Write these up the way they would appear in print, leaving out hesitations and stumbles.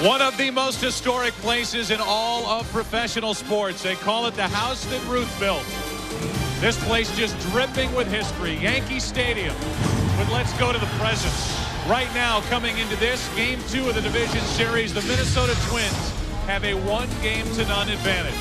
One of the most historic places in all of professional sports. They call it the house that Ruth built. This place just dripping with history. Yankee Stadium. But let's go to the present. Right now, coming into this, Game 2 of the Division Series, the Minnesota Twins have a 1-0 advantage.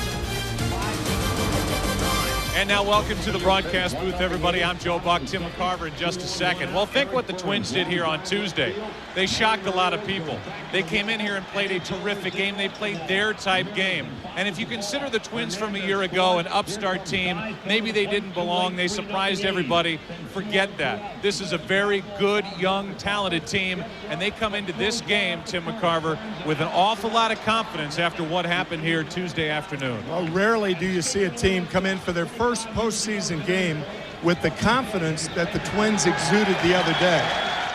And now welcome to the broadcast booth, everybody. I'm Joe Buck, Tim McCarver in just a second. Well, think what the Twins did here on Tuesday. They shocked a lot of people. They came in here and played a terrific game. They played their type game. And if you consider the Twins from a year ago, an upstart team, maybe they didn't belong. They surprised everybody. Forget that. This is a very good, young, talented team. And they come into this game, Tim McCarver, with an awful lot of confidence after what happened here Tuesday afternoon. Well, rarely do you see a team come in for their first postseason game with the confidence that the Twins exuded the other day,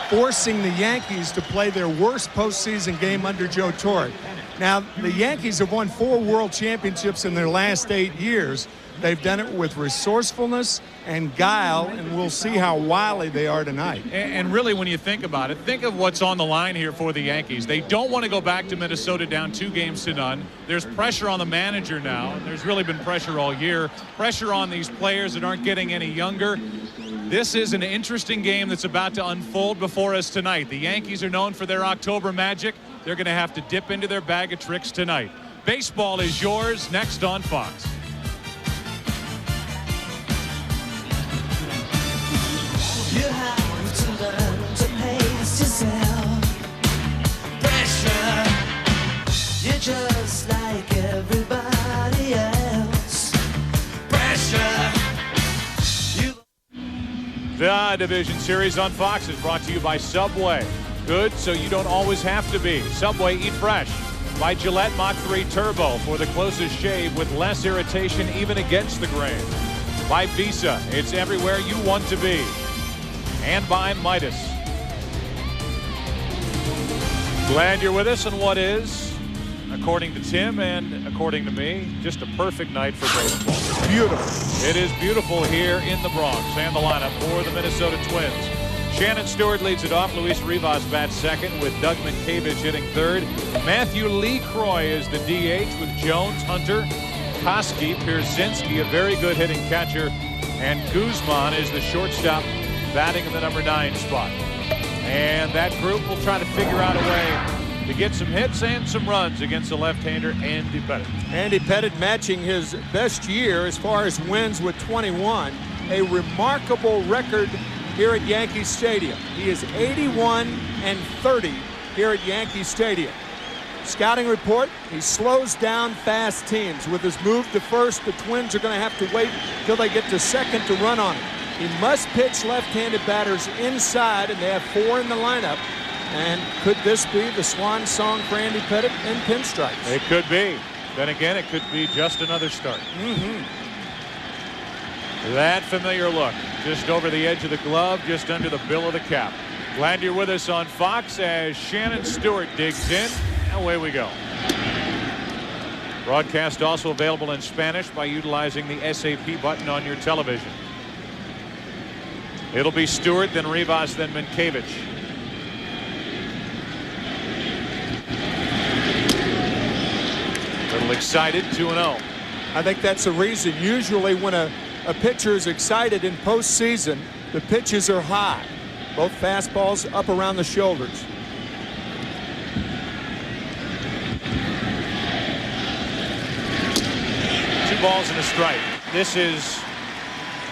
forcing the Yankees to play their worst postseason game under Joe Torre. Now, the Yankees have won 4 world championships in their last 8 years. They've done it with resourcefulness and guile, and we'll see how wily they are tonight. And really, when you think about it, think of what's on the line here for the Yankees. They don't want to go back to Minnesota down 2-0. There's pressure on the manager now, and there's really been pressure all year. Pressure on these players that aren't getting any younger. This is an interesting game that's about to unfold before us tonight. The Yankees are known for their October magic. They're going to have to dip into their bag of tricks tonight. Baseball is yours next on Fox. You have to learn to pace yourself. Pressure, you're just like everybody else. Pressure. The Division Series on Fox is brought to you by Subway. Good so you don't always have to be. Subway, eat fresh. By Gillette Mach 3 Turbo for the closest shave with less irritation even against the grain. By Visa, it's everywhere you want to be. And by Midas. Glad you're with us on what is, according to Tim and according to me, just a perfect night for baseball. Beautiful. It is beautiful here in the Bronx. And the lineup for the Minnesota Twins. Shannon Stewart leads it off. Luis Rivas bats second with Doug Minkiewicz hitting third. Matthew Lee Croy is the DH with Jones, Hunter, Koski, Pierzynski, a very good hitting catcher, and Guzman is the shortstop batting in the number 9 spot. And that group will try to figure out a way to get some hits and some runs against the left-hander Andy Pettitte. Andy Pettitte matching his best year as far as wins with 21. A remarkable record here at Yankee Stadium. He is 81-30 here at Yankee Stadium. Scouting report, he slows down fast teams. With his move to first, the Twins are going to have to wait until they get to second to run on him. He must pitch left-handed batters inside, and they have 4 in the lineup. And could this be the swan song for Andy Pettitte in pinstripes? It could be. Then again, it could be just another start. That familiar look, just over the edge of the glove, just under the bill of the cap. Glad you're with us on Fox as Shannon Stewart digs in. Away we go. Broadcast also available in Spanish by utilizing the SAP button on your television. It'll be Stewart, then Rivas, then Minkiewicz. A little excited, 2-0. I think that's the reason. Usually when a pitcher is excited in postseason, the pitches are high. Both fastballs up around the shoulders. Two balls and a strike. This is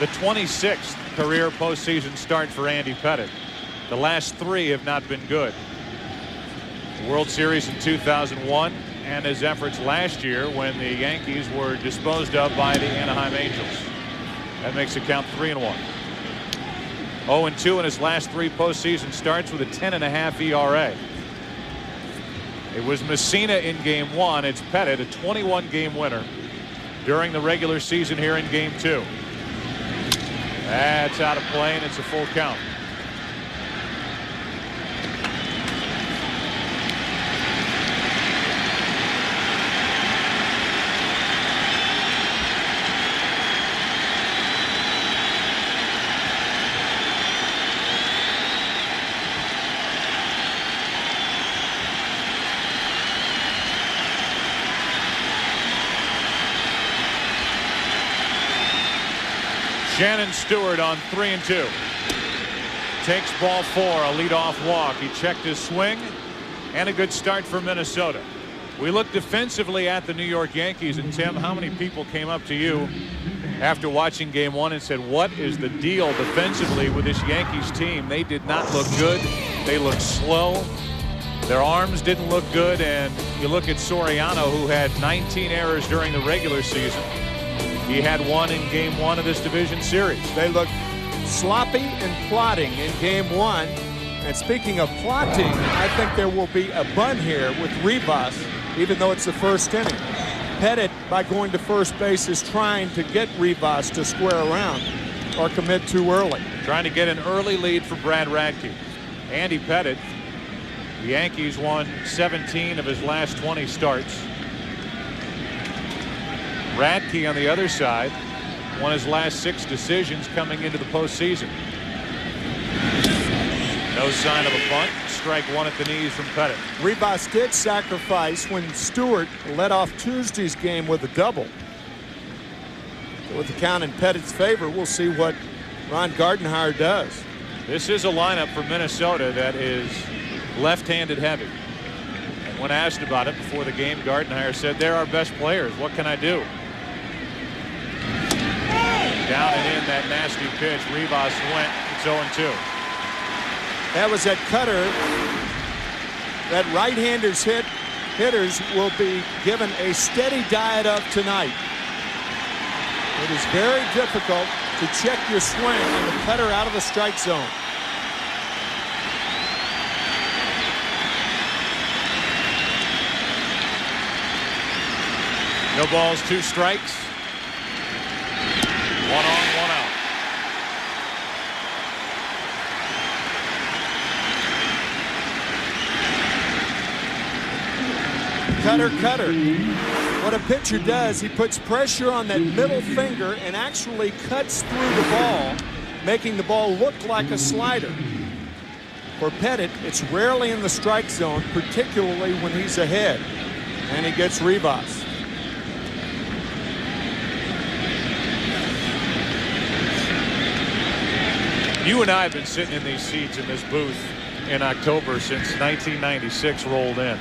the 26th career postseason start for Andy Pettitte. The last 3 have not been good. The World Series in 2001 and his efforts last year when the Yankees were disposed of by the Anaheim Angels. That makes it count 3-1. 0-2 in his last 3 postseason starts with a 10.5 ERA. It was Messina in game 1. It's Pettitte, a 21-game winner during the regular season here in game 2. That's out of play, and it's a full count. Shannon Stewart on 3-2. Takes ball 4, a leadoff walk. He checked his swing, and a good start for Minnesota. We look defensively at the New York Yankees, and Tim, how many people came up to you after watching game 1 and said, what is the deal defensively with this Yankees team? They did not look good. They looked slow. Their arms didn't look good, and you look at Soriano, who had 19 errors during the regular season. He had 1 in game 1 of this division series. They looked sloppy and plotting in game 1. And speaking of plotting, I think there will be a bunt here with Rivas, even though it's the first inning. Pettit, by going to first base, is trying to get Rivas to square around or commit too early. Trying to get an early lead for Brad Radke. Andy Pettit, the Yankees won 17 of his last 20 starts. Radke on the other side won his last 6 decisions coming into the postseason. No sign of a bunt. Strike 1 at the knees from Pettit. Rivas did sacrifice when Stewart led off Tuesday's game with a double. So with the count in Pettit's favor, we'll see what Ron Gardenhire does. This is a lineup for Minnesota that is left-handed heavy. And when asked about it before the game, Gardenhire said, they're our best players. What can I do? Down and in that nasty pitch. Rivas went. It's 0-2. That was that cutter that right-handers hitters will be given a steady diet of tonight. It is very difficult to check your swing on the cutter out of the strike zone. No balls, 2 strikes. 1 on, 1 out. Cutter. What a pitcher does, he puts pressure on that middle finger and actually cuts through the ball, making the ball look like a slider. For Pettit, it's rarely in the strike zone, particularly when he's ahead. And he gets Rivas. You and I have been sitting in these seats in this booth in October since 1996 rolled in.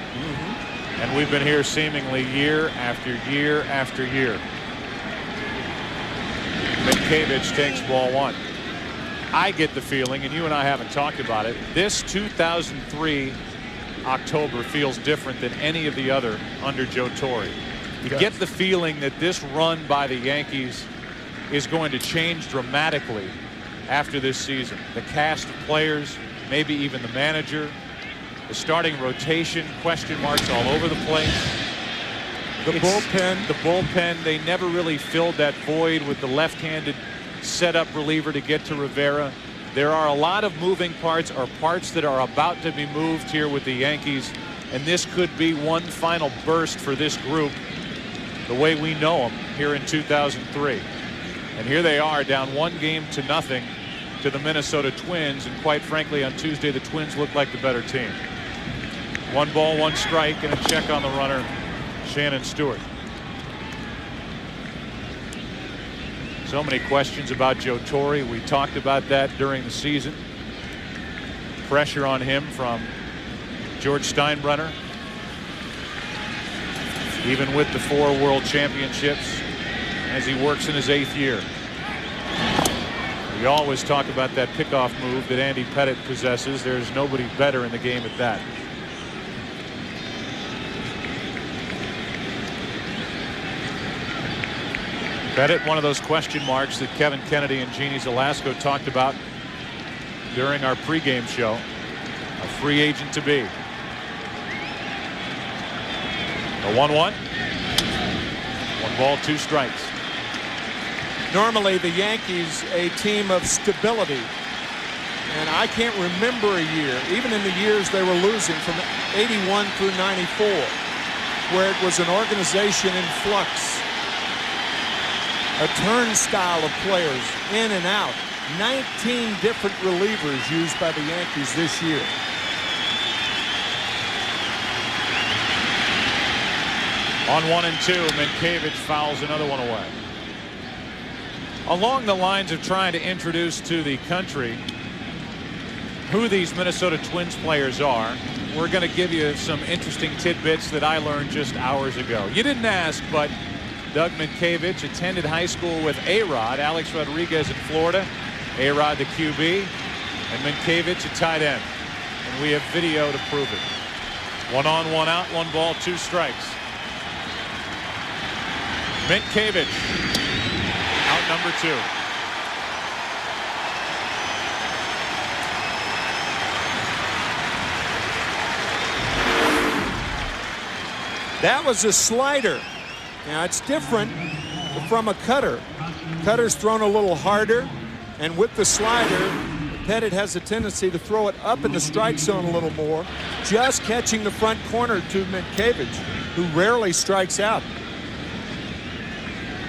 And we've been here seemingly year after year after year. Minkevich takes ball 1. I get the feeling, and you and I haven't talked about it, this 2003 October feels different than any of the other under Joe Torre. You get the feeling that this run by the Yankees is going to change dramatically after this season. The cast of players, maybe even the manager, the starting rotation, question marks all over the place. The bullpen, they never really filled that void with the left-handed setup reliever to get to Rivera. There are a lot of moving parts, or parts that are about to be moved here with the Yankees, and this could be one final burst for this group the way we know them here in 2003. And here they are, down 1-0 to the Minnesota Twins, and quite frankly on Tuesday the Twins look like the better team. 1 ball, 1 strike, and a check on the runner, Shannon Stewart. So many questions about Joe Torre. We talked about that during the season. Pressure on him from George Steinbrenner. Even with the 4 world championships, as he works in his 8th year. We always talk about that pickoff move that Andy Pettit possesses. There's nobody better in the game at that. Pettit, one of those question marks that Kevin Kennedy and Jeannie Zalasko talked about during our pregame show. A free agent to be. A 1-1. 1 ball, 2 strikes. Normally the Yankees a team of stability, and I can't remember a year, even in the years they were losing from 81 through 94, where it was an organization in flux, a turnstile of players in and out. 19 different relievers used by the Yankees this year. On 1-2, Minkevich fouls another one away. Along the lines of trying to introduce to the country who these Minnesota Twins players are, we're going to give you some interesting tidbits that I learned just hours ago. You didn't ask, but Doug Minkiewicz attended high school with A-Rod, Alex Rodriguez in Florida, A-Rod the QB, and Minkiewicz a tight end. And we have video to prove it. 1 on, 1 out, 1 ball, 2 strikes. Minkiewicz, out number 2. That was a slider. Now it's different from a cutter. Cutter's thrown a little harder, and with the slider, Pettit has a tendency to throw it up in the strike zone a little more, just catching the front corner to Minkiewicz, who rarely strikes out.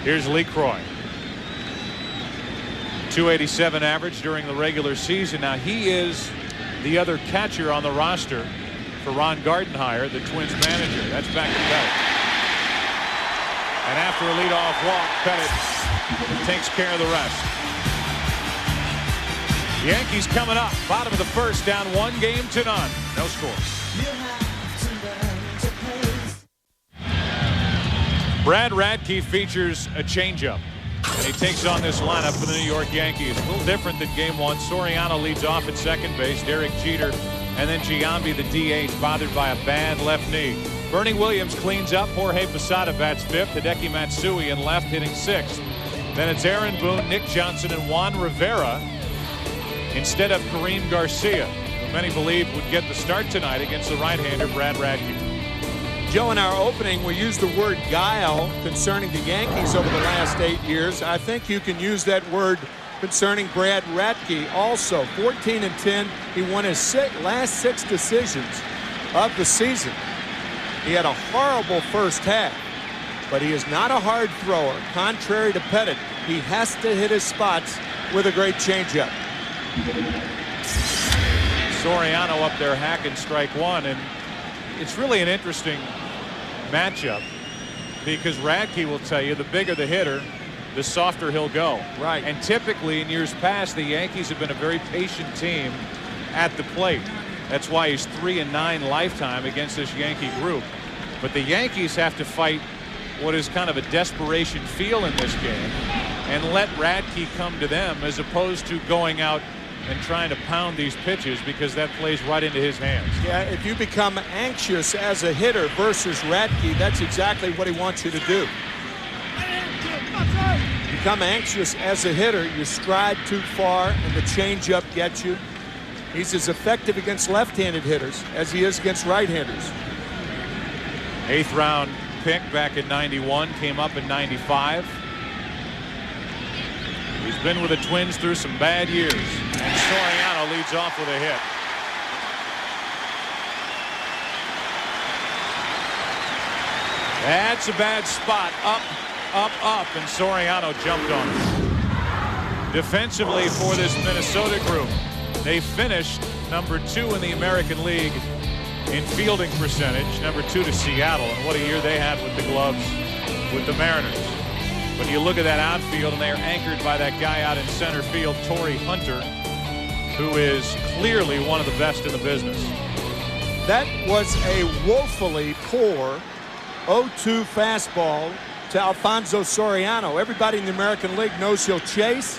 Here's Lee Croy. 287 average during the regular season. Now he is the other catcher on the roster for Ron Gardenhire, the Twins manager. That's back to Pettit. And after a leadoff walk, Pettit takes care of the rest. Yankees coming up, bottom of the first, down 1 game to none. No score. Brad Radke features a changeup, and he takes on this lineup for the New York Yankees. A little different than game 1. Soriano leads off at second base. Derek Jeter, and then Giambi, the DH, bothered by a bad left knee. Bernie Williams cleans up. Jorge Posada bats 5th. Hideki Matsui in left, hitting 6th. Then it's Aaron Boone, Nick Johnson, and Juan Rivera instead of Kareem Garcia, who many believe would get the start tonight against the right-hander Brad Radke. Joe, in our opening, we used the word guile concerning the Yankees over the last 8 years. I think you can use that word concerning Brad Radke also. 14-10. He won his last 6 decisions of the season. He had a horrible first half, but he is not a hard thrower. Contrary to Pettit, he has to hit his spots with a great changeup. Soriano up there hacking strike 1, and it's really an interesting matchup because Radke will tell you the bigger the hitter, the softer he'll go. Right. And typically in years past, the Yankees have been a very patient team at the plate. That's why he's 3-9 lifetime against this Yankee group. But the Yankees have to fight what is kind of a desperation feel in this game and let Radke come to them as opposed to going out and trying to pound these pitches, because that plays right into his hands. Yeah, if you become anxious as a hitter versus Radke, that's exactly what he wants you to do. Become anxious as a hitter, you stride too far and the changeup gets you. He's as effective against left-handed hitters as he is against right-handers. 8th round pick back in '91, came up in '95. He's been with the Twins through some bad years. And Soriano leads off with a hit. That's a bad spot. Up, and Soriano jumped on it. Defensively for this Minnesota group, they finished number 2 in the American League in fielding percentage, number 2 to Seattle. And what a year they had with the gloves with the Mariners. But you look at that outfield, and they are anchored by that guy out in center field, Torrey Hunter, who is clearly one of the best in the business. That was a woefully poor 0-2 fastball to Alfonso Soriano. Everybody in the American League knows he'll chase.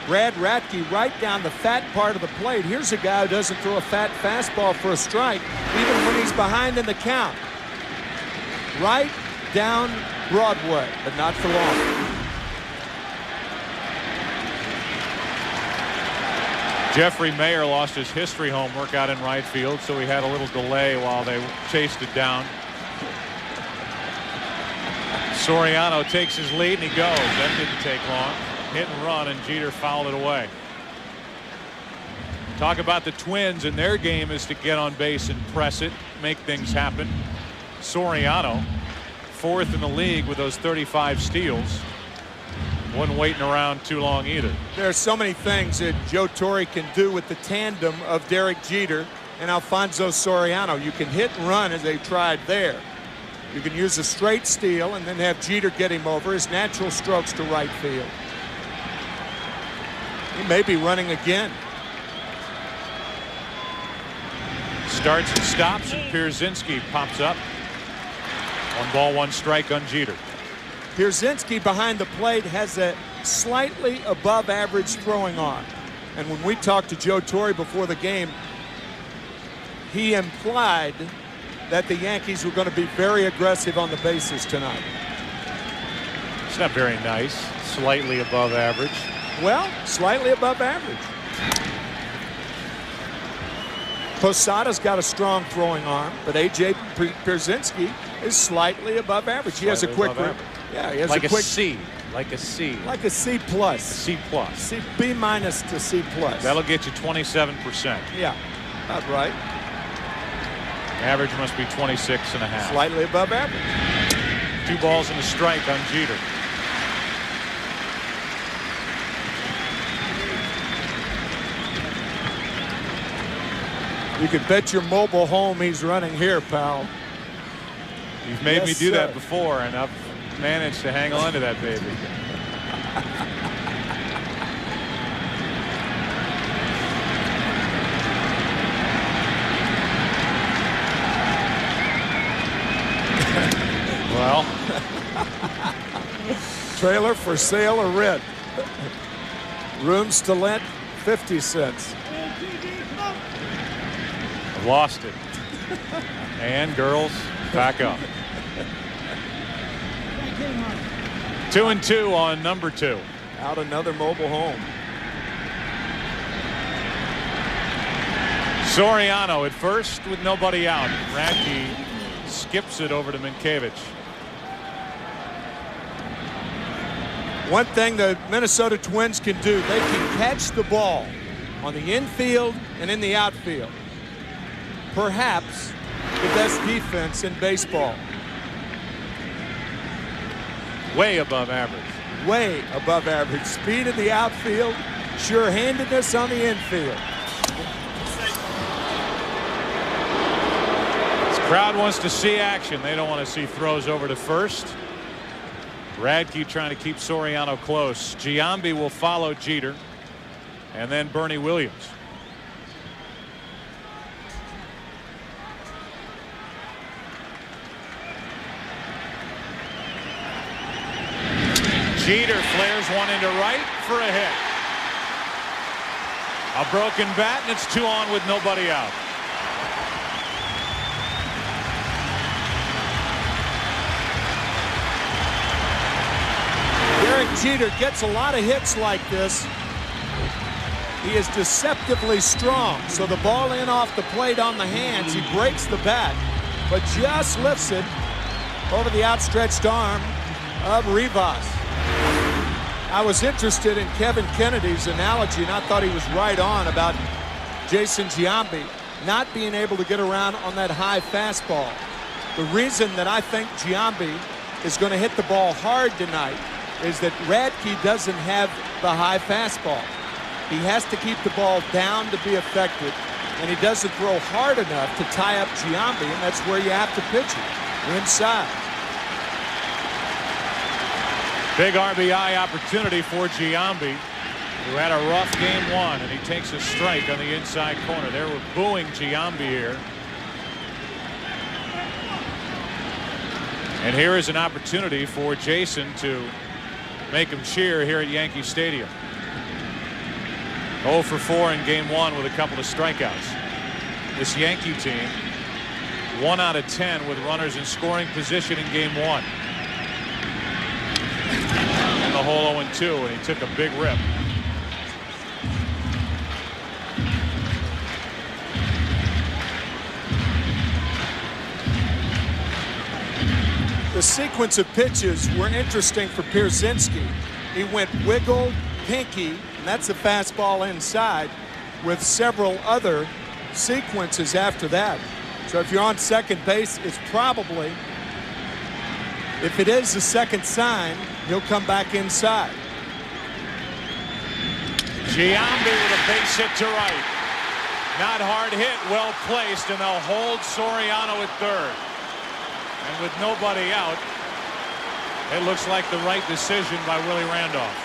Brad Radke right down the fat part of the plate. Here's a guy who doesn't throw a fat fastball for a strike, even when he's behind in the count. Right down Broadway, but not for long. Jeffrey Mayer lost his history homework out in right field, so he had a little delay while they chased it down. Soriano takes his lead and he goes. That didn't take long. Hit and run, and Jeter fouled it away. Talk about the Twins, and their game is to get on base and press it, make things happen. Soriano, 4th in the league with those 35 steals. Wasn't waiting around too long either. There are so many things that Joe Torre can do with the tandem of Derek Jeter and Alfonso Soriano. You can hit and run as they tried there. You can use a straight steal and then have Jeter get him over his natural strokes to right field. He may be running again. Starts and stops, and Pierzynski pops up. 1 ball, 1 strike on Jeter. Pierzynski behind the plate has a slightly above average throwing arm. And when we talked to Joe Torre before the game, he implied that the Yankees were going to be very aggressive on the bases tonight. It's not very nice. Slightly above average. Well, slightly above average. Posada's got a strong throwing arm, but A.J. Pierzynski is slightly above average. He has a quick grip. Yeah, he has like a quick C. Like a C. Like a C plus. C plus. C, B minus to C plus. That'll get you 27%. Yeah, about right. Average must be 26.5. Slightly above average. 2 balls and a strike on Jeter. You could bet your mobile home he's running here, pal. You've made Yes, me do sir. that before, and I've managed to hang on to that baby. Well, Trailer for sale or rent. Rooms to let, 50 cents. I've lost it. And girls, back up. 2-2 on number 2. Out another mobile home. Soriano at first with nobody out. Radke skips it over to Minkiewicz. One thing the Minnesota Twins can do, they can catch the ball on the infield and in the outfield. Perhaps the best defense in baseball. Way above average. Way above average. Speed in the outfield, sure-handedness on the infield. This crowd wants to see action. They don't want to see throws over to first. Radke trying to keep Soriano close. Giambi will follow Jeter, and then Bernie Williams. Jeter flares one into right for a hit. A broken bat, and it's 2 on with nobody out. Derek Jeter gets a lot of hits like this. He is deceptively strong, so the ball in off the plate on the hands, he breaks the bat, but just lifts it over the outstretched arm of Rivas. I was interested in Kevin Kennedy's analogy, and I thought he was right on about Jason Giambi not being able to get around on that high fastball. The reason that I think Giambi is going to hit the ball hard tonight is that Radke doesn't have the high fastball. He has to keep the ball down to be effective, and he doesn't throw hard enough to tie up Giambi, and that's where you have to pitch it, inside. Big RBI opportunity for Giambi, who had a rough game 1, and he takes a strike on the inside corner. They were booing Giambi here. And here is an opportunity for Jason to make him cheer here at Yankee Stadium. 0 for 4 in game 1 with a couple of strikeouts. This Yankee team 1 out of 10 with runners in scoring position in game 1. In the hole 0-2, and he took a big rip. The sequence of pitches were interesting for Pierzynski. He went wiggle, pinky, and that's a fastball inside, with several other sequences after that. So if you're on second base, it's probably, if it is the second sign, he'll come back inside. Giambi with a base hit to right. Not hard hit, well placed, and they'll hold Soriano at third. And with nobody out, it looks like the right decision by Willie Randolph.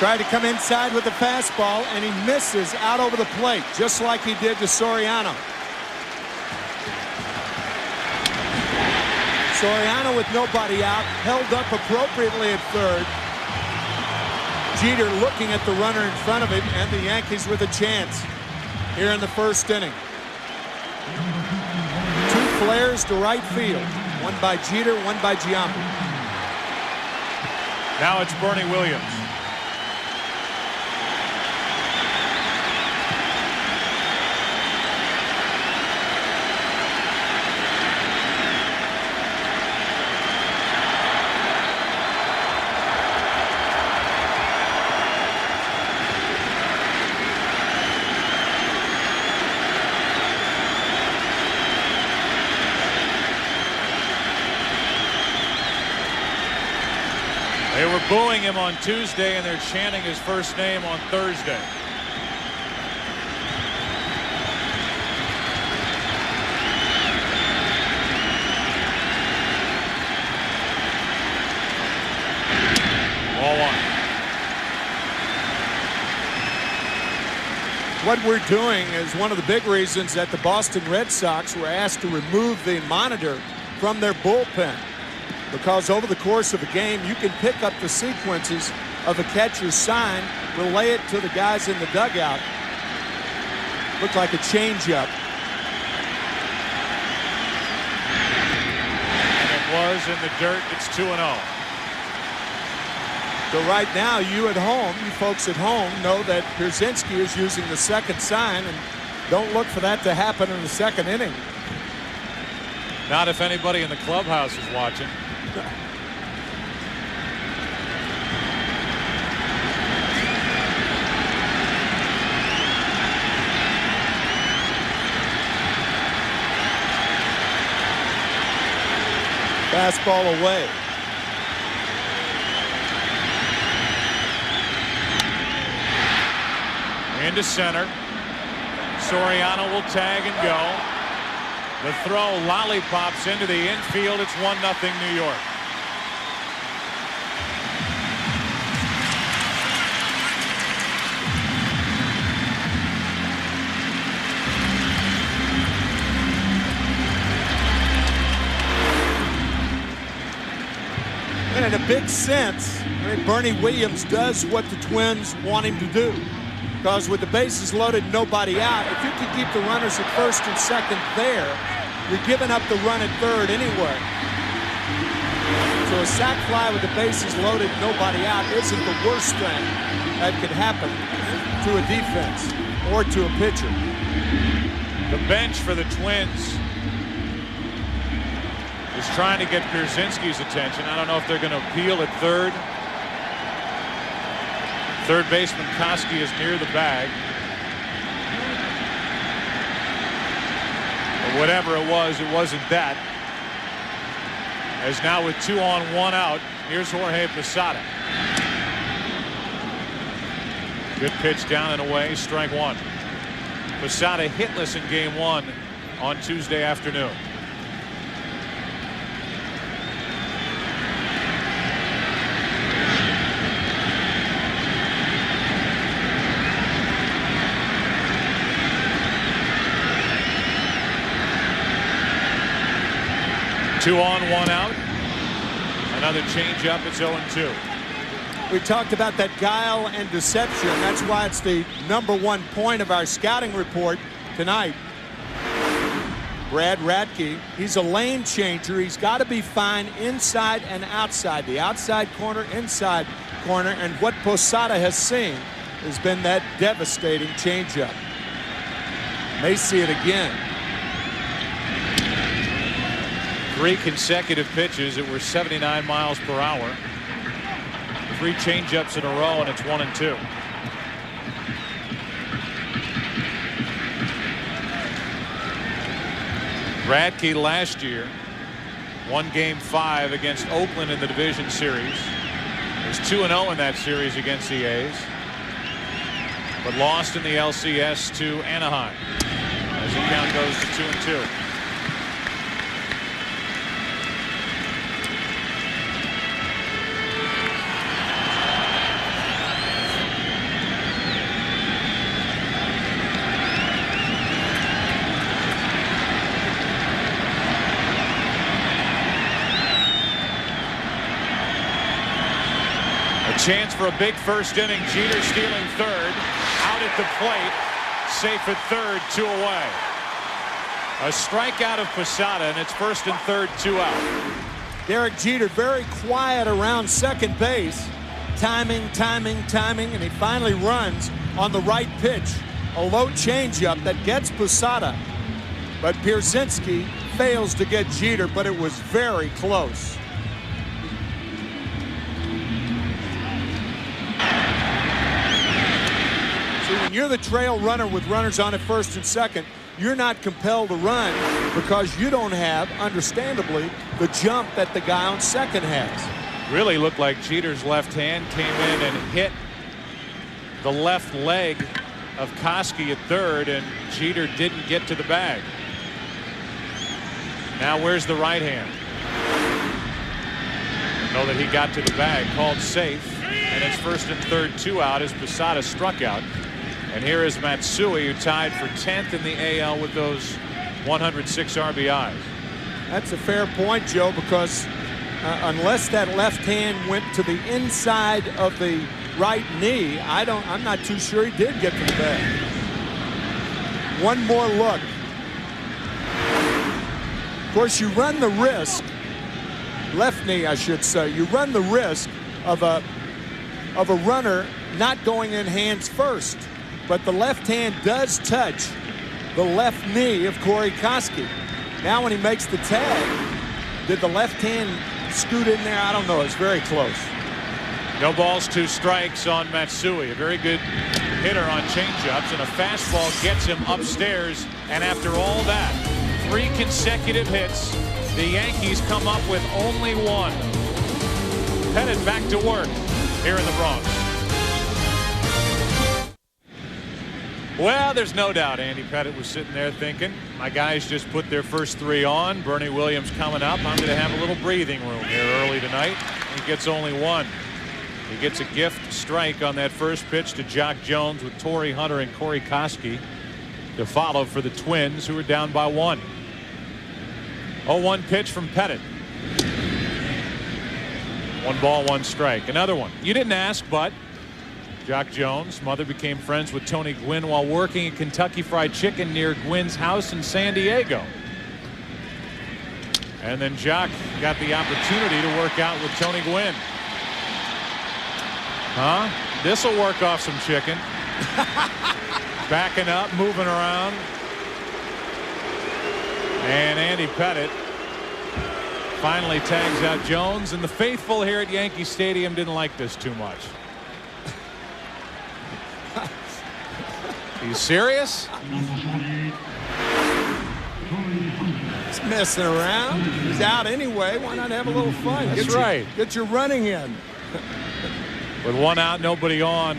Tried to come inside with the fastball, and he misses out over the plate, just like he did to Soriano. Soriano with nobody out, held up appropriately at third. Jeter looking at the runner in front of him, and the Yankees with a chance here in the first inning. Two flares to right field, one by Jeter, one by Giambi. Now it's Bernie Williams. They were booing him on Tuesday, and they're chanting his first name on Thursday. Ball one. What we're doing is one of the big reasons that the Boston Red Sox were asked to remove the monitor from their bullpen. Because over the course of a game, you can pick up the sequences of a catcher's sign, relay it to the guys in the dugout. Looked like a changeup. And it was in the dirt. It's 2-0. So right now, you at home, you folks at home, know that Pierzynski is using the second sign, and don't look for that to happen in the second inning. Not if anybody in the clubhouse is watching. Fastball away. Into center. Soriano will tag and go. The throw lollipops into the infield. It's 1-0 New York. And in a big sense, Bernie Williams does what the Twins want him to do. Because with the bases loaded, nobody out, if you can keep the runners at first and second there, you're giving up the run at third anyway. So a sac fly with the bases loaded, nobody out, isn't the worst thing that could happen to a defense or to a pitcher. The bench for the Twins is trying to get Pierzynski's attention. I don't know if they're going to appeal at third. Third baseman Koski is near the bag. But whatever it wasn't that. As now with 2 on 1 out, here's Jorge Posada. Good pitch down and away, strike one. Posada hitless in game 1 on Tuesday afternoon. Two on, 1 out. Another changeup. It's 0-2. We talked about that guile and deception. That's why it's the #1 point of our scouting report tonight. Brad Radke, he's a lane changer. He's got to be fine inside and outside. The outside corner, inside corner. And what Posada has seen has been that devastating changeup. May see it again. 3 consecutive pitches that were 79 miles per hour. 3 changeups in a row, and it's 1-2. Radke last year won game 5 against Oakland in the division series. It was 2-0 in that series against the A's, but lost in the LCS to Anaheim as the count goes to 2-2. Chance for a big first inning. Jeter stealing third. Out at the plate. Safe at third. 2 away. A strikeout of Posada, and it's first and third, 2 out. Derek Jeter very quiet around second base. Timing, and he finally runs on the right pitch. A low changeup that gets Posada. But Pierzynski fails to get Jeter, but it was very close. See, when you're the trail runner with runners on at first and second, you're not compelled to run because you don't have, understandably, the jump that the guy on second has. Really looked like Jeter's left hand came in and hit the left leg of Koski at third, and Jeter didn't get to the bag. Now where's the right hand? Know that he got to the bag. Called safe, and it's first and third, 2 out as Posada struck out. And here is Matsui, who tied for 10th in the AL with those 106 RBIs. That's a fair point, Joe, because unless that left hand went to the inside of the right knee, I'm not too sure he did get to the bag. One more look. Of course, you run the risk, left knee, I should say, you run the risk of a runner not going in hands first. But the left hand does touch the left knee of Corey Koski. Now when he makes the tag, did the left hand scoot in there? I don't know. It's very close. No balls, 2 strikes on Matsui. A very good hitter on changeups, and a fastball gets him upstairs. And after all that, 3 consecutive hits, the Yankees come up with only 1. Headed back to work here in the Bronx. Well, there's no doubt Andy Pettitte was sitting there thinking, my guys just put their first 3 on. Bernie Williams coming up. I'm going to have a little breathing room here early tonight. He gets only 1. He gets a gift strike on that first pitch to Jock Jones with Torrey Hunter and Corey Koski to follow for the Twins, who are down by 1. 0-1 pitch from Pettitte. 1 ball, 1 strike. Another one. You didn't ask, but Jock Jones' mother became friends with Tony Gwynn while working at Kentucky Fried Chicken near Gwynn's house in San Diego. And then Jock got the opportunity to work out with Tony Gwynn. This will work off some chicken. Backing up, moving around. And Andy Pettitte finally tags out Jones, and the faithful here at Yankee Stadium didn't like this too much. Are you serious? He's messing around. He's out anyway. Why not have a little fun? That's right. Get your running in. With 1 out, nobody on,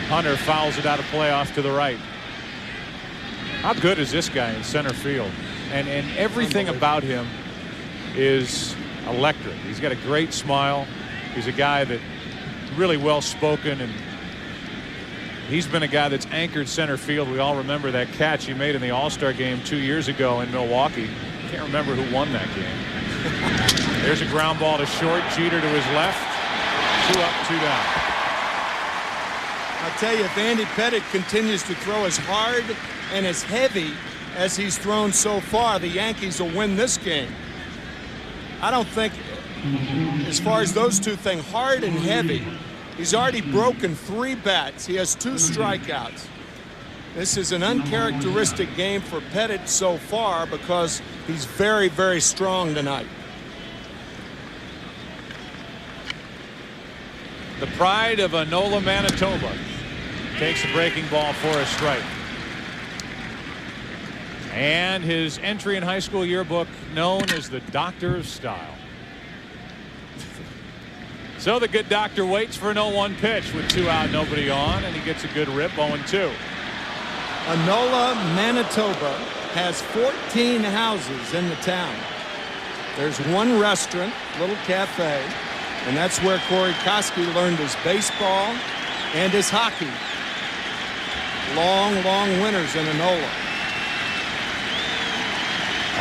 Hunter fouls it out of play off to the right. How good is this guy in center field? And everything about him is electric. He's got a great smile. He's a guy that really well spoken, and he's been a guy that's anchored center field. We all remember that catch he made in the All-Star game 2 years ago in Milwaukee. Can't remember who won that game. There's a ground ball to short. Jeter to his left. 2 up, 2 down. I'll tell you, if Andy Pettitte continues to throw as hard and as heavy as he's thrown so far, the Yankees will win this game. I don't think, as far as those two things, hard and heavy, he's already broken 3 bats. He has 2 strikeouts. This is an uncharacteristic game for Pettitte so far because he's very, very strong tonight. The pride of Enola, Manitoba, takes a breaking ball for a strike. And his entry in high school yearbook known as the Doctor of Style. So the good doctor waits for an 0-1 pitch with 2 out, nobody on, and he gets a good rip. 0-2. Enola, Manitoba has 14 houses in the town. There's 1 restaurant, little cafe, and that's where Corey Koski learned his baseball and his hockey. Long, long winters in Enola.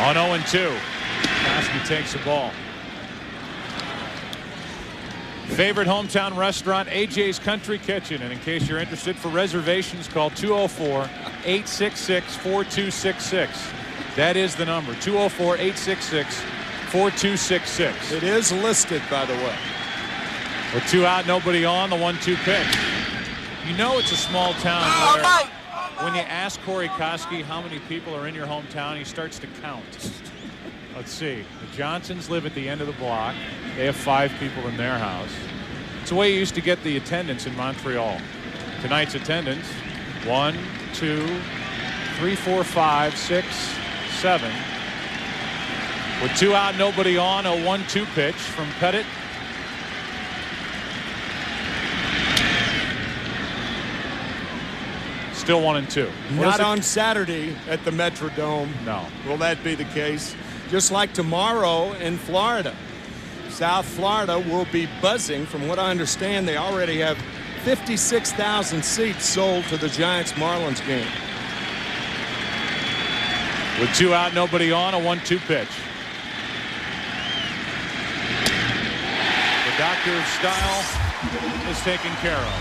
On 0-2. Koski takes the ball. Favorite hometown restaurant, AJ's Country Kitchen. And in case you're interested, for reservations, call 204-866-4266. That is the number, 204-866-4266. It is listed, by the way. With 2 out, nobody on, the 1-2 pitch. You know it's a small town where when you ask Corey Koski how many people are in your hometown, he starts to count. Let's see. The Johnsons live at the end of the block. They have 5 people in their house. It's the way you used to get the attendance in Montreal. Tonight's attendance, 1, 2, 3, 4, 5, 6, 7. With 2 out, nobody on, a 1-2 pitch from Pettit. Still 1-2. Not on Saturday at the Metrodome. No. Will that be the case? Just like tomorrow in Florida. South Florida will be buzzing. From what I understand, they already have 56,000 seats sold to the Giants-Marlins game. With 2 out, nobody on, a 1-2 pitch. The doctor of style is taken care of.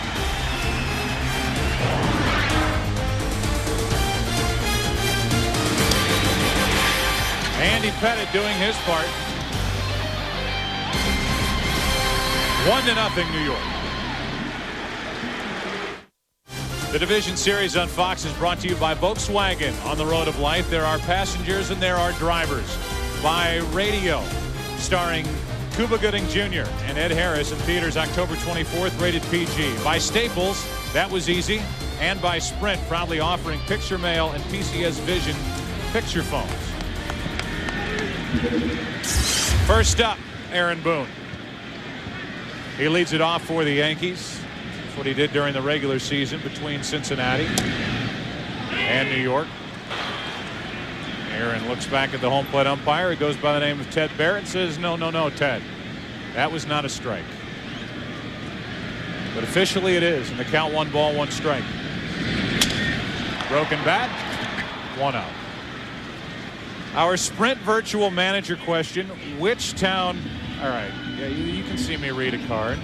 Andy Pettit doing his part. 1-0 New York. The Division Series on Fox is brought to you by Volkswagen. On the road of life, there are passengers and there are drivers. By Radio, starring Cuba Gooding Jr. and Ed Harris in theaters October 24th, rated PG. By Staples, that was easy. And by Sprint, proudly offering picture mail and PCS Vision picture phones. First up, Aaron Boone. He leads it off for the Yankees. That's what he did during the regular season between Cincinnati and New York. Aaron looks back at the home plate umpire. He goes by the name of Ted Barrett and says, no, Ted. That was not a strike. But officially it is, and the count 1 ball, 1 strike. Broken bat, 1 out. Our Sprint virtual manager question, which town, all right, yeah, you can see me read a card.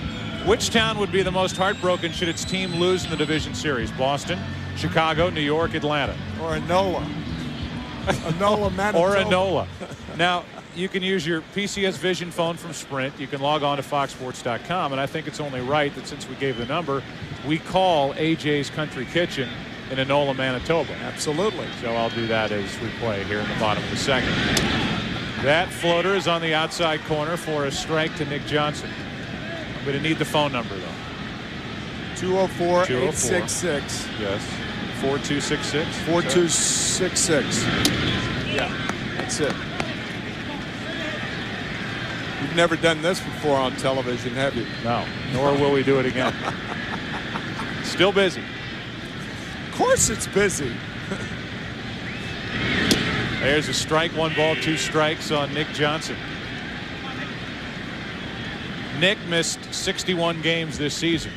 Which town would be the most heartbroken should its team lose in the Division Series? Boston, Chicago, New York, Atlanta. Or Enola. Enola, Manitoba. Or Enola. Now, you can use your PCS Vision phone from Sprint. You can log on to foxsports.com, and I think it's only right that since we gave the number, we call AJ's Country Kitchen in Enola, Manitoba. Absolutely. So I'll do that as we play here in the bottom of the second. That floater is on the outside corner for a strike to Nick Johnson. I'm going to need the phone number, though. 204-866. Yes. 4266. 4266. Yeah, that's it. You've never done this before on television, have you? No, nor will we do it again. Still busy. Of course it's busy. There's a strike, 1 ball, 2 strikes on Nick Johnson. Nick missed 61 games this season.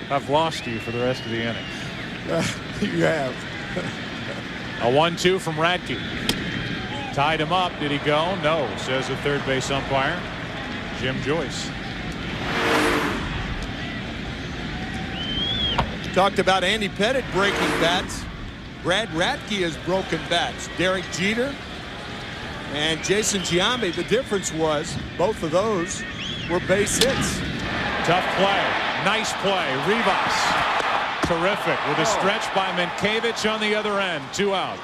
I've lost you for the rest of the inning. You have. A 1-2 from Radke. Tied him up. Did he go? No, says the third base umpire, Jim Joyce. Talked about Andy Pettit breaking bats. Brad Radke has broken bats. Derek Jeter and Jason Giambi. The difference was both of those were base hits. Tough play. Nice play. Rivas. Terrific with a stretch by Minkiewicz on the other end. 2 out.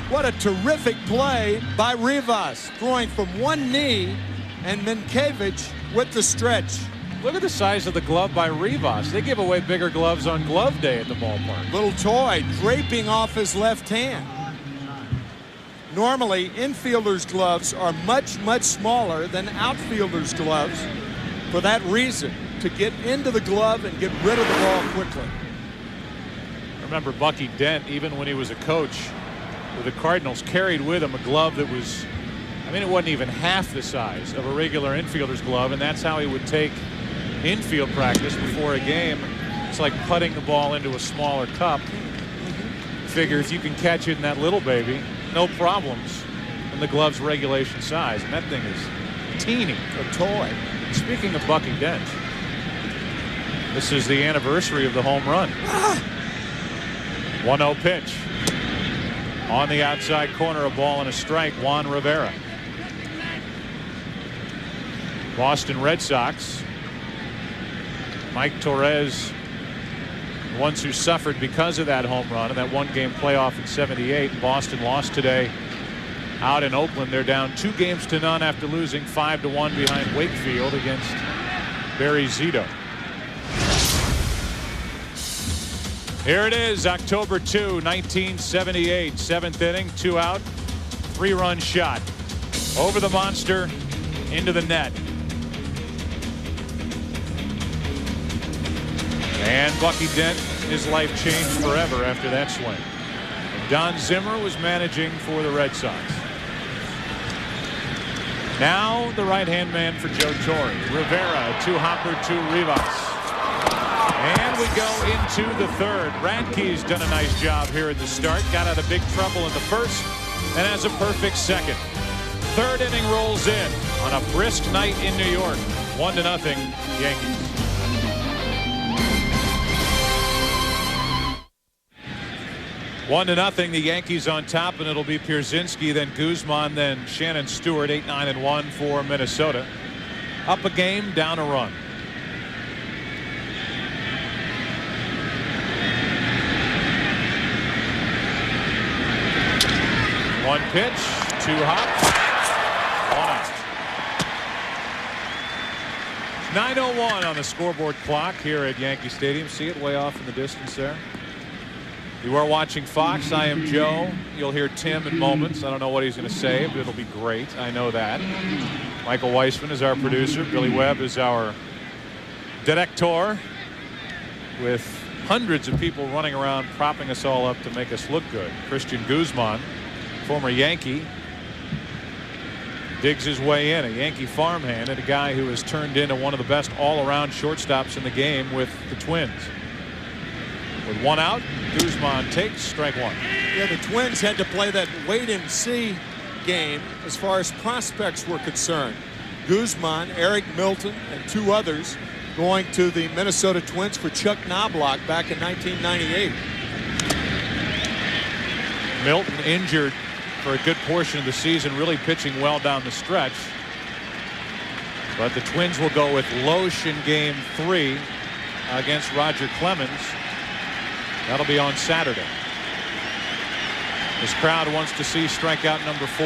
What a terrific play by Rivas, throwing from one knee, and Minkiewicz with the stretch. Look at the size of the glove by Rivas. They give away bigger gloves on glove day at the ballpark. Little toy draping off his left hand. Normally, infielders' gloves are much, much smaller than outfielders' gloves for that reason, to get into the glove and get rid of the ball quickly. I remember Bucky Dent, even when he was a coach with the Cardinals, carried with him a glove that was, I mean, it wasn't even half the size of a regular infielder's glove, and that's how he would take infield practice before a game. It's like putting the ball into a smaller cup. Figure if you can catch it in that little baby, no problems in the glove's regulation size. And that thing is teeny. A toy. Speaking of Bucky Dent, this is the anniversary of the home run. 1-0 pitch. On the outside corner, a ball and a strike. Juan Rivera. Boston Red Sox. Mike Torres, the ones who suffered because of that home run and that one-game playoff in '78. Boston lost today out in Oakland. They're down 2-0 after losing 5-1 behind Wakefield against Barry Zito. Here it is, October 2, 1978. 7th inning, 2 out, 3-run shot over the monster into the net. And Bucky Dent, his life changed forever after that swing. And Don Zimmer was managing for the Red Sox. Now the right-hand man for Joe Torre. Rivera, 2-hopper to Rivas. And we go into the third. Radke's done a nice job here at the start. Got out of big trouble in the first and has a perfect second. Third inning rolls in on a brisk night in New York. 1-0 Yankees. One to nothing, the Yankees on top, and it'll be Pierzynski, then Guzman, then Shannon Stewart. 8-9-1 for Minnesota. Up a game, down a run. One pitch, 2 hops, 1 out. 9:01 on the scoreboard clock here at Yankee Stadium. See it way off in the distance there. You are watching Fox. I am Joe. You'll hear Tim in moments. I don't know what he's going to say, but it'll be great. I know that. Michael Weissman is our producer. Billy Webb is our director, with hundreds of people running around propping us all up to make us look good. Christian Guzman, former Yankee, digs his way in, a Yankee farmhand and a guy who has turned into one of the best all-around shortstops in the game with the Twins. With 1 out, Guzman takes strike 1. Yeah, the Twins had to play that wait-and-see game as far as prospects were concerned. Guzman, Eric Milton, and 2 others going to the Minnesota Twins for Chuck Knobloch back in 1998. Milton injured for a good portion of the season, really pitching well down the stretch. But the Twins will go with Loesch in Game 3 against Roger Clemens. That'll be on Saturday. This crowd wants to see strikeout number 4.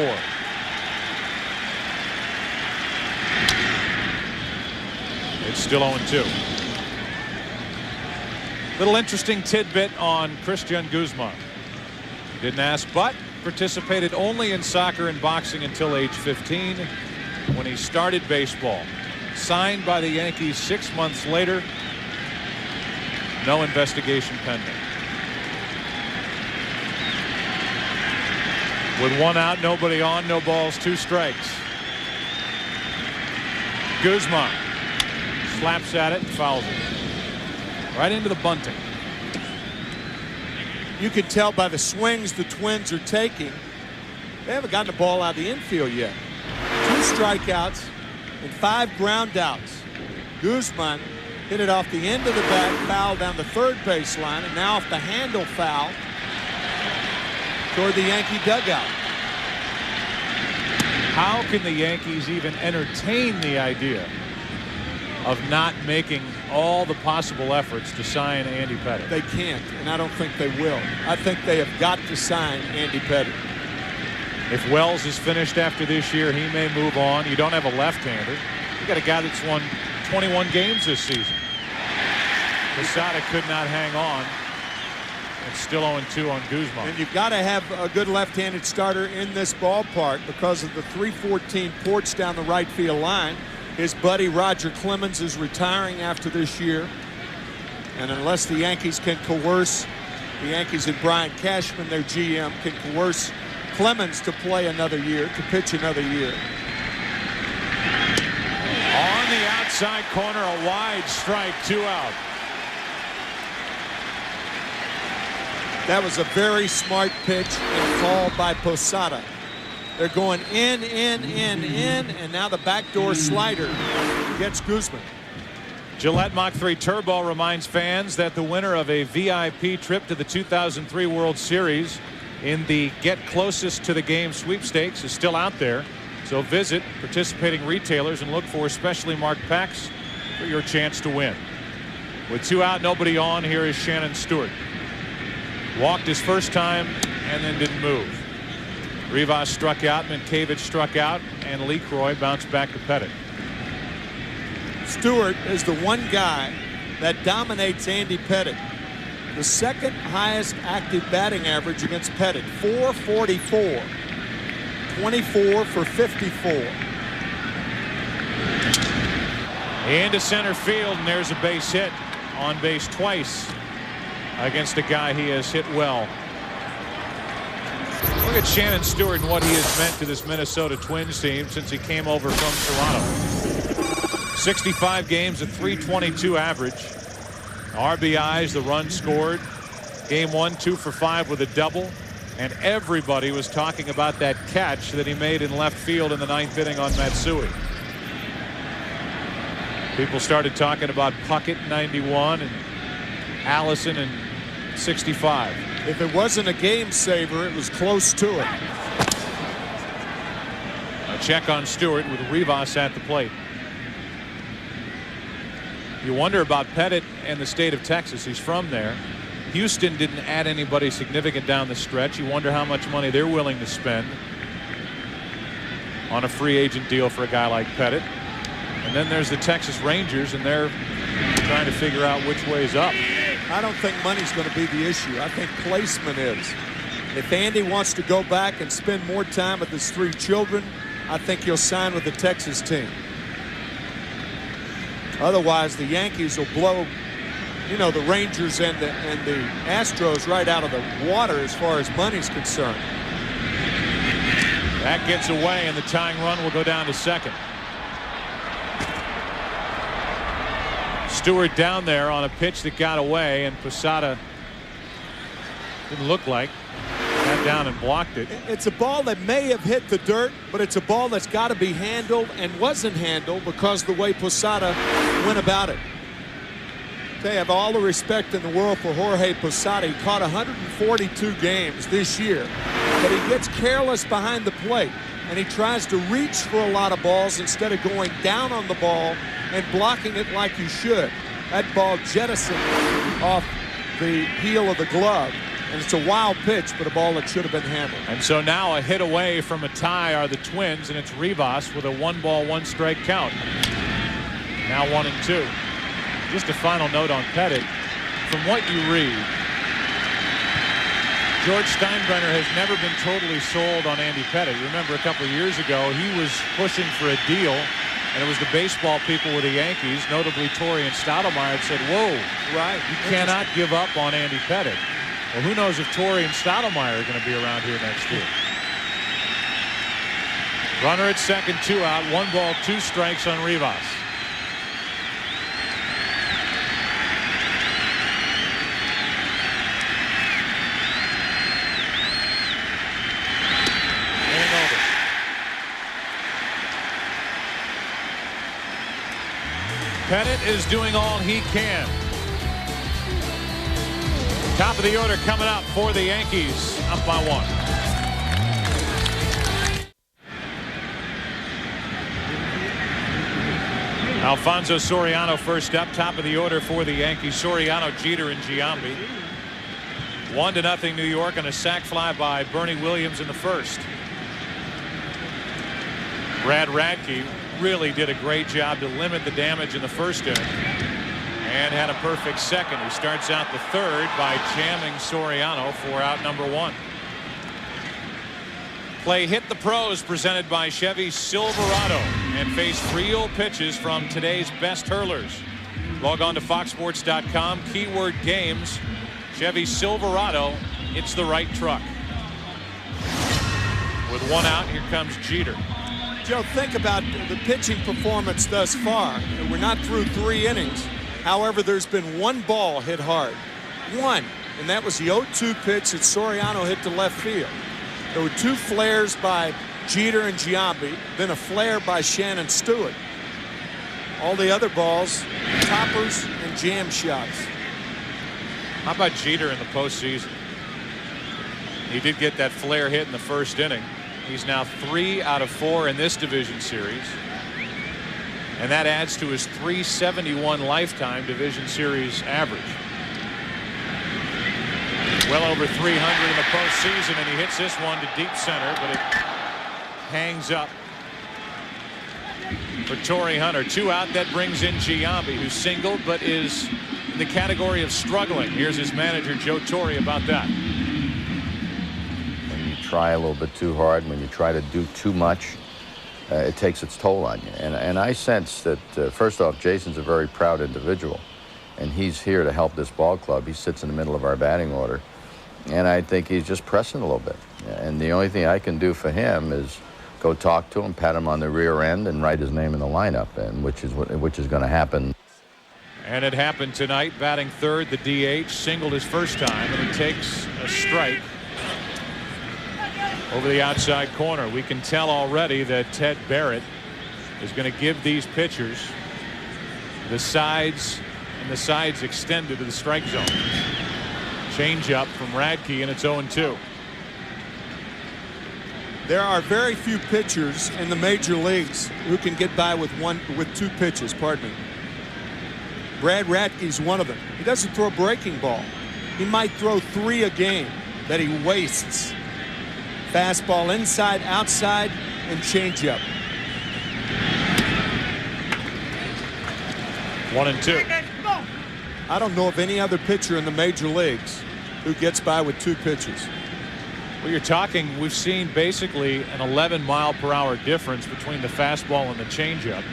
It's still 0-2. Little interesting tidbit on Christian Guzman. Didn't ask, but participated only in soccer and boxing until age 15 when he started baseball. Signed by the Yankees 6 months later. No investigation pending. With 1 out, nobody on, no balls, 2 strikes. Guzman slaps at it and fouls it. Right into the bunting. You can tell by the swings the Twins are taking, they haven't gotten the ball out of the infield yet. 2 strikeouts and 5 ground outs. Guzman hit it off the end of the bat, foul down the third baseline, and now off the handle foul toward the Yankee dugout. How can the Yankees even entertain the idea of not making all the possible efforts to sign Andy Pettitte? They can't, and I don't think they will. I think they have got to sign Andy Pettitte. If Wells is finished after this year, he may move on. You don't have a left-hander. You got a guy that's won 21 games this season. Posada could not hang on. It's still 0-2 on Guzman. And you've got to have a good left-handed starter in this ballpark because of the 314 porch down the right field line. His buddy Roger Clemens is retiring after this year. And unless the Yankees can coerce, the Yankees and Brian Cashman, their GM, can coerce Clemens to play another year, to pitch another year. On the outside corner, a wide strike, 2 out. That was a very smart pitch and call by Posada. They're going in, and now the backdoor slider gets Guzman. Gillette Mach 3 Turbo reminds fans that the winner of a VIP trip to the 2003 World Series in the Get Closest to the Game sweepstakes is still out there. So visit participating retailers and look for specially marked packs for your chance to win. With 2 out, nobody on, here is Shannon Stewart. Walked his first time and then didn't move. Rivas struck out, Minkiewicz struck out, and LeCroy bounced back to Pettit. Stewart is the one guy that dominates Andy Pettit. The second highest active batting average against Pettit, 444. 24 for 54. Into center field, and there's a base hit. On base twice against a guy he has hit well. Look at Shannon Stewart and what he has meant to this Minnesota Twins team since he came over from Toronto. 65 games, a .322 average. RBIs, the run scored. Game 1, 2 for 5 with a double. And everybody was talking about that catch that he made in left field in the 9th inning on Matsui. People started talking about Puckett in 91 and Allison in 65. If it wasn't a game saver, it was close to it. A check on Stewart with Rivas at the plate. You wonder about Pettit and the state of Texas. He's from there. Houston didn't add anybody significant down the stretch. You wonder how much money they're willing to spend on a free agent deal for a guy like Pettit. And then there's the Texas Rangers, and they're trying to figure out which way's up. I don't think money's going to be the issue. I think placement is. If Andy wants to go back and spend more time with his 3 children, I think he'll sign with the Texas team. Otherwise, the Yankees will blow, you know, the Rangers and the Astros right out of the water as far as money's concerned. That gets away, and the tying run will go down to second. Stewart down there on a pitch that got away, and Posada didn't look like got down and blocked it. It's a ball that may have hit the dirt, but it's a ball that's got to be handled and wasn't handled because of the way Posada went about it. They have all the respect in the world for Jorge Posada. He caught 142 games this year, but he gets careless behind the plate, and he tries to reach for a lot of balls instead of going down on the ball and blocking it like you should. That ball jettisoned off the heel of the glove, and it's a wild pitch, but a ball that should have been handled. And so now a hit away from a tie are the Twins, and it's Rivas with a 1-ball, 1-strike count. Now 1-2. Just a final note on Pettit. From what you read, George Steinbrenner has never been totally sold on Andy Pettit. You remember a couple of years ago, he was pushing for a deal, and it was the baseball people with the Yankees, notably Torrey and Stoudemire, that said, whoa, right, you cannot give up on Andy Pettit. Well, who knows if Torrey and Stoudemire are going to be around here next year. Runner at second, 2 out, 1 ball, 2 strikes on Rivas. Pettit is doing all he can. Top of the order coming up for the Yankees, up by 1. Alfonso Soriano first up, top of the order for the Yankees. Soriano, Jeter, and Giambi. 1-0 New York on a sac fly by Bernie Williams in the first. Brad Radke really did a great job to limit the damage in the first inning and had a perfect second. He starts out the third by jamming Soriano for out number 1. Play Hit the Pros presented by Chevy Silverado, and face real pitches from today's best hurlers. Log on to foxsports.com, keyword games, Chevy Silverado. It's the right truck. With 1 out, here comes Jeter. Joe, think about the pitching performance thus far. We're not through 3 innings. However, there's been 1 ball hit hard. 1. And that was the 0-2 pitch that Soriano hit to left field. There were 2 flares by Jeter and Giambi, then a flare by Shannon Stewart. All the other balls, toppers and jam shots. How about Jeter in the postseason? He did get that flare hit in the first inning. He's now 3 out of 4 in this division series. And that adds to his .371 lifetime division series average. Well over 300 in the postseason, and he hits this one to deep center, but it hangs up for Torrey Hunter. 2 out. That brings in Giambi, who singled but is in the category of struggling. Here's his manager, Joe Torre, about that. When you try a little bit too hard, when you try to do too much, it takes its toll on you. And I sense that, first off, Jason's a very proud individual, and he's here to help this ball club. He sits in the middle of our batting order, and I think he's just pressing a little bit. And the only thing I can do for him is go talk to him, pat him on the rear end, and write his name in the lineup, and which is going to happen. And it happened tonight. Batting third, the DH singled his first time, and he takes a strike over the outside corner. We can tell already that Ted Barrett is going to give these pitchers the sides, and the sides extended to the strike zone. Change up from Radke, and it's 0-2. There are very few pitchers in the major leagues who can get by with 2 pitches. Pardon me. Brad Radke's one of them. He doesn't throw a breaking ball. He might throw 3 a game that he wastes. Fastball inside, outside, and changeup. 1-2. I don't know of any other pitcher in the major leagues who gets by with 2 pitches. Well, you're talking, we've seen basically an 11-mile-per-hour difference between the fastball and the changeup.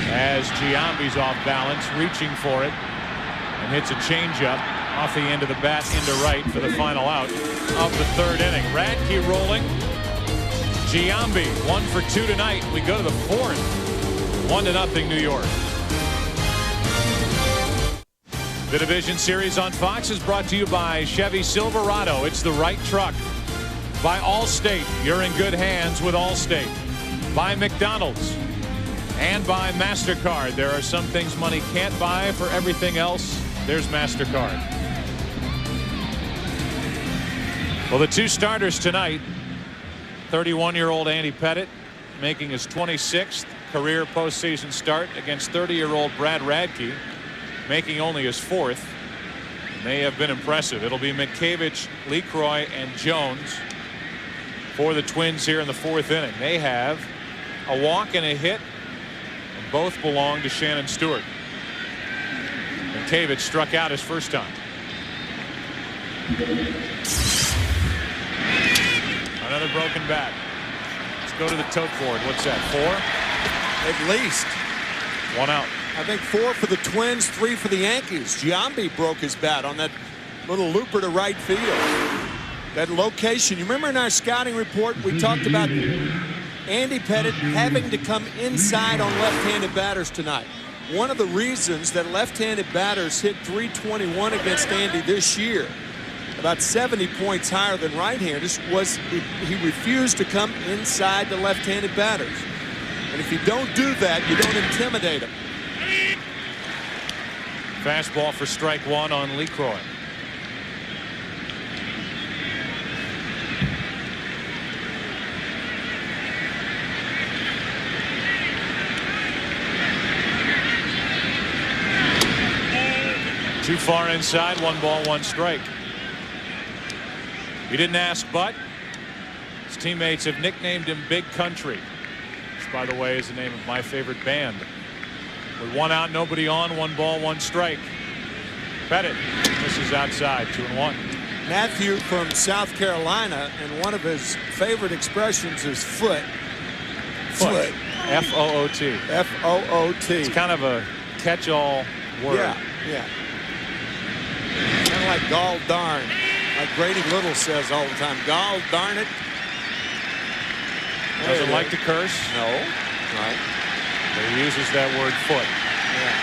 As Giambi's off balance, reaching for it, and hits a changeup off the end of the bat into right for the final out of the third inning. Radke rolling. Giambi 1 for 2 tonight. We go to the fourth. 1-0 New York. The division series on Fox is brought to you by Chevy Silverado. It's the right truck. By Allstate. You're in good hands with Allstate. By McDonald's. And by MasterCard. There are some things money can't buy. For everything else, there's MasterCard. Well, the 2 starters tonight. 31-year-old Andy Pettitte making his 26th career postseason start against 30-year-old Brad Radke making only his 4th. They have been impressive. It'll be Mitkevich, LeCroy, and Jones for the Twins here in the 4th inning. They have a walk and a hit, and both belong to Shannon Stewart. Mitkevich struck out his first time. Another broken bat. Let's go to the tote board. What's that, 4? At least. 1 out. I think 4 for the Twins, 3 for the Yankees. Giambi broke his bat on that little looper to right field. That location. You remember in our scouting report we talked about Andy Pettitte having to come inside on left-handed batters tonight. One of the reasons that left-handed batters hit .321 against Andy this year, about 70 points higher than right-handers, was he refused to come inside the left-handed batters. And if you don't do that, you don't intimidate him. Fastball for strike 1 on LeCroy. Too far inside. 1 ball, 1 strike. He didn't ask, but his teammates have nicknamed him Big Country, which, by the way, is the name of my favorite band. With 1 out, nobody on, 1 ball, 1 strike. Pettitte misses outside, 2-1. Matthew from South Carolina, and one of his favorite expressions is foot. Foot. F-O-O-T. F-O-O-T. It's kind of a catch-all word. Yeah. Kind of like gall darn, like Grady Little says all the time. Gall darn it. Doesn't like to curse. No. Right. But he uses that word foot. Yeah.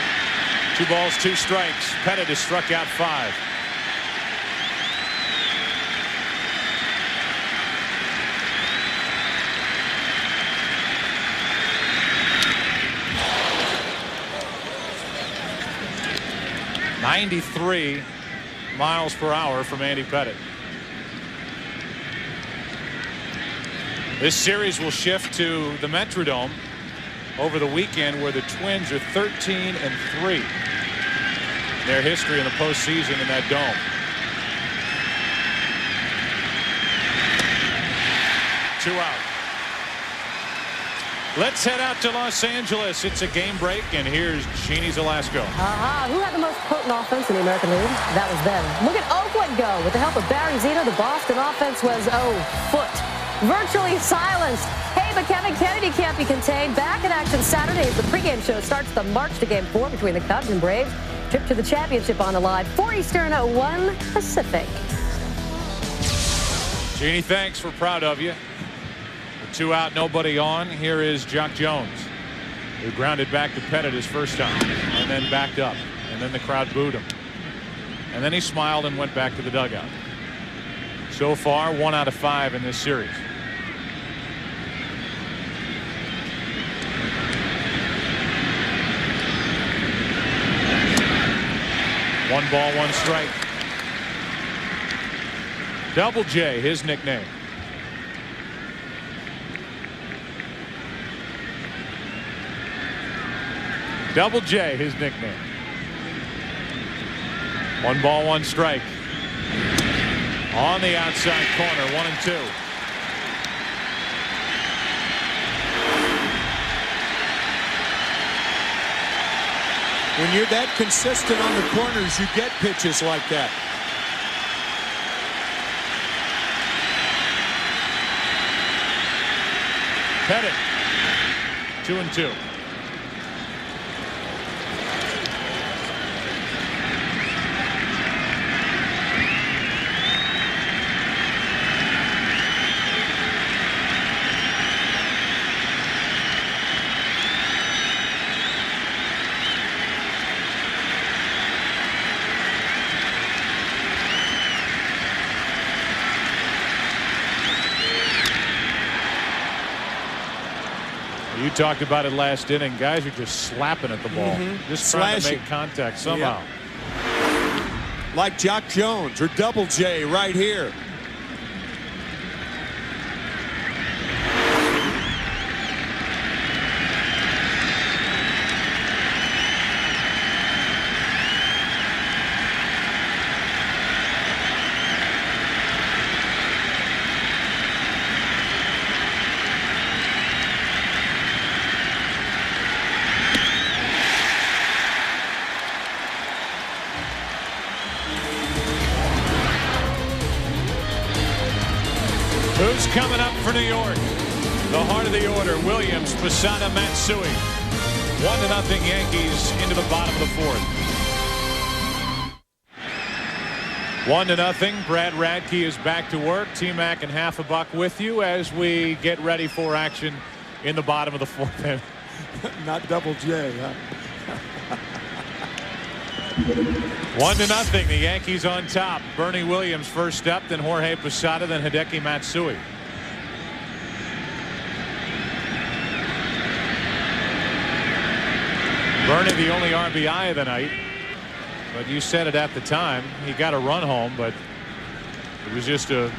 2 balls, 2 strikes. Pettitte has struck out 5. 93 miles per hour from Andy Pettitte. This series will shift to the Metrodome over the weekend, where the Twins are 13-3. Their history in the postseason in that dome. Two out. Let's head out to Los Angeles. It's a game break, and here's Jeannie Zalasko. Who had the most potent offense in the American League? That was them. Look at Oakland go. With the help of Barry Zito, the Boston offense was, foot. Virtually silenced. Hey, but Kevin Kennedy can't be contained. Back in action Saturday as the pregame show starts the march to Game 4 between the Cubs and Braves. Trip to the championship on the line. 4 Eastern, 1 Pacific. Jeannie, thanks. We're proud of you. Two out, nobody on. Here is Jock Jones, who grounded back to Pettitte his first time and then backed up, and then the crowd booed him, and then he smiled and went back to the dugout. So far, 1 out of 5 in this series. One ball, 1 strike. Double J, his nickname. Double J, his nickname. 1 ball, 1 strike. On the outside corner, 1-2. When you're that consistent on the corners, you get pitches like that. Pettitte, 2-2. You talked about it last inning. Guys are just slapping at the ball. Just trying to make contact somehow. Yeah. Like Jock Jones or Double J right here. Who's coming up for New York? The heart of the order, Williams, Posada, Matsui. 1-0 Yankees into the bottom of the 4th. 1-0. Brad Radke is back to work. T-Mac and Half a Buck with you as we get ready for action in the bottom of the 4th. Not Double J, huh? 1-0. The Yankees on top. Bernie Williams first up, then Jorge Posada, then Hideki Matsui. Bernie, the only RBI of the night, but you said it at the time. He got a run home, but it was just a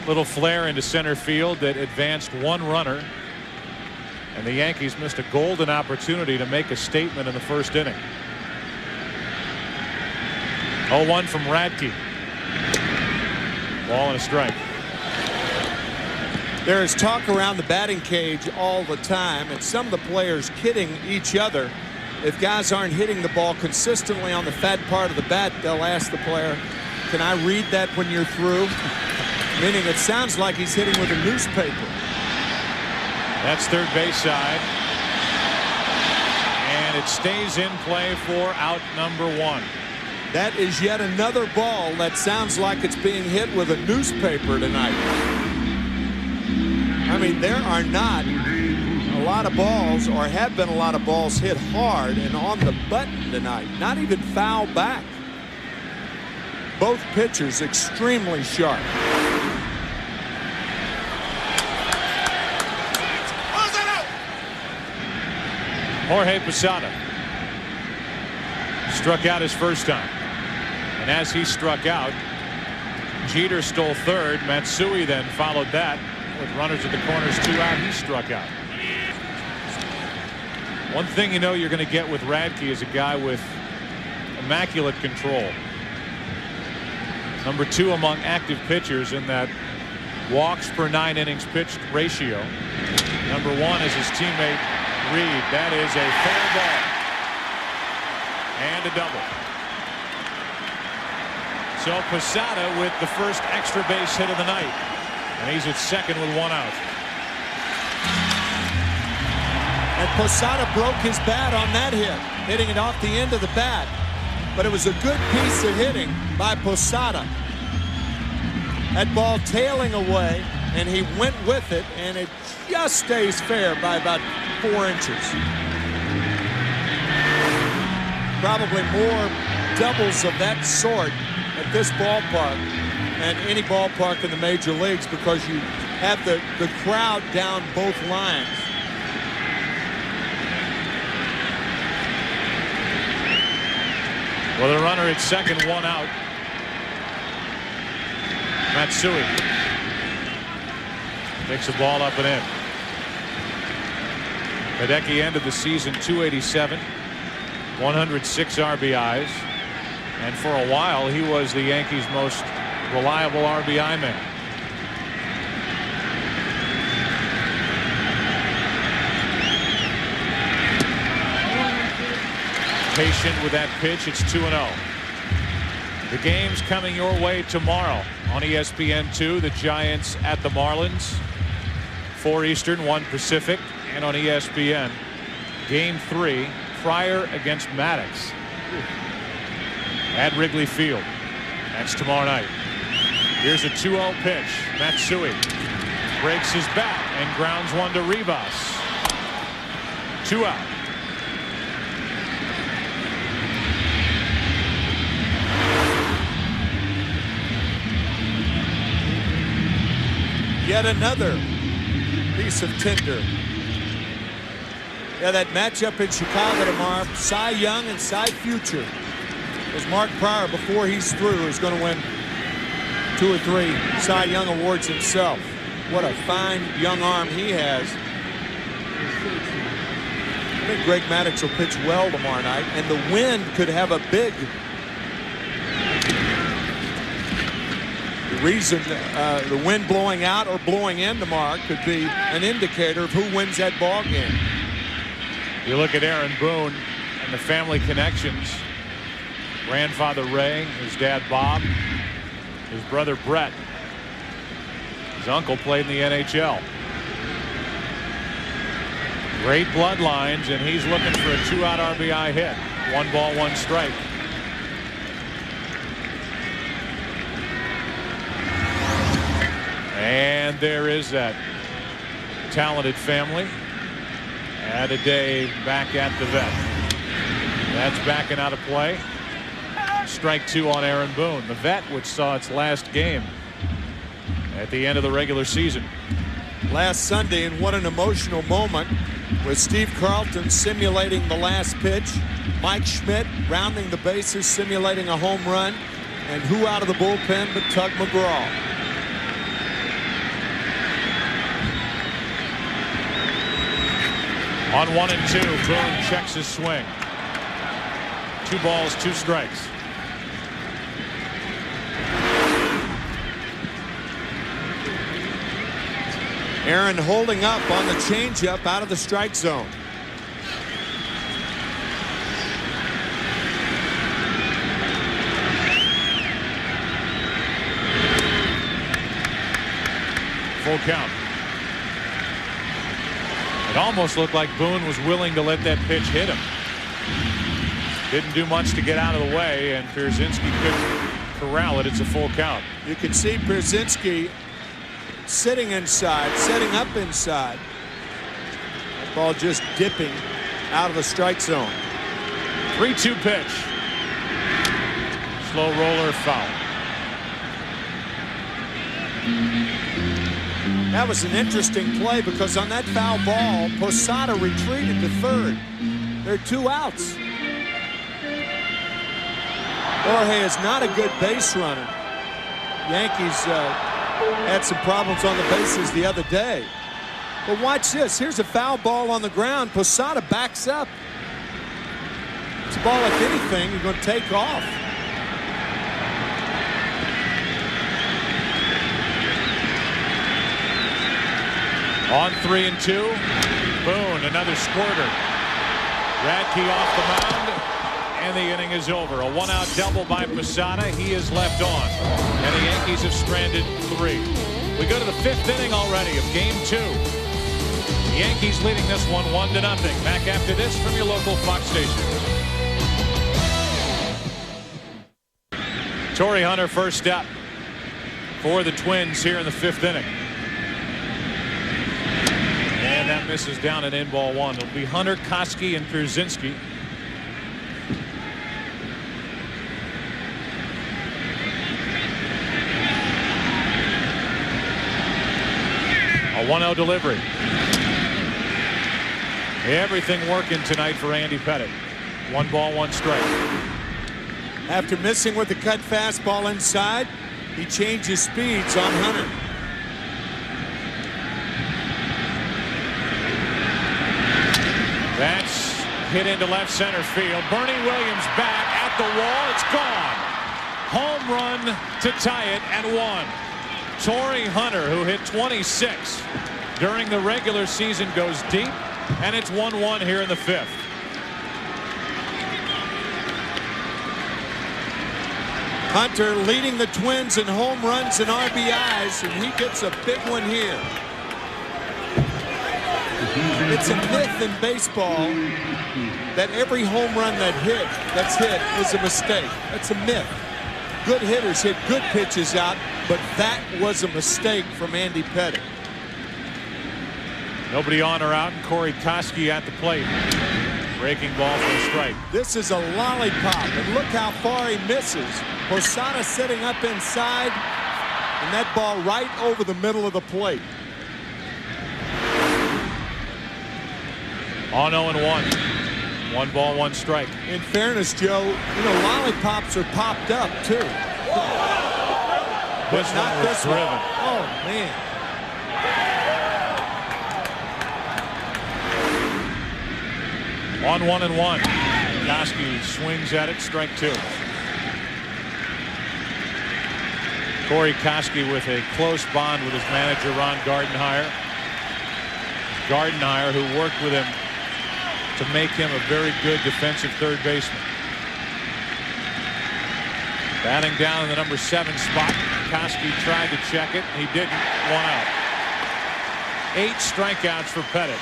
little flare into center field that advanced 1 runner, and the Yankees missed a golden opportunity to make a statement in the first inning. 0-1 from Radke. Ball and a strike. There is talk around the batting cage all the time, and some of the players kidding each other. If guys aren't hitting the ball consistently on the fat part of the bat, they'll ask the player, can I read that when you're through? Meaning it sounds like he's hitting with a newspaper. That's third base side. And it stays in play for out number 1. That is yet another ball that sounds like it's being hit with a newspaper tonight. I mean, there are not a lot of balls, or have been a lot of balls hit hard and on the button tonight. Not even foul back. Both pitchers extremely sharp. Jorge Posada struck out his first time. And as he struck out, Jeter stole third. Matsui then followed that with runners at the corners, 2 out. He struck out. One thing you know you're going to get with Radke is a guy with immaculate control. Number 2 among active pitchers in that walks per 9 innings pitched ratio. Number 1 is his teammate Reed. That is a fair ball and a double. So Posada with the first extra base hit of the night, and he's at second with 1 out. And Posada broke his bat on that hit, hitting it off the end of the bat. But it was a good piece of hitting by Posada. That ball tailing away, and he went with it, and it just stays fair by about 4 inches. Probably more doubles of that sort at this ballpark and any ballpark in the major leagues, because you have the crowd down both lines. Well, the runner at second, 1 out. Matsui takes the ball up and in. Hideki ended the season 287, 106 RBIs, and for a while he was the Yankees' most reliable RBI man. Patient with that pitch. It's 2-0. The game's coming your way tomorrow on ESPN2. The Giants at the Marlins, 4 Eastern, 1 Pacific, and on ESPN, Game 3, Pryor against Maddox at Wrigley Field. That's tomorrow night. Here's a 2-0 pitch. Matsui breaks his bat and grounds one to Rivas. 2 out. Yet another piece of tinder. Yeah, that matchup in Chicago tomorrow, Cy Young and Cy Future. Because Mark Pryor, before he's through, is going to win 2 or 3 Cy Young awards himself. What a fine young arm he has. I think Greg Maddux will pitch well tomorrow night, and the wind could have a big reason. The wind blowing out or blowing in tomorrow could be an indicator of who wins that ball game. You look at Aaron Boone and the family connections. Grandfather Ray, his dad Bob, his brother Brett. His uncle played in the NHL. Great bloodlines, and he's looking for a 2-out RBI hit. 1 ball, 1 strike. And there is that talented family. Add a day back at the vet. That's backing out of play. Strike 2 on Aaron Boone. The vet, which saw its last game at the end of the regular season last Sunday, and what an emotional moment with Steve Carlton simulating the last pitch, Mike Schmidt rounding the bases simulating a home run, and who out of the bullpen but Tug McGraw. On 1 and 2, Boone checks his swing. 2 balls, 2 strikes. Aaron holding up on the changeup out of the strike zone. Full count. It almost looked like Boone was willing to let that pitch hit him. Didn't do much to get out of the way, and Pierzynski couldn't corral it. It's a full count. You can see Pierzynski sitting inside, setting up inside. That ball just dipping out of the strike zone. 3-2 pitch. Slow roller, foul. That was an interesting play, because on that foul ball, Posada retreated to third. There are 2 outs. Jorge is not a good base runner. Yankees had some problems on the bases the other day. But watch this. Here's a foul ball on the ground. Posada backs up. This ball, if anything, is going to take off. On 3-2. Boone, another squirter. Radke off the mound, and the inning is over. A one-out double by Posada. He is left on, and the Yankees have stranded 3. We go to the 5th inning already of Game 2. The Yankees leading this one 1-0. Back after this from your local Fox station. Torrey Hunter first up for the Twins here in the 5th inning. And that misses down at in ball 1. It'll be Hunter, Koski, and Pierzynski. A 1-0 delivery. Everything working tonight for Andy Pettitte. 1 ball, 1 strike. After missing with the cut fastball inside, he changes speeds on Hunter. That's hit into left center field. Bernie Williams back at the wall. It's gone. Home run to tie it at 1. Torrey Hunter, who hit 26 during the regular season, goes deep, and it's 1-1 here in the 5th. Hunter leading the Twins in home runs and RBIs, and he gets a big one here. It's a myth in baseball that every home run that's hit is a mistake. That's a myth. Good hitters hit good pitches out, but that was a mistake from Andy Pettitte. Nobody on or out, and Corey Koski at the plate. Breaking ball for a strike. This is a lollipop, and look how far he misses. Posada sitting up inside, and that ball right over the middle of the plate. On 0-1. 1 ball, 1 strike. In fairness, Joe, you know, lollipops are popped up too. But This not one was this driven. one. Oh man. On 1-1. Koski swings at it, strike 2. Corey Koski with a close bond with his manager Ron Gardenhire. Gardenhire, who worked with him to make him a very good defensive third baseman. Batting down in the number 7 spot. Koski tried to check it. He didn't. 1 out. 8 strikeouts for Pettitte.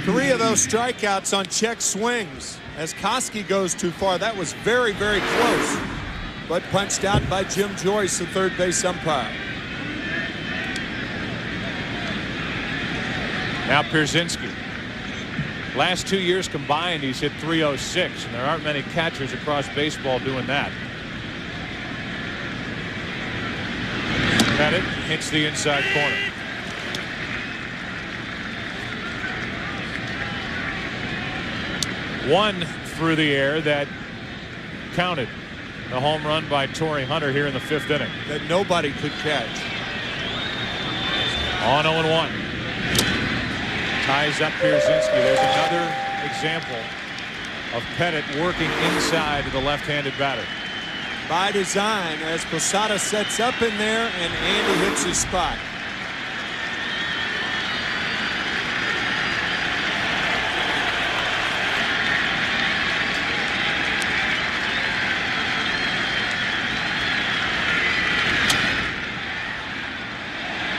Three of those strikeouts on check swings. As Koski goes too far, that was very, very close. But punched out by Jim Joyce, the third base umpire. Now Pierzynski. Last 2 years combined, he's hit .306, and there aren't many catchers across baseball doing that. Pettitte hits the inside corner. One through the air that counted. The home run by Torrey Hunter here in the 5th inning. That nobody could catch. On 0-1. Ties up Pierzynski. There's another example of Pettitte working inside of the left-handed batter. By design, as Posada sets up in there and Andy hits his spot.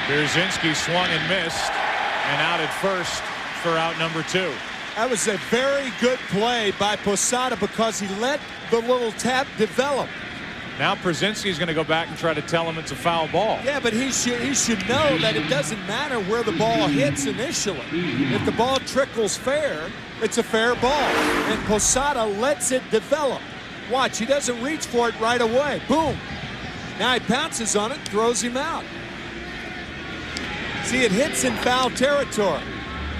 Pierzynski swung and missed, and out at first for out number 2. That was a very good play by Posada because he let the little tap develop. Now Pierzynski's going to go back and try to tell him it's a foul ball. Yeah, but he should know that it doesn't matter where the ball hits initially. If the ball trickles fair, it's a fair ball. And Posada lets it develop. Watch, he doesn't reach for it right away. Boom. Now he pounces on it, throws him out. See, it hits in foul territory.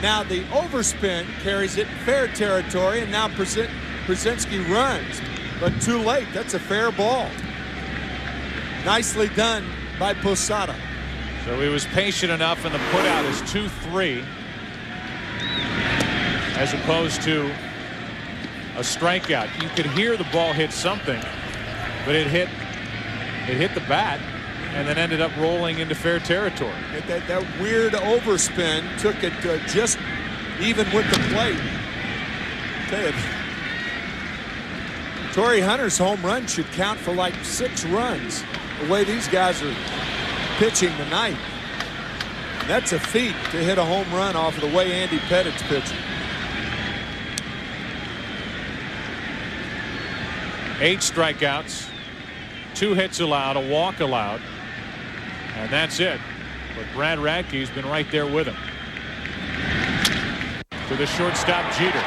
Now the overspin carries it in fair territory, and now Brzezinski runs, but too late. That's a fair ball. Nicely done by Posada. So he was patient enough, and the putout is 2-3 as opposed to a strikeout. You could hear the ball hit something, but it hit the bat and then ended up rolling into fair territory. That weird overspin took it just even with the plate. Tell you, Torrey Hunter's home run should count for like 6 runs. The way these guys are pitching tonight, that's a feat to hit a home run off of the way Andy Pettit's pitching. 8 strikeouts, 2 hits allowed, a walk allowed, and that's it. But Brad Radke's been right there with him. To the shortstop, Jeter.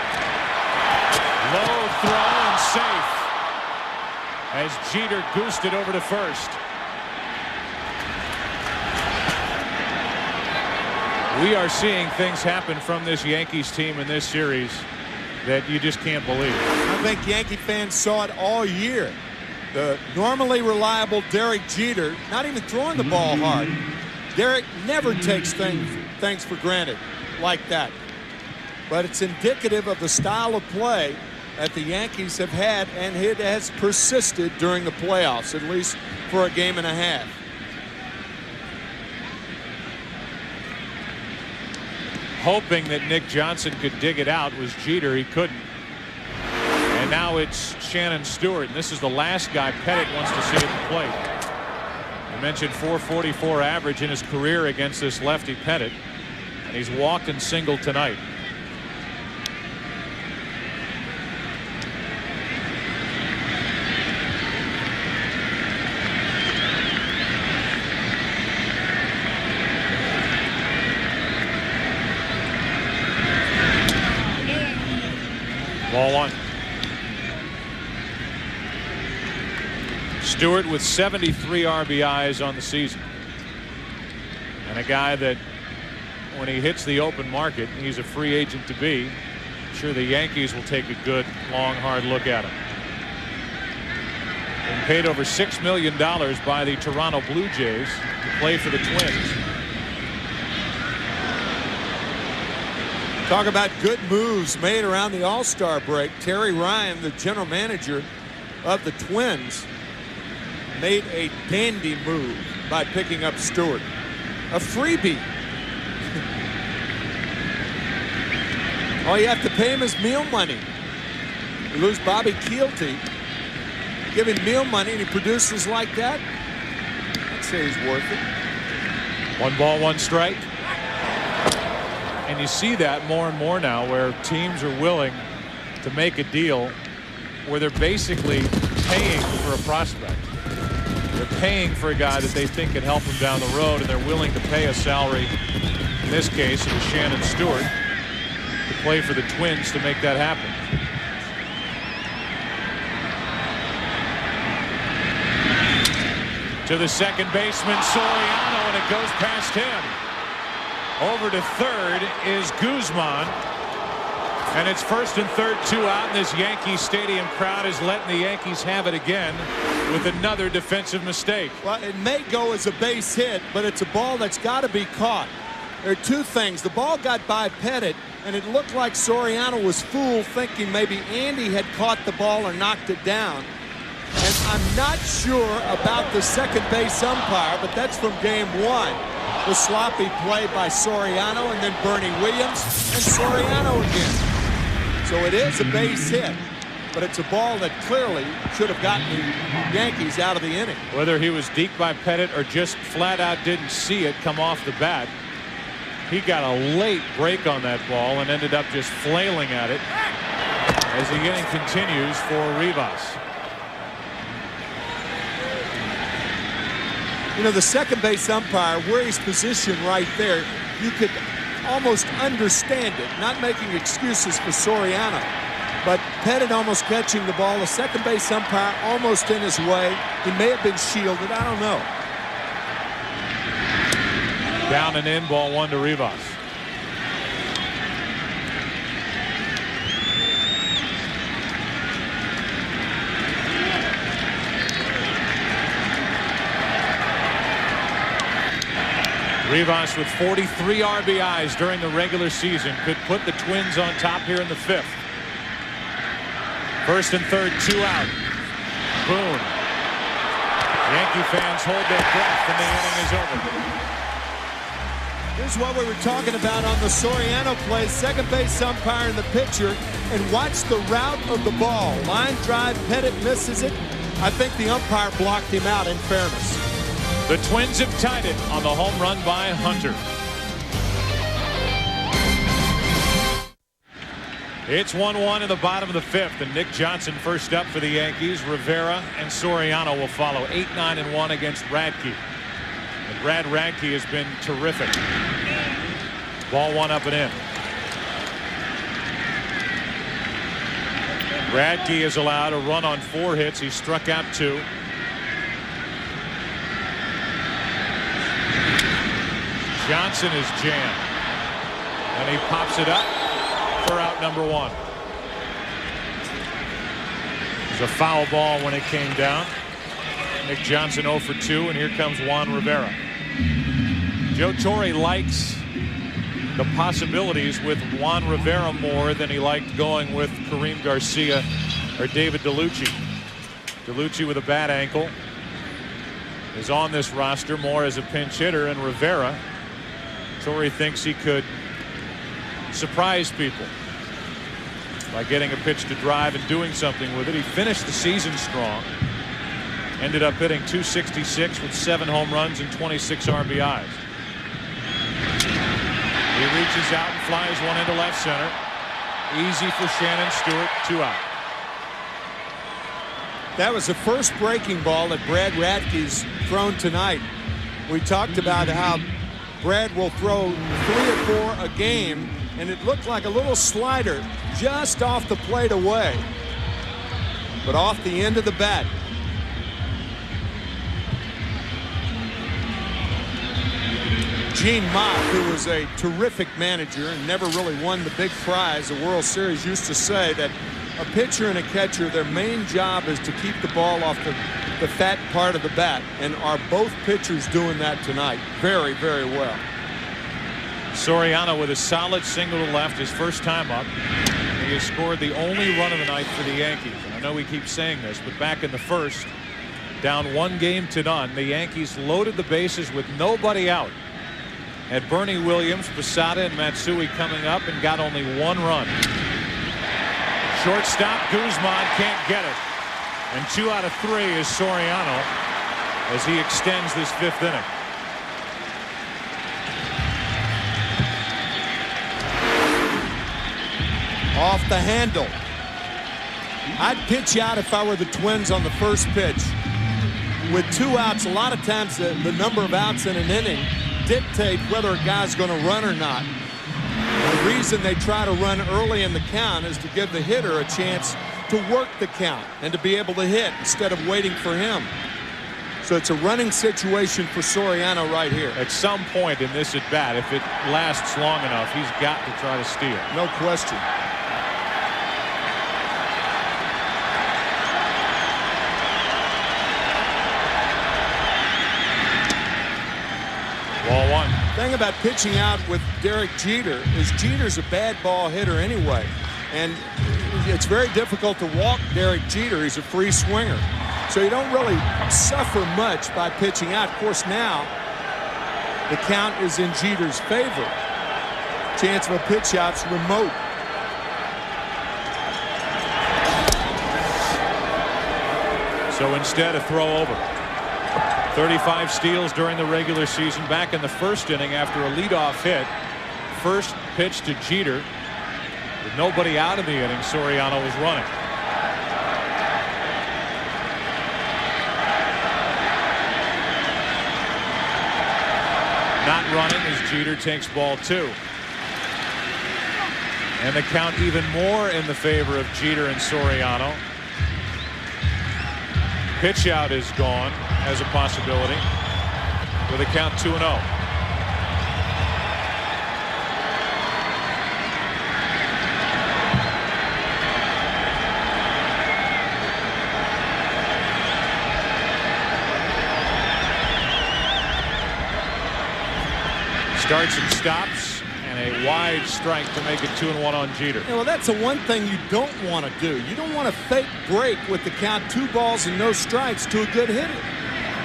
Low throw and safe as Jeter goosed it over to first. We are seeing things happen from this Yankees team in this series that you just can't believe. I think Yankee fans saw it all year. The normally reliable Derek Jeter, not even throwing the ball hard. Derek never takes things for granted like that. But it's indicative of the style of play that the Yankees have had, and it has persisted during the playoffs, at least for a game and a half. Hoping that Nick Johnson could dig it out was Jeter. He couldn't. And now it's Shannon Stewart, and this is the last guy Pettit wants to see at the plate. I mentioned .444 average in his career against this lefty Pettit, and he's walked and singled tonight. Ball 1. Stewart with 73 RBIs on the season, and a guy that when he hits the open market, he's a free agent to be. I'm sure the Yankees will take a good long hard look at him. Been paid over $6 million by the Toronto Blue Jays to play for the Twins. Talk about good moves made around the All-Star break. Terry Ryan, the general manager of the Twins, made a dandy move by picking up Stewart. A freebie. All you have to pay him is meal money. You lose Bobby Keelty, give him meal money, and he produces like that. I'd say he's worth it. 1 ball, 1 strike. And you see that more and more now, where teams are willing to make a deal where they're basically paying for a prospect. They're paying for a guy that they think can help them down the road, and they're willing to pay a salary. In this case, it was Shannon Stewart to play for the Twins to make that happen. To the second baseman, Soriano, and it goes past him. Over to third is Guzman, and it's first and third, 2 out, and this Yankee Stadium crowd is letting the Yankees have it again with another defensive mistake. Well, it may go as a base hit, but it's a ball that's got to be caught. There are 2 things. The ball got by Pettit, and it looked like Soriano was fooled, thinking maybe Andy had caught the ball or knocked it down. And I'm not sure about the second base umpire, but that's from game 1. The sloppy play by Soriano, and then Bernie Williams, and Soriano again. So it is a base hit, but it's a ball that clearly should have gotten the Yankees out of the inning. Whether he was deked by Pettit or just flat out didn't see it come off the bat, he got a late break on that ball and ended up just flailing at it as the inning continues for Rivas. You know, the second base umpire, where he's positioned right there, you could almost understand it. Not making excuses for Soriano, but Pettit almost catching the ball. The second base umpire almost in his way. He may have been shielded. I don't know. Down and in, ball 1 to Rivas. Rivas with 43 RBIs during the regular season could put the Twins on top here in the 5th. First and third, 2 out. Boone. Yankee fans hold their breath and the inning is over. Here's what we were talking about on the Soriano play. Second base umpire and the pitcher, and watch the route of the ball. Line drive, Pettit misses it. I think the umpire blocked him out in fairness. The Twins have tied it on the home run by Hunter. It's 1-1 in the bottom of the 5th, and Nick Johnson first up for the Yankees. Rivera and Soriano will follow. 8-9-1 against Radke. And Brad Radke has been terrific. Ball 1 up and in. Radke is allowed a run on 4 hits. He struck out 2. Johnson is jammed, and he pops it up for out number 1. It was a foul ball when it came down. Nick Johnson 0 for 2, and here comes Juan Rivera. Joe Torre likes the possibilities with Juan Rivera more than he liked going with Kareem Garcia or David DeLucci. DeLucci with a bad ankle is on this roster more as a pinch hitter, and Rivera, Torre thinks he could surprise people by getting a pitch to drive and doing something with it. He finished the season strong. Ended up hitting .266 with 7 home runs and 26 RBIs. He reaches out and flies one into left center. Easy for Shannon Stewart. 2 out. That was the first breaking ball that Brad Radke's thrown tonight. We talked about how Brad will throw 3 or 4 a game, and it looked like a little slider just off the plate away, but off the end of the bat. Gene Mott, who was a terrific manager and never really won the big prize, the World Series, used to say that a pitcher and a catcher, their main job is to keep the ball off the fat part of the bat, and are both pitchers doing that tonight very, very well. Soriano with a solid single to left, his first time up. He has scored the only run of the night for the Yankees. And I know we keep saying this, but back in the first, down 1-0 the Yankees loaded the bases with nobody out. Had Bernie Williams, Posada, and Matsui coming up and got only 1 run. Shortstop Guzman can't get it. And 2 out of 3 is Soriano as he extends this 5th inning. Off the handle. I'd pitch out if I were the Twins on the first pitch. With 2 outs, a lot of times the number of outs in an inning dictate whether a guy's going to run or not. The reason they try to run early in the count is to give the hitter a chance to work the count and to be able to hit instead of waiting for him. So it's a running situation for Soriano right here. At some point in this at bat, if it lasts long enough, he's got to try to steal. No question. Ball 1. Thing about pitching out with Derek Jeter is Jeter's a bad ball hitter anyway, and it's very difficult to walk Derek Jeter. He's a free swinger, so you don't really suffer much by pitching out. Of course, now the count is in Jeter's favor. Chance of a pitch out's remote. So instead, a throw over. 35 steals during the regular season. Back in the first inning after a leadoff hit. First pitch to Jeter. With nobody out of the inning, Soriano was running. Not running as Jeter takes ball 2. And the count even more in the favor of Jeter and Soriano. Pitch out is gone as a possibility with a count 2-0. Starts and stops, and a wide strike to make it 2-1 on Jeter. Yeah, well, that's the one thing you don't want to do. You don't want to fake break with the count 2 balls and no strikes to a good hitter.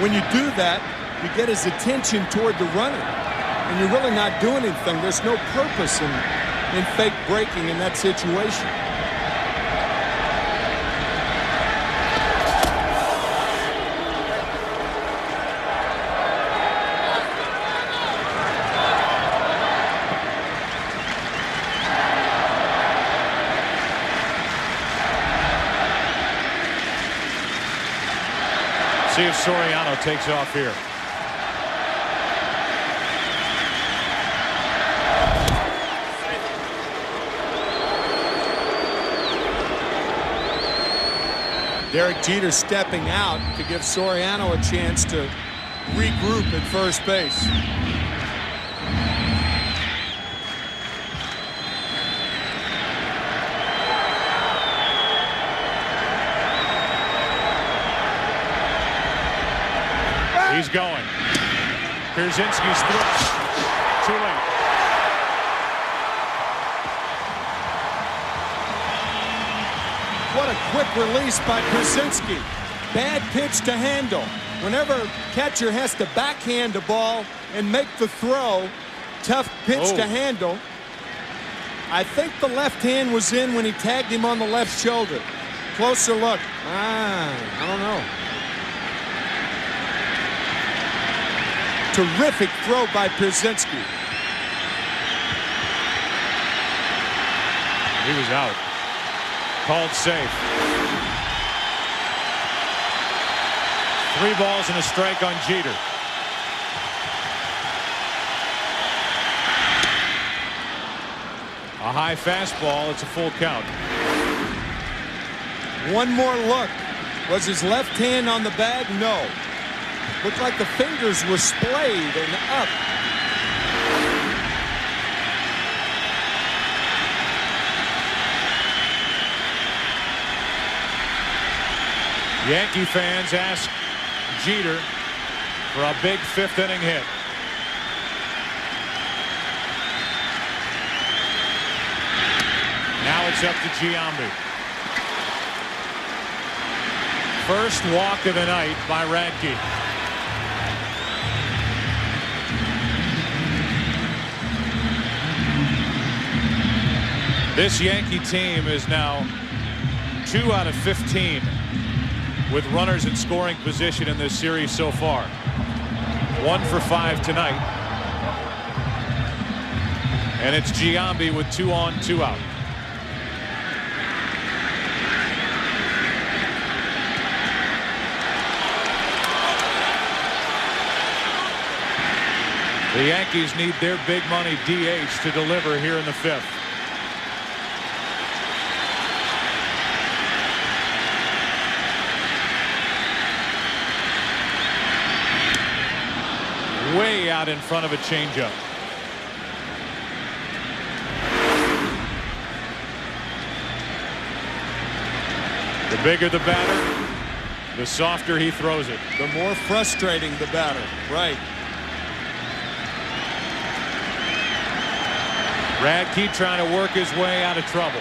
When you do that, you get his attention toward the runner, and you're really not doing anything. There's no purpose in fake breaking in that situation. See if Soriano takes off here. Derek Jeter stepping out to give Soriano a chance to regroup at first base. He's going. Pierzynski's through. Too late. What a quick release by Pierzynski. Bad pitch to handle. Whenever catcher has to backhand the ball and make the throw, tough pitch to handle. I think the left hand was in when he tagged him on the left shoulder. Closer look. I don't know. Terrific throw by Pierzynski. He was out. Called safe. 3 balls and a strike on Jeter. A high fastball. It's a full count. One more look. Was his left hand on the bag? No. Looked like the fingers were splayed and up. Yankee fans ask Jeter for a big 5th inning hit. Now it's up to Giambi. First walk of the night by Radke. This Yankee team is now 2 out of 15 with runners in scoring position in this series so far. 1 for 5 tonight. And it's Giambi with 2 on, 2 out. The Yankees need their big money DH to deliver here in the 5th. Way out in front of a changeup. The bigger the batter, the softer he throws it. The more frustrating the batter. Right. Radke trying to work his way out of trouble.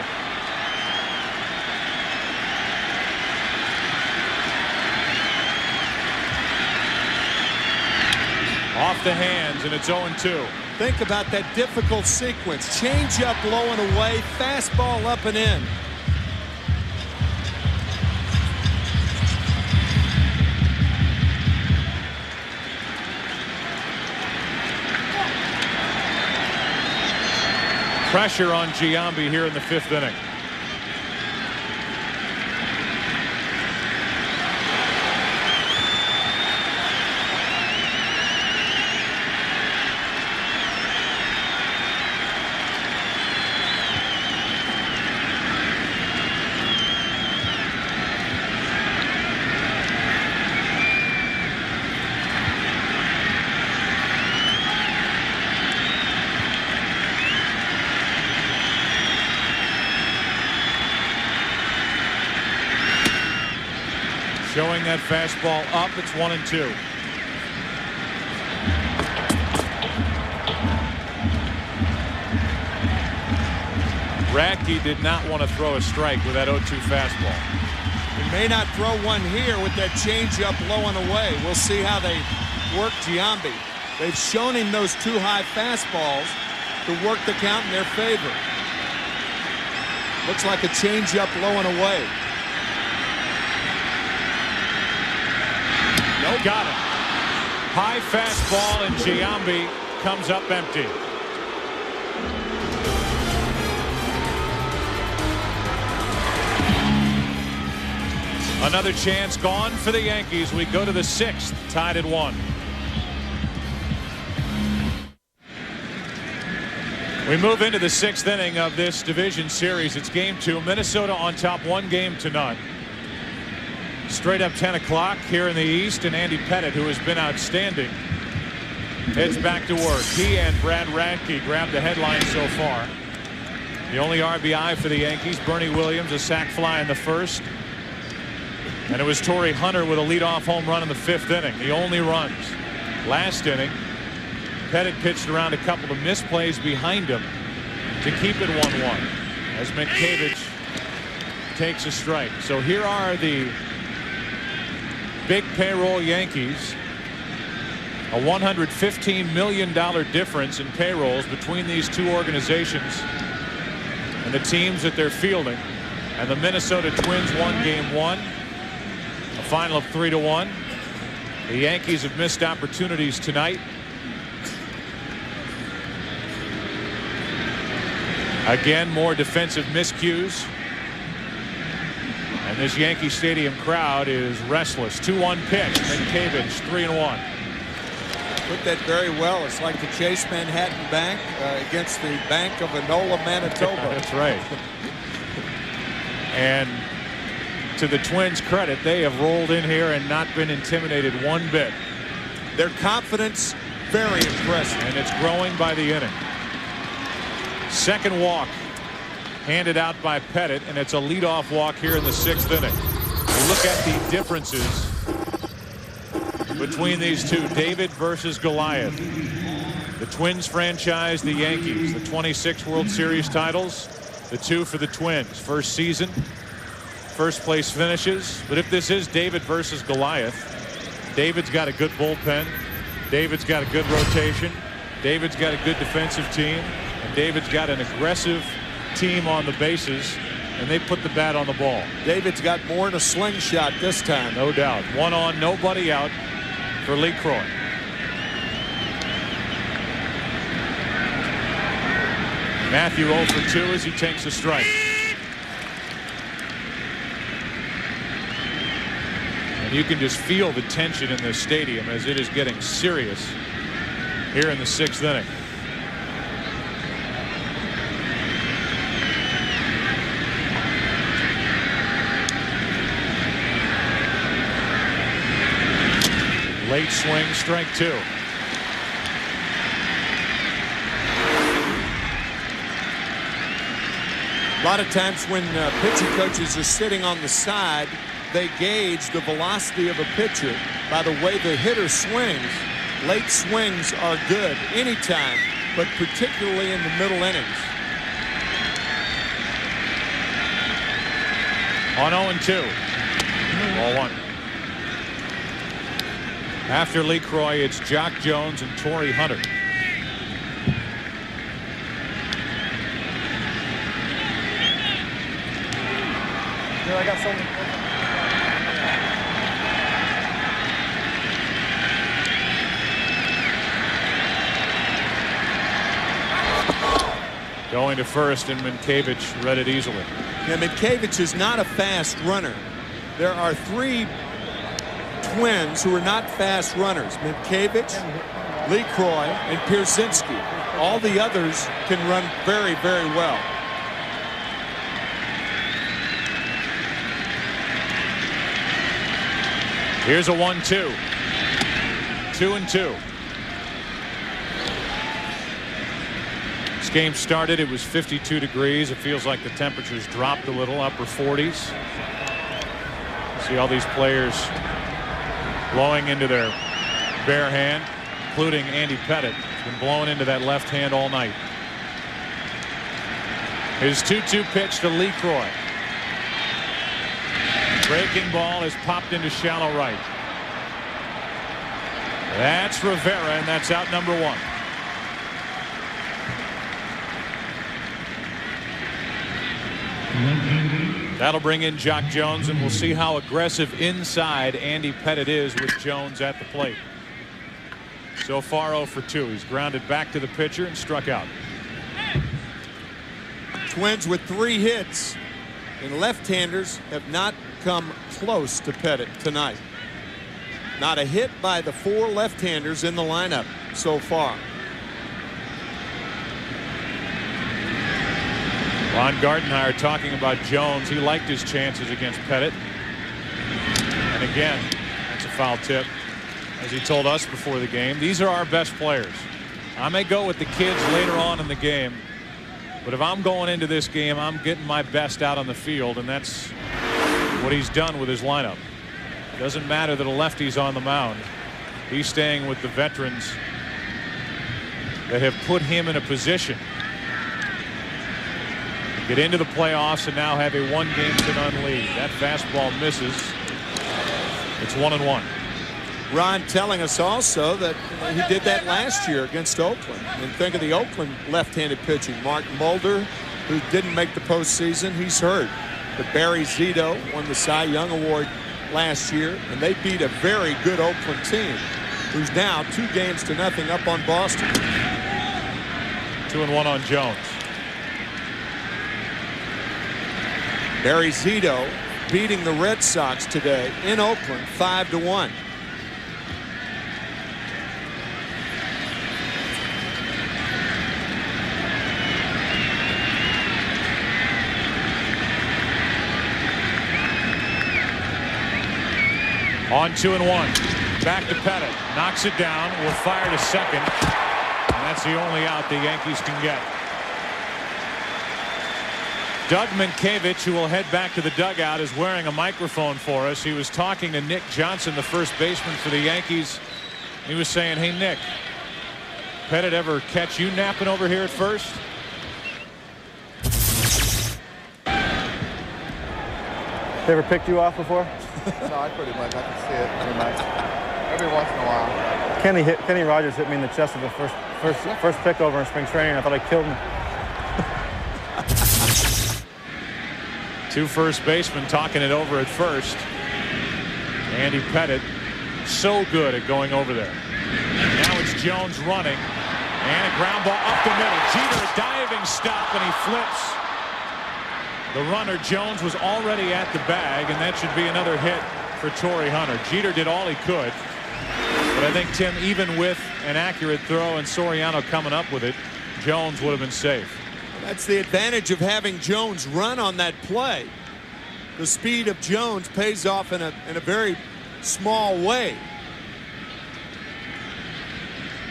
Off the hands, and it's 0-2. Think about that difficult sequence. Change up low and away, fastball up and in. Pressure on Giambi here in the 5th inning. Showing that fastball up. It's 1-2. Radke did not want to throw a strike with that 0-2 fastball. He may not throw one here with that changeup low and away. We'll see how they work Giambi. They've shown him those two high fastballs to work the count in their favor. Looks like a changeup low and away. Nope. Got it. High fastball, and Giambi comes up empty. Another chance gone for the Yankees. We go to the 6th, tied at 1. We move into the 6th inning of this division series. It's game 2. Minnesota on top 1-0. Straight up 10 o'clock here in the East, and Andy Pettitte, who has been outstanding, heads back to work. He and Brad Radke grabbed the headline so far. The only RBI for the Yankees, Bernie Williams, a sac fly in the 1st. And it was Torrey Hunter with a leadoff home run in the 5th inning. The only runs. Last inning, Pettitte pitched around a couple of misplays behind him to keep it 1-1 as Mientkiewicz takes a strike. So here are the big payroll Yankees. A $115 million difference in payrolls between these two organizations and the teams that they're fielding. And the Minnesota Twins won game 1. A final of 3-1. The Yankees have missed opportunities tonight. Again, more defensive miscues. And this Yankee Stadium crowd is restless. 2-1 pitch. Mientkiewicz 3-1. Put that very well. It's like the Chase Manhattan Bank against the Bank of Enola, Manitoba. That's right. And to the Twins' credit, they have rolled in here and not been intimidated one bit. Their confidence, very impressive. And it's growing by the inning. Second walk handed out by Pettitte, and it's a leadoff walk here in the 6th inning. You look at the differences between these two. David versus Goliath. The Twins franchise, the Yankees. The 26 World Series titles, the 2 for the Twins. First season, first place finishes. But if this is David versus Goliath, David's got a good bullpen. David's got a good rotation. David's got a good defensive team. And David's got an aggressive team on the bases. And they put the bat on the ball. David's got more in a slingshot this time. No doubt. 1 on, nobody out for Lee Croy. Matthew 0 for 2 as he takes a strike. And you can just feel the tension in this stadium as it is getting serious here in the 6th inning. Late swing, strike 2. A lot of times when pitching coaches are sitting on the side, they gauge the velocity of a pitcher by the way the hitter swings. Late swings are good anytime, but particularly in the middle innings. On 0-2. Ball 1. After Lee Croy, it's Jock Jones and Torrey Hunter. I got something. Going to first, and Mientkiewicz read it easily. Yeah, Mientkiewicz is not a fast runner. There are 3 Twins who are not fast runners. Mientkiewicz, Lee Croy, and Pierzynski. All the others can run very, very well. Here's a 1-2. 2-2. This game started, it was 52 degrees. It feels like the temperatures dropped a little, upper 40s. See all these players blowing into their bare hand, including Andy Pettitte. He's been blowing into that left hand all night. His 2-2 pitch to Lee Croy. Breaking ball is popped into shallow right. That's Rivera, and that's out number 1. That'll bring in Jock Jones, and we'll see how aggressive inside Andy Pettitte is with Jones at the plate. So far 0 for 2. He's grounded back to the pitcher and struck out. Twins with 3 hits, and left-handers have not come close to Pettitte tonight. Not a hit by the 4 left-handers in the lineup so far. Ron Gardenhire talking about Jones. He liked his chances against Pettitte. And again, that's a foul tip. As he told us before the game, these are our best players. I may go with the kids later on in the game, but if I'm going into this game, I'm getting my best out on the field, and that's what he's done with his lineup. It doesn't matter that a lefty's on the mound. He's staying with the veterans that have put him in a position to get into the playoffs and now have a 1-game to none lead. That fastball misses. It's 1-1. Ron telling us also that he did that last year against Oakland. And think of the Oakland left-handed pitching. Mark Mulder, who didn't make the postseason, he's hurt. But Barry Zito won the Cy Young Award last year, and they beat a very good Oakland team, who's now 2-0 up on Boston. 2-1 on Jones. Barry Zito beating the Red Sox today in Oakland 5-1. On 2-1. Back to Pettitte. Knocks it down. Will fire to second. And that's the only out the Yankees can get. Doug Minkiewicz, who will head back to the dugout, is wearing a microphone for us. He was talking to Nick Johnson, the first baseman for the Yankees. He was saying, hey, Nick, Pettitte ever catch you napping over here at first? They ever picked you off before? No, I pretty much. I can see it pretty much. Every once in a while. Kenny Rogers hit me in the chest with the first pick over in spring training. I thought I killed him. 2 first basemen talking it over at first. Andy Pettitte, so good at going over there. Now it's Jones running, and a ground ball up the middle. Jeter, a diving stop, and he flips. The runner, Jones, was already at the bag, and that should be another hit for Torrey Hunter. Jeter did all he could, but I think, Tim, even with an accurate throw and Soriano coming up with it, Jones would have been safe. That's the advantage of having Jones run on that play. The speed of Jones pays off in a very small way.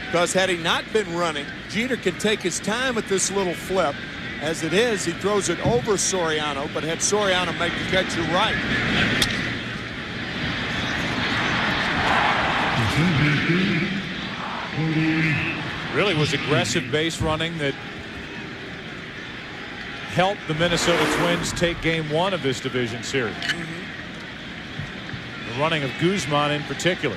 Because had he not been running, Jeter can take his time with this little flip. As it is, he throws it over Soriano, but had Soriano make the catch, you're right. Really was aggressive base running that helped the Minnesota Twins take game 1 of this division series. The running of Guzman in particular.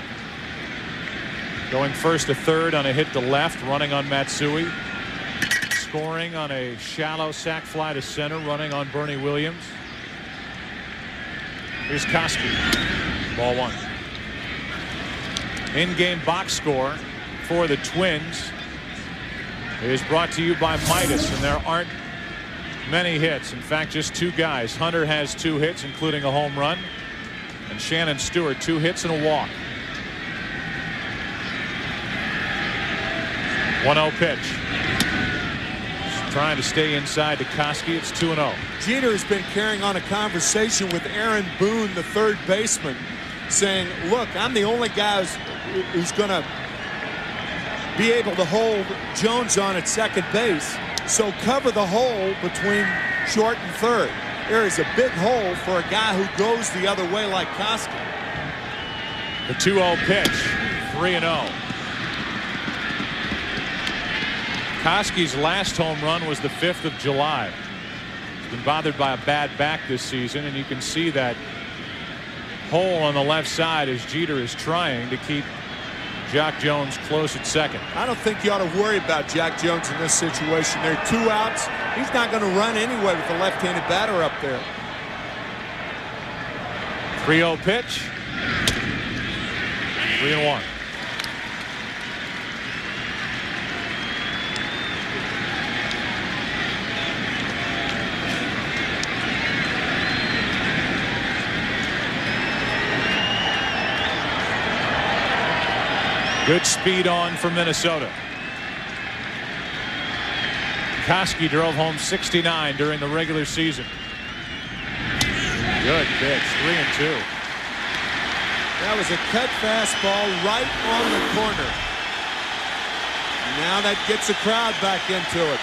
Going first to third on a hit to left, running on Matsui. Scoring on a shallow sac fly to center, running on Bernie Williams. Here's Koski. Ball 1. In-game box score for the Twins is brought to you by Midas, and there aren't many hits. In fact, just 2 guys. Hunter has 2 hits, including a home run, and Shannon Stewart 2 hits and a walk. 1-0 pitch. Trying to stay inside to Koski. It's 2-0. Jeter has been carrying on a conversation with Aaron Boone, the third baseman, saying, look, I'm the only guy who's going to be able to hold Jones on at second base, so cover the hole between short and third. There is a big hole for a guy who goes the other way like Koski. The 2-0 pitch. 3-0. Koski's last home run was the 5th of July. Been bothered by a bad back this season, and you can see that hole on the left side as Jeter is trying to keep Jack Jones close at second. I don't think you ought to worry about Jack Jones in this situation. There are 2 outs. He's not going to run anyway with the left-handed batter up there. 3-0 pitch. 3-1. Good speed on for Minnesota. Koski drove home 69 during the regular season. Good pitch, 3-2. That was a cut fastball right on the corner. Now that gets the crowd back into it.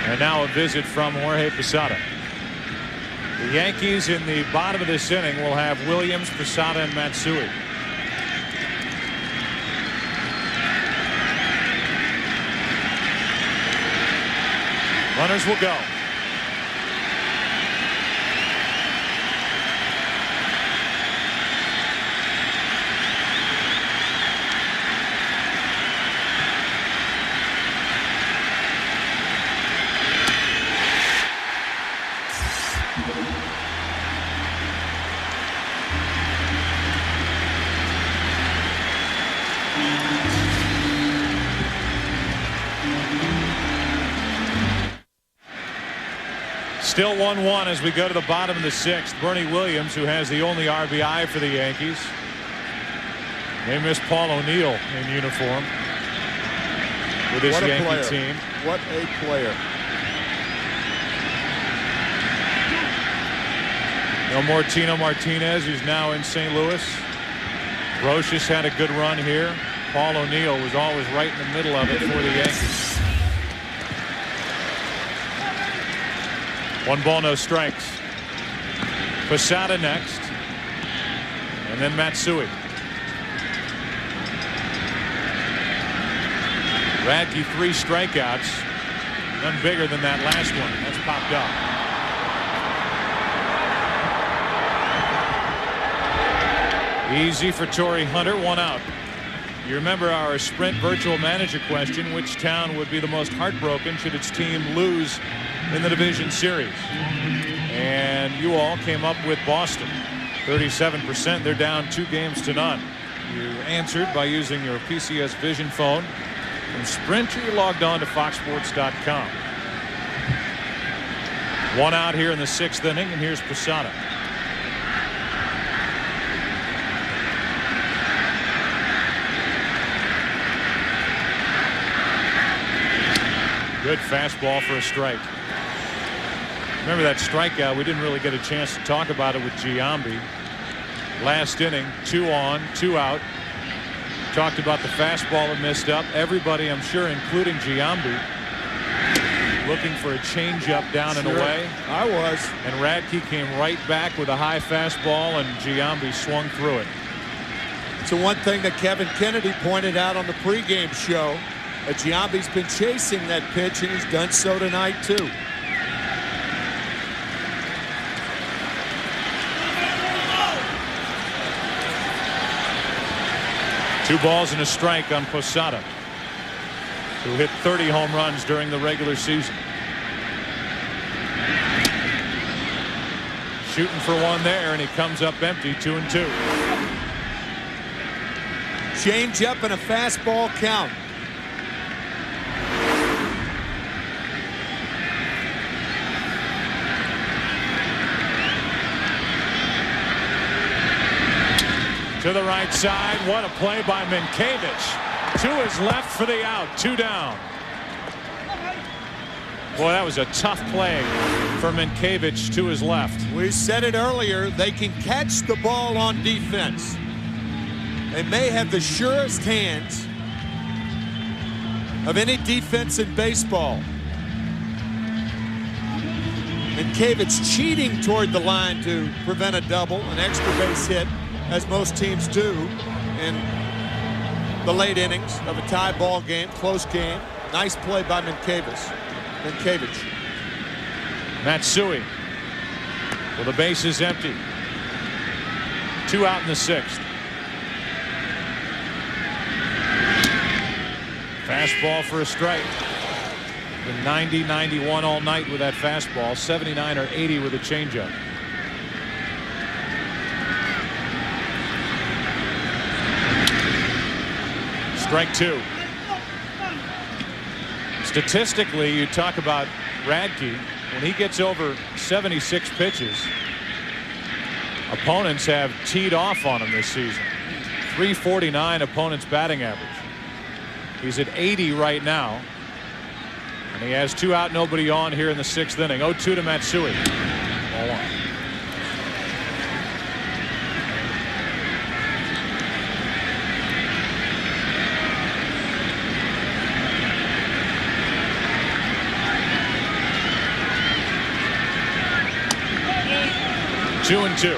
And now a visit from Jorge Posada. The Yankees in the bottom of this inning will have Williams, Posada, and Matsui. Runners will go. Still 1-1 as we go to the bottom of the 6th. Bernie Williams, who has the only RBI for the Yankees. They miss Paul O'Neill in uniform with this Yankee team. What a player. No more Tino Martinez, who's now in St. Louis. Roches had a good run here. Paul O'Neill was always right in the middle of it for the Yankees. 1 ball, no strikes. Posada next. And then Matsui. Radke 3 strikeouts. None bigger than that last one. That's popped up. Easy for Torrey Hunter. 1 out. You remember our Sprint virtual manager question. Which town would be the most heartbroken should its team lose in the division series? And you all came up with Boston. 37%. They're down 2 games to none. You answered by using your PCS Vision phone. From Sprint, you logged on to foxsports.com. 1 out here in the 6th inning, and here's Posada. Good fastball for a strike. Remember that strikeout? We didn't really get a chance to talk about it with Giambi. Last inning, 2 on, 2 out. Talked about the fastball that missed up. Everybody, I'm sure, including Giambi, looking for a changeup down and away. I was. And Radke came right back with a high fastball, and Giambi swung through it. It's the one thing that Kevin Kennedy pointed out on the pregame show. That Giambi's been chasing that pitch, and he's done so tonight, too. Two balls and a strike on Posada, who hit 30 home runs during the regular season. Shooting for one there, and he comes up empty. 2-2. Change up and a fastball count. To the right side. What a play by Minkiewicz. To his left for the out. 2 down. Boy, that was a tough play for Minkiewicz to his left. We said it earlier. They can catch the ball on defense. They may have the surest hands of any defense in baseball. Minkiewicz cheating toward the line to prevent a double, an extra base hit, as most teams do in the late innings of a tie ball game, close game. Nice play by Minkiewicz. Matsui with the bases empty. 2 out in the 6th. Fastball for a strike. Been 90, 91 all night with that fastball. 79 or 80 with a changeup. Strike 2. Statistically, you talk about Radke. When he gets over 76 pitches, opponents have teed off on him this season. 349 opponents batting average. He's at 80 right now. And he has 2 out, nobody on here in the 6th inning. 0-2 to Matsui. Ball 1. Two and 2.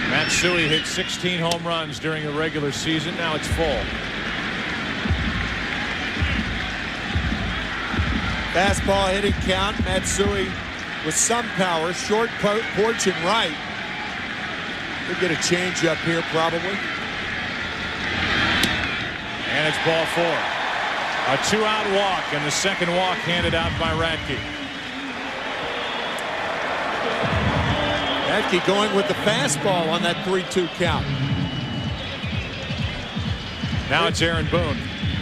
Matsui hit 16 home runs during the regular season. Now it's full. Fastball hitting count. Matsui with some power. Short porch and right. We'll get a change up here probably. And it's ball 4. A 2-out walk, and the second walk handed out by Radke. Radke going with the fastball on that 3-2 count. Now it's Aaron Boone.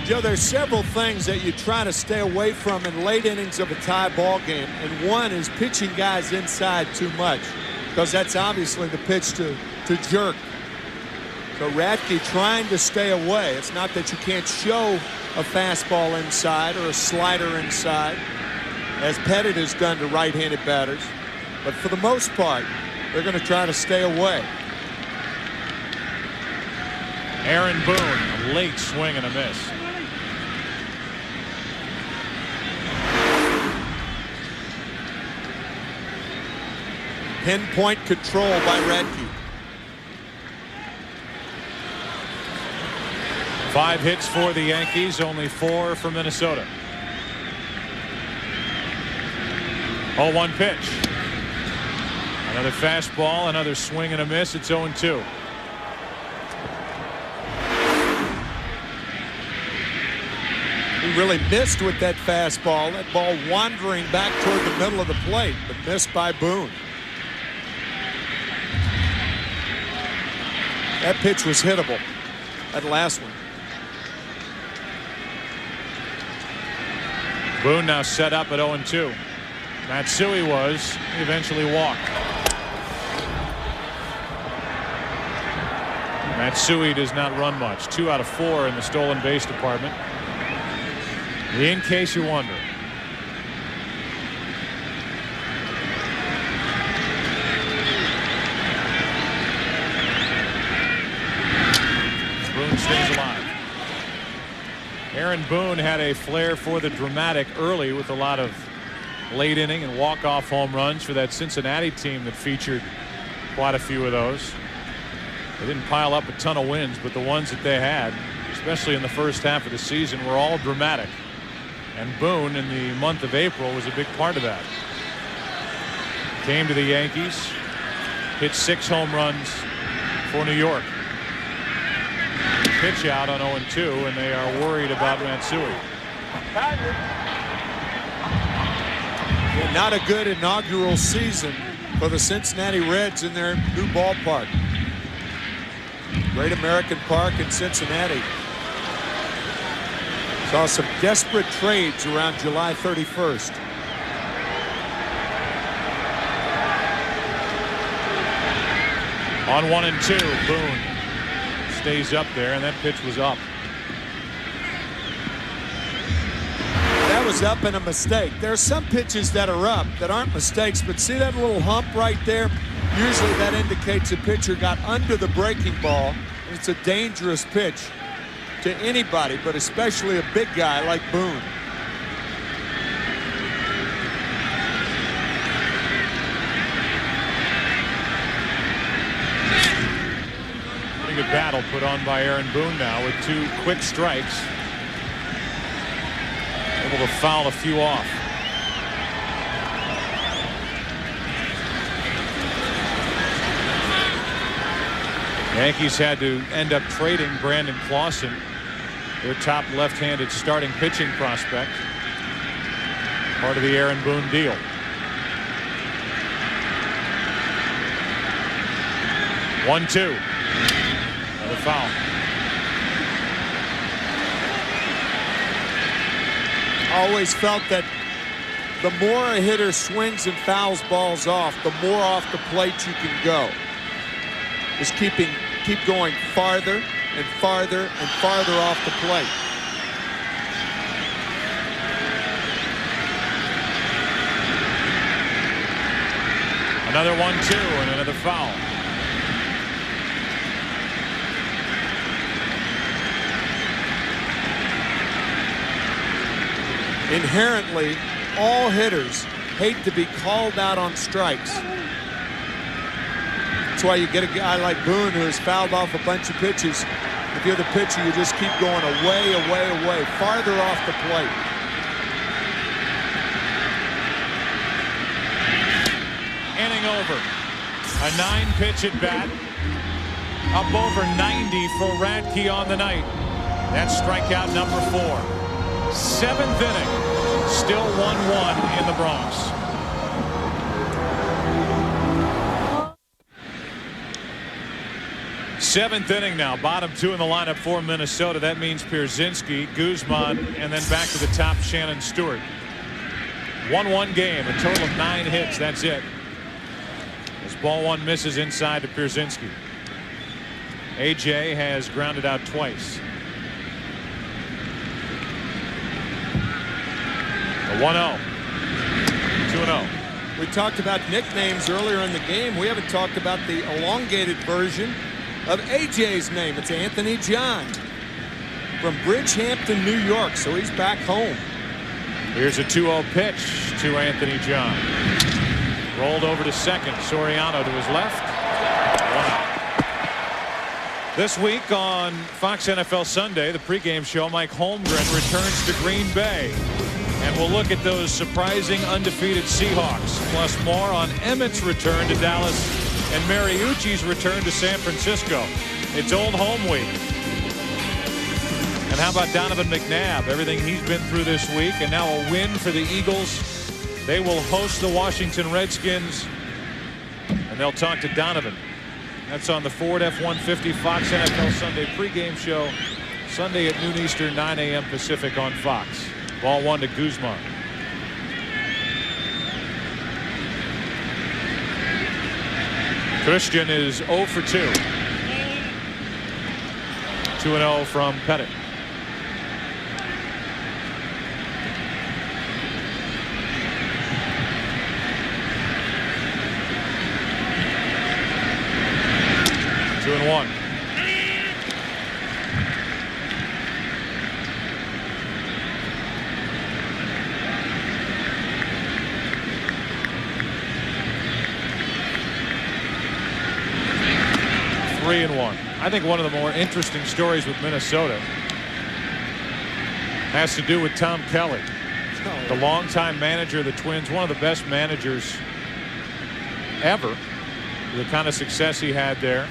Joe, there's several things that you try to stay away from in late innings of a tie ball game, and one is pitching guys inside too much, because that's obviously the pitch to jerk. So Radke trying to stay away. It's not that you can't show a fastball inside or a slider inside, as Pettit has done to right-handed batters, but for the most part they're going to try to stay away. Aaron Boone, a late swing and a miss. Pinpoint control by Radke. 5 hits for the Yankees, only 4 for Minnesota. 0-1 pitch. Another fastball, another swing and a miss. It's 0-2. He really missed with that fastball. That ball wandering back toward the middle of the plate, but missed by Boone. That pitch was hittable. That last one. Boone now set up at 0-2. Matsui was. He eventually walked. Matsui does not run much. 2 out of 4 in the stolen base department. In case you wonder. Boone stays alive. Aaron Boone had a flair for the dramatic early with a lot of late inning and walk-off home runs for that Cincinnati team that featured quite a few of those. They didn't pile up a ton of wins, but the ones that they had, especially in the first half of the season, were all dramatic. And Boone in the month of April was a big part of that. Came to the Yankees, hit 6 home runs for New York. Pitch out on 0-2, and they are worried about Matsui. Not a good inaugural season for the Cincinnati Reds in their new ballpark. Great American Park in Cincinnati. Saw some desperate trades around July 31st. On 1-2, Boone stays up there, and that pitch was up. That was up and a mistake. There are some pitches that are up that aren't mistakes, but see that little hump right there? Usually that indicates a pitcher got under the breaking ball. And it's a dangerous pitch to anybody, but especially a big guy like Boone. Pretty good battle put on by Aaron Boone now with 2 quick strikes. Able to foul a few off. Yankees had to end up trading Brandon Clausen, their top left-handed starting pitching prospect, part of the Aaron Boone deal. One, two. Another foul. Always felt that the more a hitter swings and fouls balls off, the more off the plate you can go. Just keep going farther and farther and farther off the plate. Another 1-2 and another foul. Inherently, all hitters hate to be called out on strikes. That's why you get a guy like Boone who has fouled off a bunch of pitches. If you're the pitcher, you just keep going away, away, away, farther off the plate. Inning over. A 9-pitch at bat. Up over 90 for Radke on the night. That's strikeout number 4. 7th inning. Still 1-1 in the Bronx. Seventh inning now. Bottom 2 in the lineup for Minnesota. That means Pierzynski, Guzman, and then back to the top, Shannon Stewart. 1-1 game. A total of 9 hits. That's it. As ball 1 misses inside to Pierzynski. AJ has grounded out twice. A 1-0. 2-0. We talked about nicknames earlier in the game. We haven't talked about the elongated version of AJ's name. It's Anthony John from Bridgehampton, New York. So he's back home. Here's a 2-0 pitch to Anthony John. Rolled over to second. Soriano to his left. 1 out. This week on Fox NFL Sunday, the pregame show, Mike Holmgren returns to Green Bay. And we'll look at those surprising undefeated Seahawks. Plus more on Emmett's return to Dallas and Mariucci's return to San Francisco. It's Old Home Week. And how about Donovan McNabb? Everything he's been through this week, and now a win for the Eagles. They will host the Washington Redskins, and they'll talk to Donovan. That's on the Ford F-150 Fox NFL Sunday pregame show. Sunday at noon Eastern, 9 a.m. Pacific on Fox. Ball 1 to Guzman. Christian is 0 for 2. 2-0 from Pettit. Two and 1. Three and 1. I think one of the more interesting stories with Minnesota has to do with Tom Kelly, the longtime manager of the Twins, one of the best managers ever. The kind of success he had there.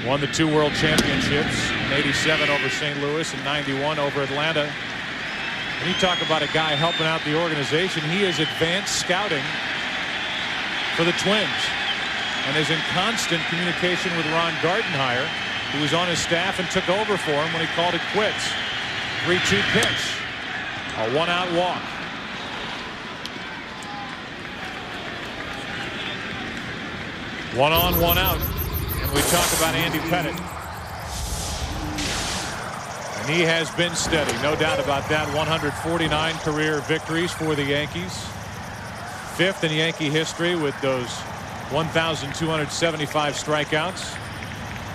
Won the 2 world championships in '87 over St. Louis and '91 over Atlanta. And you talk about a guy helping out the organization. He is advanced scouting for the Twins and is in constant communication with Ron Gardenhire, who was on his staff and took over for him when he called it quits. 3-2 pitch. A 1-out walk. One on, 1 out. And we talk about Andy Pettit. And he has been steady, no doubt about that. 149 career victories for the Yankees. 5th in Yankee history with those 1,275 strikeouts.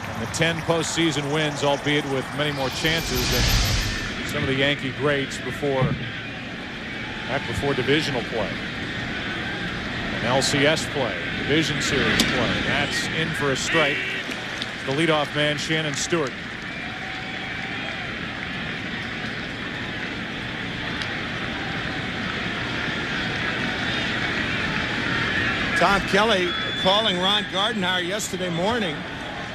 And the 10 postseason wins, albeit with many more chances than some of the Yankee greats back before divisional play. And LCS play, division series play. That's in for a strike. The leadoff man, Shannon Stewart. Tom Kelly calling Ron Gardenhire yesterday morning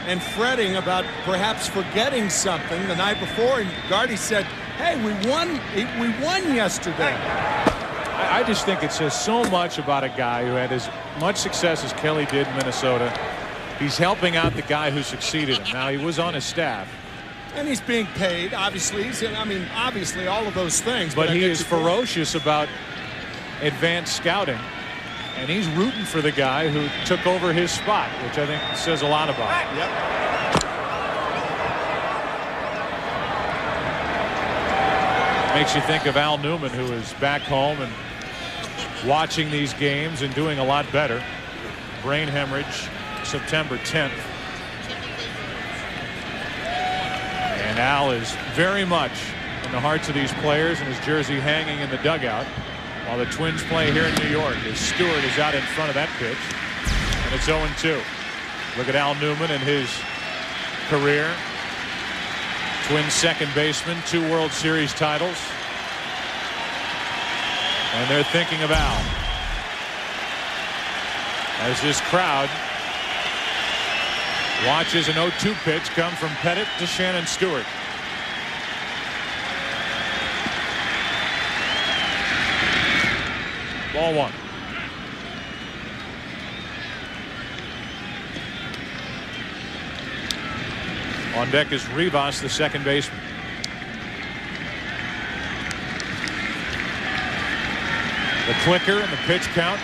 and fretting about perhaps forgetting something the night before, and Gardy said, hey, we won yesterday. I just think it says so much about a guy who had as much success as Kelly did in Minnesota. He's helping out the guy who succeeded him. Now, he was on his staff. And he's being paid, obviously. Obviously, all of those things. But he is ferocious about advanced scouting. And he's rooting for the guy who took over his spot, which I think says a lot about him. Yep. Makes you think of Al Newman, who is back home and watching these games and doing a lot better. Brain hemorrhage, September 10th. And Al is very much in the hearts of these players, and his jersey hanging in the dugout while the Twins play here in New York, as Stewart is out in front of that pitch. And it's 0-2. Look at Al Newman and his career. Twins second baseman, 2 World Series titles. And they're thinking of Al as this crowd watches an 0-2 pitch come from Pettit to Shannon Stewart. Ball 1. On deck is Rivas, the second baseman. The clicker and the pitch count.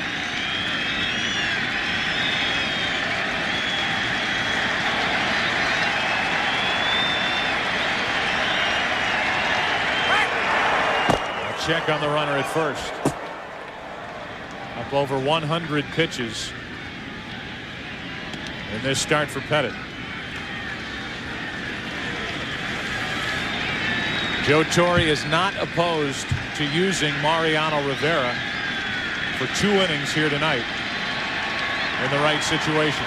A check on the runner at first. Up over 100 pitches in this start for Pettit. Joe Torre is not opposed to using Mariano Rivera for 2 innings here tonight in the right situation.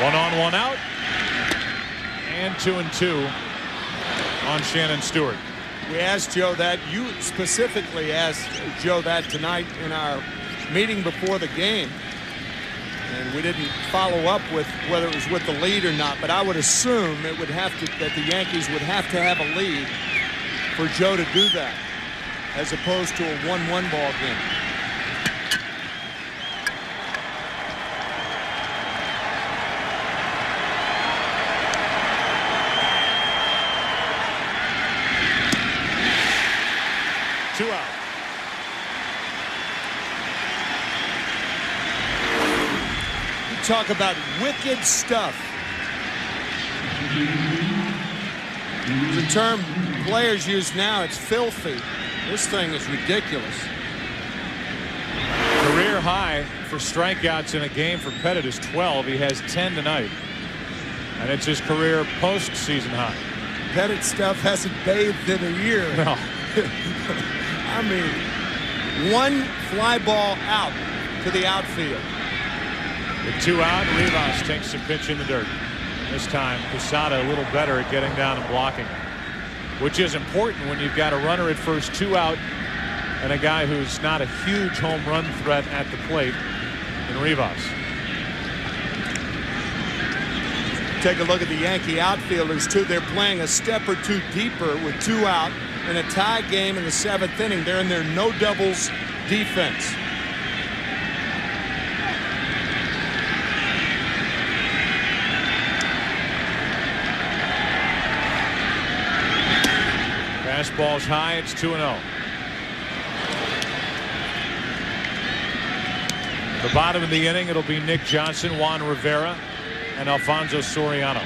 1 on, 1 out, and 2-2 on Shannon Stewart. We asked Joe that. You specifically asked Joe that tonight in our meeting before the game. And we didn't follow up with whether it was with the lead or not, but I would assume it would have to, that the Yankees would have to have a lead for Joe to do that, as opposed to a 1-1 ball game. Two out. Talk about wicked stuff. The term players use now, it's filthy. This thing is ridiculous. Career high for strikeouts in a game for Pettit is 12. He has 10 tonight. And it's his career postseason high. Pettit stuff hasn't bathed in a year. No. I mean, 1 fly ball out to the outfield. With 2 out, Rivas takes a pitch in the dirt. This time, Posada a little better at getting down and blocking, which is important when you've got a runner at first, 2 out, and a guy who's not a huge home run threat at the plate in Rivas. Take a look at the Yankee outfielders, too. They're playing a step or 2 deeper with 2 out in a tie game in the 7th inning. They're in their no doubles defense. Fastball's high. It's 2-0. The bottom of the inning, it'll be Nick Johnson, Juan Rivera, and Alfonso Soriano.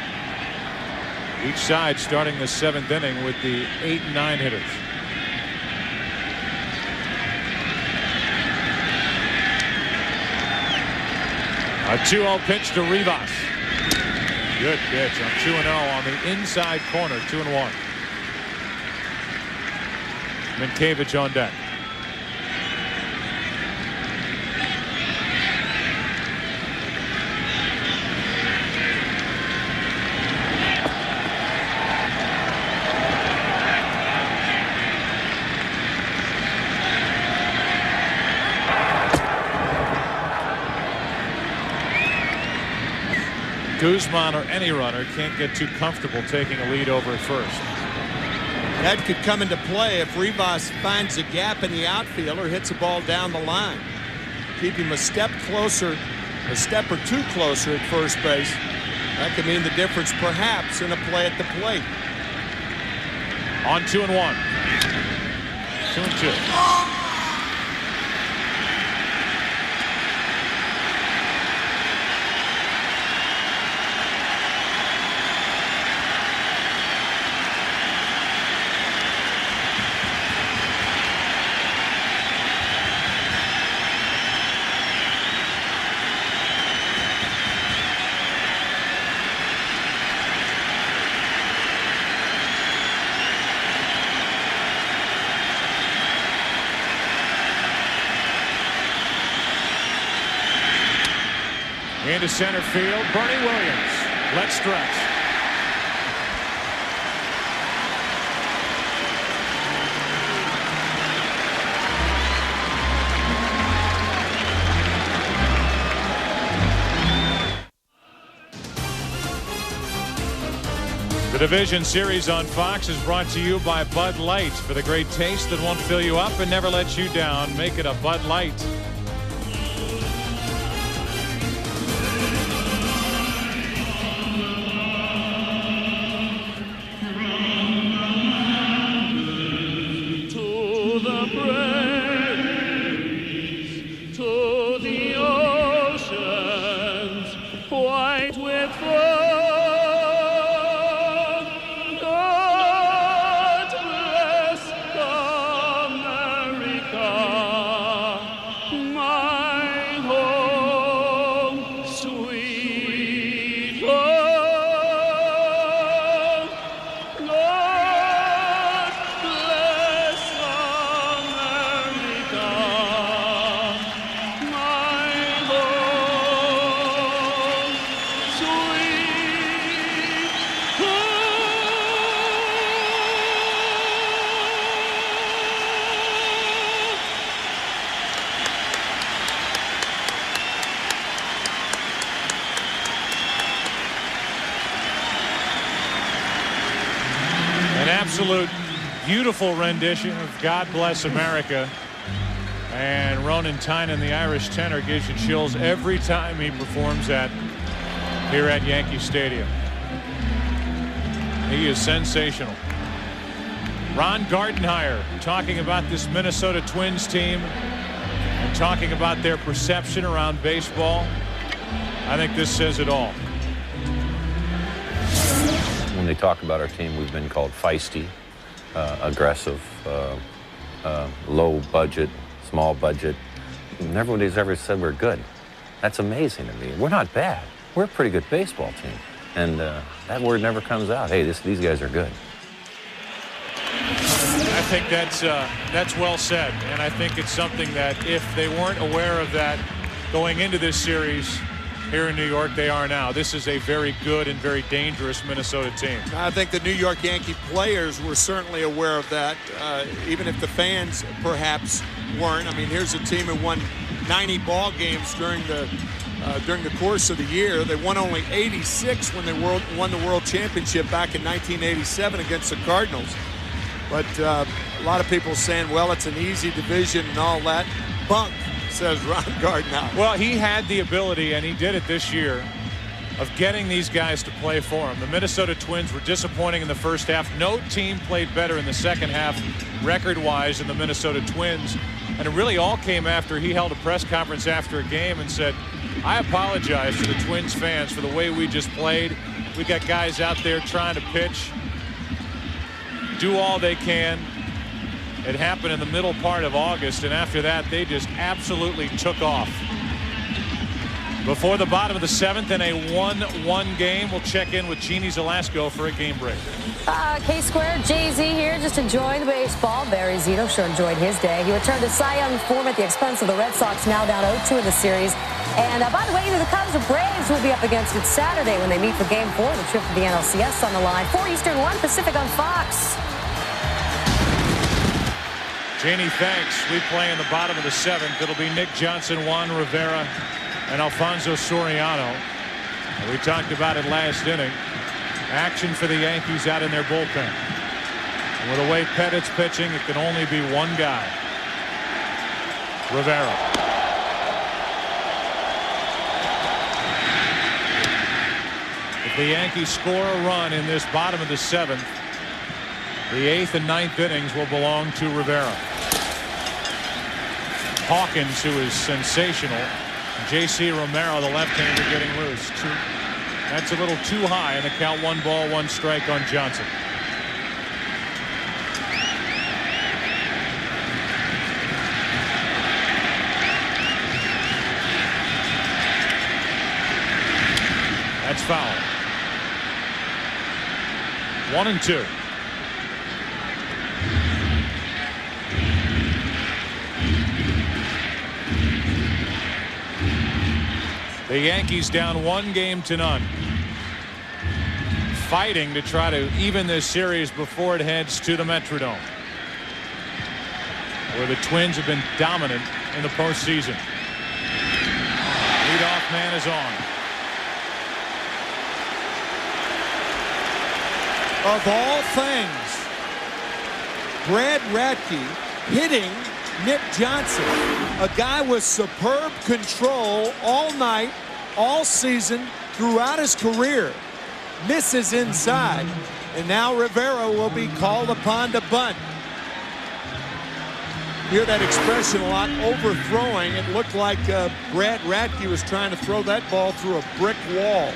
Each side starting the 7th inning with the 8 and 9 hitters. A 2-0 pitch to Rivas. Good pitch on 2-0 on the inside corner. 2-1. Minkiewicz on deck. Guzman or any runner can't get too comfortable taking a lead over at first. That could come into play if Rivas finds a gap in the outfield or hits a ball down the line. Keep him a step closer, a step or two closer at first base. That could mean the difference perhaps in a play at the plate. On 2-1. 2-2. Into center field, Bernie Williams. Let's stretch. The Division Series on Fox is brought to you by Bud Light. For the great taste that won't fill you up and never let you down, make it a Bud Light. Absolute beautiful rendition of God Bless America, and Ronan Tynan, the Irish tenor, gives you chills every time he performs that here at Yankee Stadium. He is sensational. Ron Gardenhire talking about this Minnesota Twins team and talking about their perception around baseball. I think this says it all. When they talk about our team, we've been called feisty, aggressive, low budget, small budget. Nobody's ever said we're good. That's amazing to me. We're not bad. We're a pretty good baseball team. And that word never comes out. Hey, these guys are good. I think that's well said. And I think it's something that if they weren't aware of that going into this series here in New York, they are now. This is a very good and very dangerous Minnesota team. I think the New York Yankee players were certainly aware of that, even if the fans perhaps weren't. I mean, here's a team that won 90 ball games during the course of the year. They won only 86 when they won the World Championship back in 1987 against the Cardinals. But a lot of people saying, well, it's an easy division and all that. Bunk, says Ron Gardenhire. Well, he had the ability, and he did it this year, of getting these guys to play for him. The Minnesota Twins were disappointing in the first half. No team played better in the second half record-wise than the Minnesota Twins. And it really all came after he held a press conference after a game and said, I apologize to the Twins fans for the way we just played. We got guys out there trying to pitch, do all they can. It happened in the middle part of August, and after that, they just absolutely took off. Before the bottom of the 7th in a 1-1 game, we'll check in with Jeannie Zelasco for a game break. K-Square, Jay-Z here, just enjoying the baseball. Barry Zito sure enjoyed his day. He returned to Cy Young form at the expense of the Red Sox, now down 0-2 in the series. And by the way, either the Cubs or Braves will be up against it Saturday when they meet for Game 4. The trip to the NLCS on the line. 4 Eastern, 1 Pacific on Fox. Jeannie, thanks. We play in the bottom of the 7th. It'll be Nick Johnson, Juan Rivera, and Alfonso Soriano. And we talked about it last inning. Action for the Yankees out in their bullpen. And with the way Pettit's pitching, it can only be one guy. Rivera. If the Yankees score a run in this bottom of the 7th, the 8th and 9th innings will belong to Rivera. Hawkins, who is sensational. J.C. Romero, the left-hander, getting loose. That's a little too high, and the count 1 ball, 1 strike on Johnson. That's foul. 1-2. The Yankees down 1-0. Fighting to try to even this series before it heads to the Metrodome, where the Twins have been dominant in the postseason. Leadoff man is on. Of all things, Brad Radke hitting Nick Johnson, a guy with superb control all night, all season, throughout his career, misses inside, and now Rivera will be called upon to bunt. Hear that expression a lot, overthrowing. It looked like Brad Radke was trying to throw that ball through a brick wall.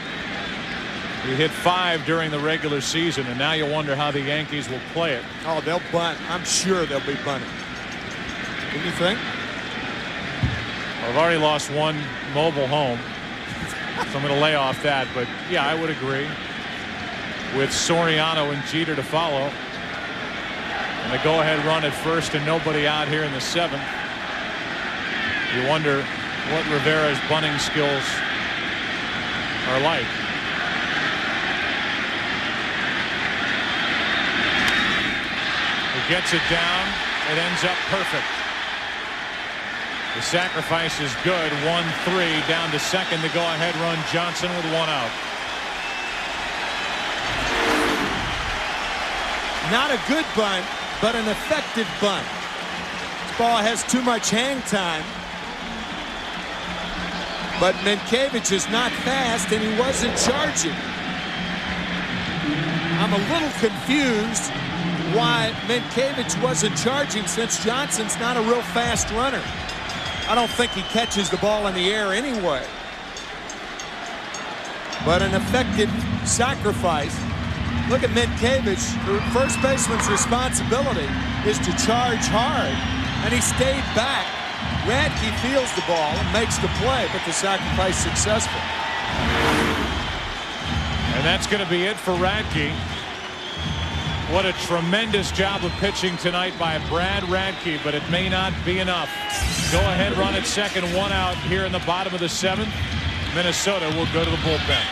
He hit 5 during the regular season, and now you wonder how the Yankees will play it. Oh, they'll bunt. I'm sure they'll be bunting. What do you think? Well, I've already lost 1 mobile home, so I'm going to lay off that. But yeah, I would agree. With Soriano and Jeter to follow, and a go-ahead run at first and nobody out here in the 7th, you wonder what Rivera's bunting skills are like. He gets it down. It ends up perfect. The sacrifice is good. 1-3 down to second. The go-ahead run. Johnson with 1 out. Not a good bunt, but an effective bunt. This ball has too much hang time. But Minkiewicz is not fast, and he wasn't charging. I'm a little confused why Minkiewicz wasn't charging, since Johnson's not a real fast runner. I don't think he catches the ball in the air anyway. But an effective sacrifice. Look at Minkiewicz. The first baseman's responsibility is to charge hard, and he stayed back. Radke feels the ball and makes the play, but the sacrifice successful. And that's going to be it for Radke. What a tremendous job of pitching tonight by Brad Radke, but it may not be enough. Go-ahead run at second, 1 out here in the bottom of the 7th. Minnesota will go to the bullpen.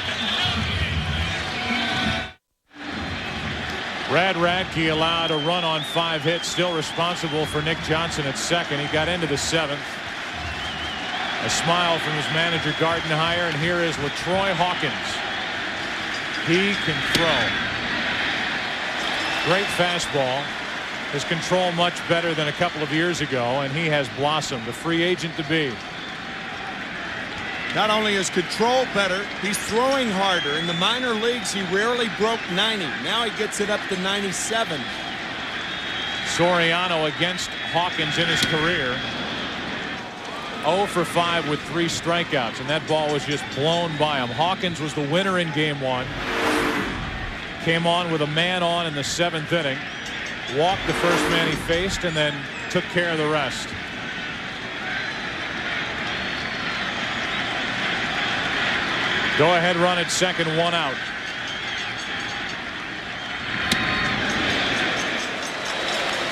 Brad Radke allowed a run on 5 hits, still responsible for Nick Johnson at second. He got into the 7th. A smile from his manager Gardenhire, and here is LaTroy Hawkins. He can throw. Great fastball. His control much better than a couple of years ago, and he has blossomed. A free agent to be. Not only is control better, he's throwing harder. In the minor leagues, he rarely broke 90. Now he gets it up to 97. Soriano against Hawkins in his career. 0 for 5 with 3 strikeouts, and that ball was just blown by him. Hawkins was the winner in game 1. Came on with a man on in the 7th inning. Walked the first man he faced and then took care of the rest. Go ahead run at second, 1 out.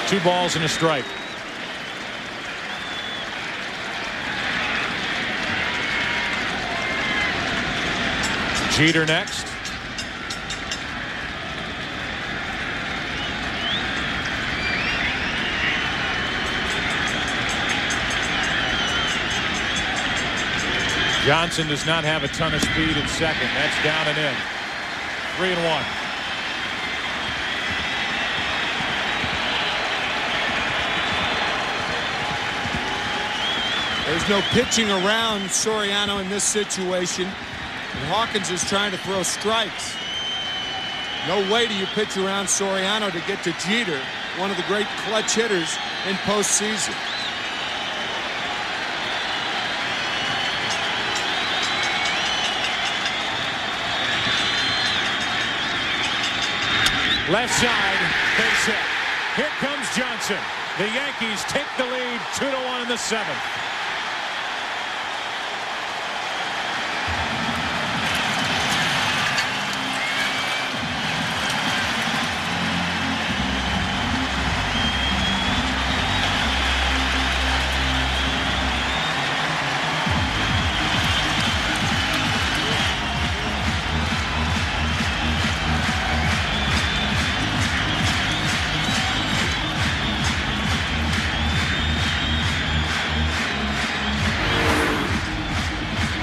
Two balls and a strike. Jeter next. Johnson does not have a ton of speed at second. That's down and in. 3-1. There's no pitching around Soriano in this situation. And Hawkins is trying to throw strikes. No way do you pitch around Soriano to get to Jeter, one of the great clutch hitters in postseason. Left side, base hit. Here comes Johnson. The Yankees take the lead 2-1 in the 7th.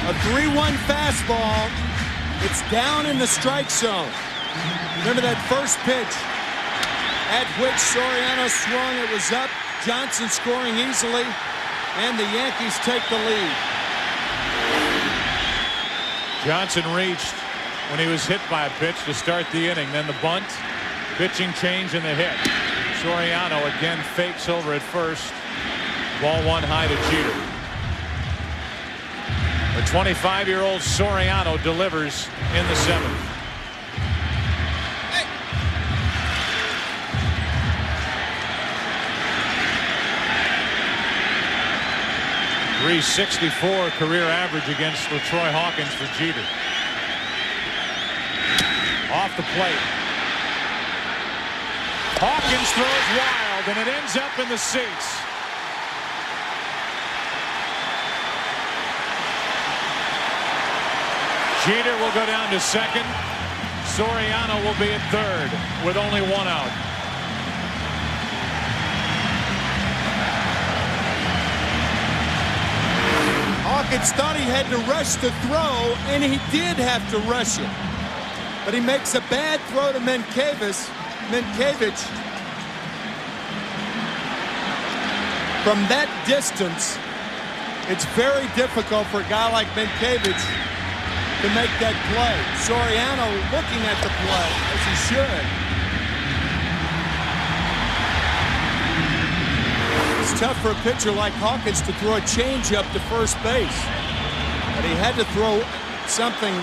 A 3-1 fastball. It's down in the strike zone. Remember that first pitch at which Soriano swung. It was up. Johnson scoring easily, and the Yankees take the lead. Johnson reached when he was hit by a pitch to start the inning. Then the bunt, pitching change, and the hit. Soriano again fakes over at first. Ball 1 high to Jeter. The 25-year-old Soriano delivers in the 7th. .364 career average against LaTroy Hawkins for Jeter. Off the plate. Hawkins throws wild, and it ends up in the seats. Jeter will go down to second. Soriano will be at third with only 1 out. Hawkins thought he had to rush the throw, and he did have to rush it. But he makes a bad throw to Mientkiewicz. From that distance, it's very difficult for a guy like Mientkiewicz to make that play. Soriano looking at the play, as he should. It's tough for a pitcher like Hawkins to throw a changeup to first base. But he had to throw something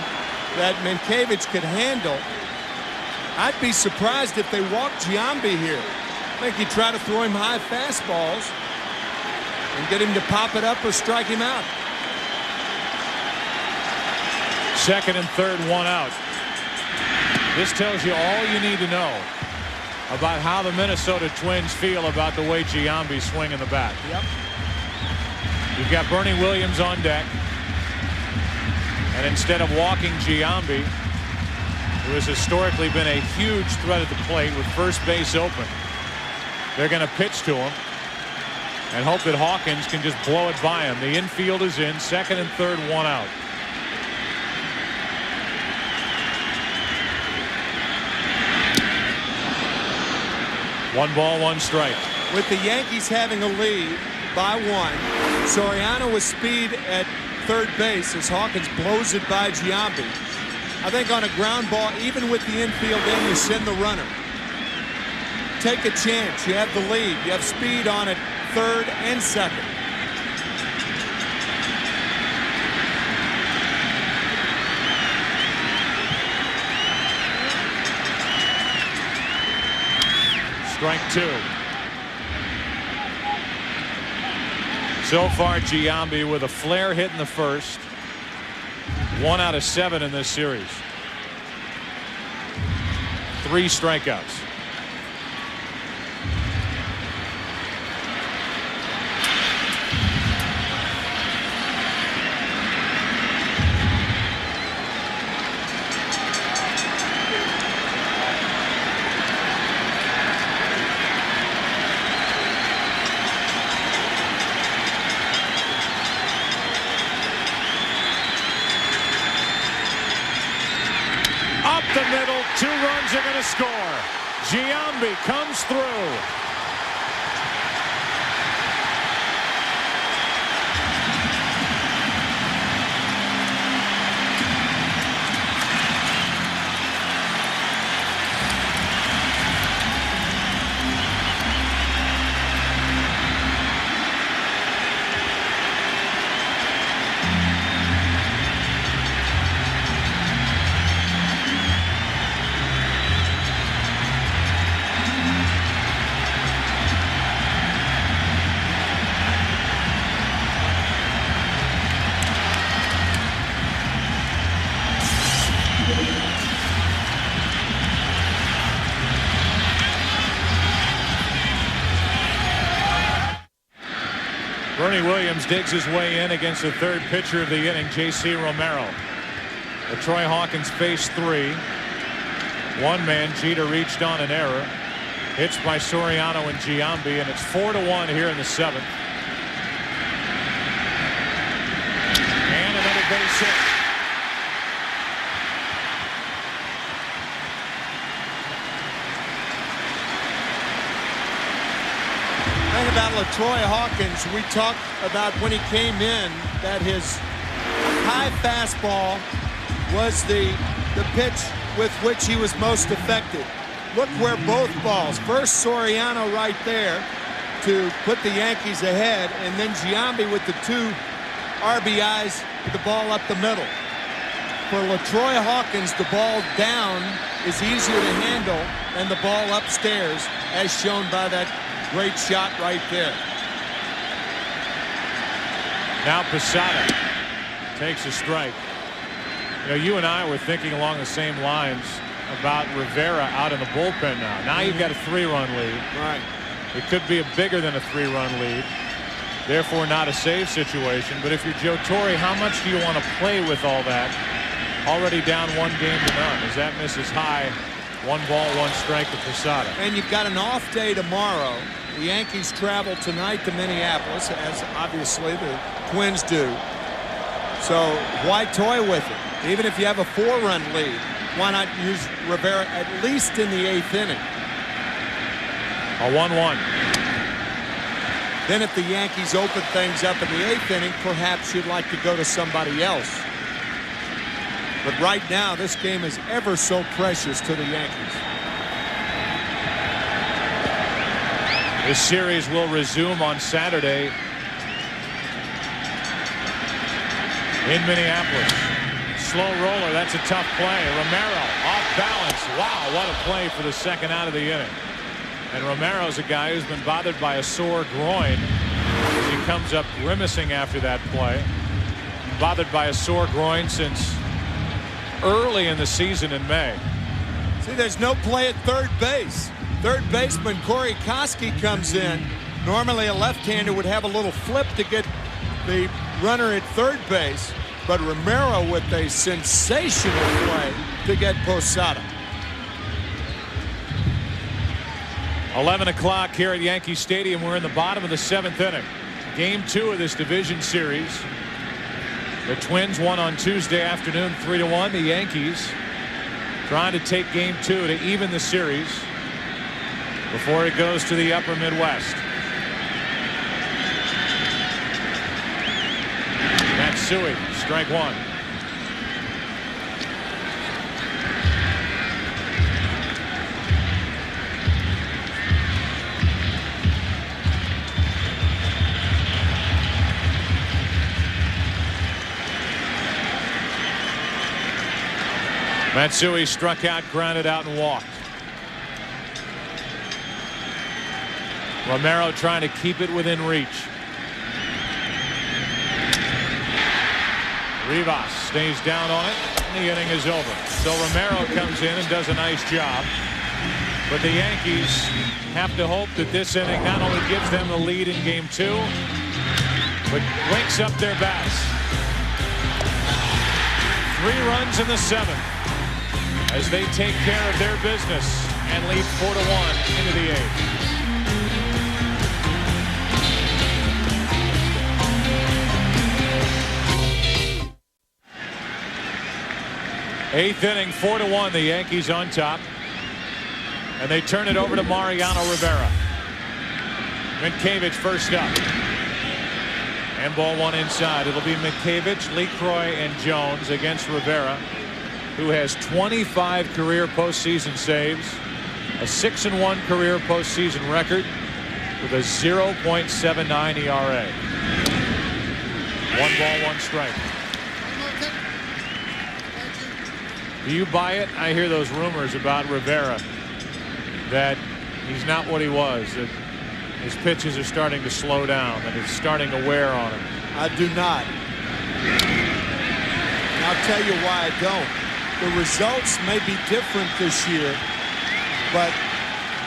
that Mientkiewicz could handle. I'd be surprised if they walked Giambi here. I think he'd try to throw him high fastballs and get him to pop it up or strike him out. Second and third, 1 out. This tells you all you need to know about how the Minnesota Twins feel about the way Giambi's swinging the bat. Yep. You've got Bernie Williams on deck. And instead of walking Giambi, who has historically been a huge threat at the plate with first base open, they're going to pitch to him and hope that Hawkins can just blow it by him. The infield is in. Second and third, 1 out. One ball, 1 strike. With the Yankees having a lead by 1, Soriano with speed at third base as Hawkins blows it by Giambi. I think on a ground ball, even with the infield in, you send the runner. Take a chance. You have the lead. You have speed on it, third and second. Strike 2. So far, Giambi with a flare hit in the first, 1 out of 7 in this series. 3 strikeouts. The middle, 2 runs are going to score. Giambi comes through. Bernie Williams digs his way in against the 3rd pitcher of the inning, J.C. Romero. But Troy Hawkins faced 3. One man, Jeter reached on an error. Hits by Soriano and Giambi, and it's 4-1 here in the 7th. And another base hit. Thing about LaTroy Hawkins, we talked about when he came in that his high fastball was the pitch with which he was most effective. Look where both balls, first Soriano right there to put the Yankees ahead, and then Giambi with the 2 RBIs with the ball up the middle. For LaTroy Hawkins, the ball down is easier to handle than the ball upstairs, as shown by that great shot right there. Now Posada takes a strike. You know, you and I were thinking along the same lines about Rivera out in the bullpen now. Now you've got a 3-run lead. Right. It could be bigger than a 3-run lead. Therefore not a save situation. But if you're Joe Torre, how much do you want to play with all that? Already down 1 game to none. As that misses high, 1 ball, 1 strike to Posada. And you've got an off day tomorrow. The Yankees travel tonight to Minneapolis, as obviously the Twins do. So why toy with it? Even if you have a 4-run lead, why not use Rivera at least in the 8th inning? A 1-1. Then if the Yankees open things up in the 8th inning, perhaps you'd like to go to somebody else. But right now, this game is ever so precious to the Yankees. This series will resume on Saturday in Minneapolis. Slow roller. That's a tough play. Romero off balance. Wow, what a play for the 2nd out of the inning. And Romero's a guy who's been bothered by a sore groin as he comes up grimacing after that play. Bothered by a sore groin since early in the season in May. See, there's no play at third base. Third baseman Corey Koski comes in. Normally a left-hander would have a little flip to get the runner at third base, but Romero with a sensational play to get Posada. 11 o'clock here at Yankee Stadium. We're in the bottom of the 7th inning. Game 2 of this division series. The Twins won on Tuesday afternoon 3-1. The Yankees trying to take game 2 to even the series before it goes to the upper Midwest. Matsui, strike 1. Matsui struck out, grounded out, and walked. Romero trying to keep it within reach. Rivas stays down on it, and the inning is over. So Romero comes in and does a nice job. But the Yankees have to hope that this inning not only gives them the lead in Game 2, but wakes up their bats. 3 runs in the 7th as they take care of their business and lead 4-1 into the 8th. 8th inning, 4-1, the Yankees on top. And they turn it over to Mariano Rivera. Mientkiewicz first up. And ball 1 inside. It'll be Mientkiewicz, LeCroy, and Jones against Rivera, who has 25 career postseason saves, a 6-1 career postseason record with a 0.79 ERA. 1 ball, 1 strike. Do you buy it? I hear those rumors about Rivera that he's not what he was, that his pitches are starting to slow down, that it's starting to wear on him. I do not. And I'll tell you why I don't. The results may be different this year, but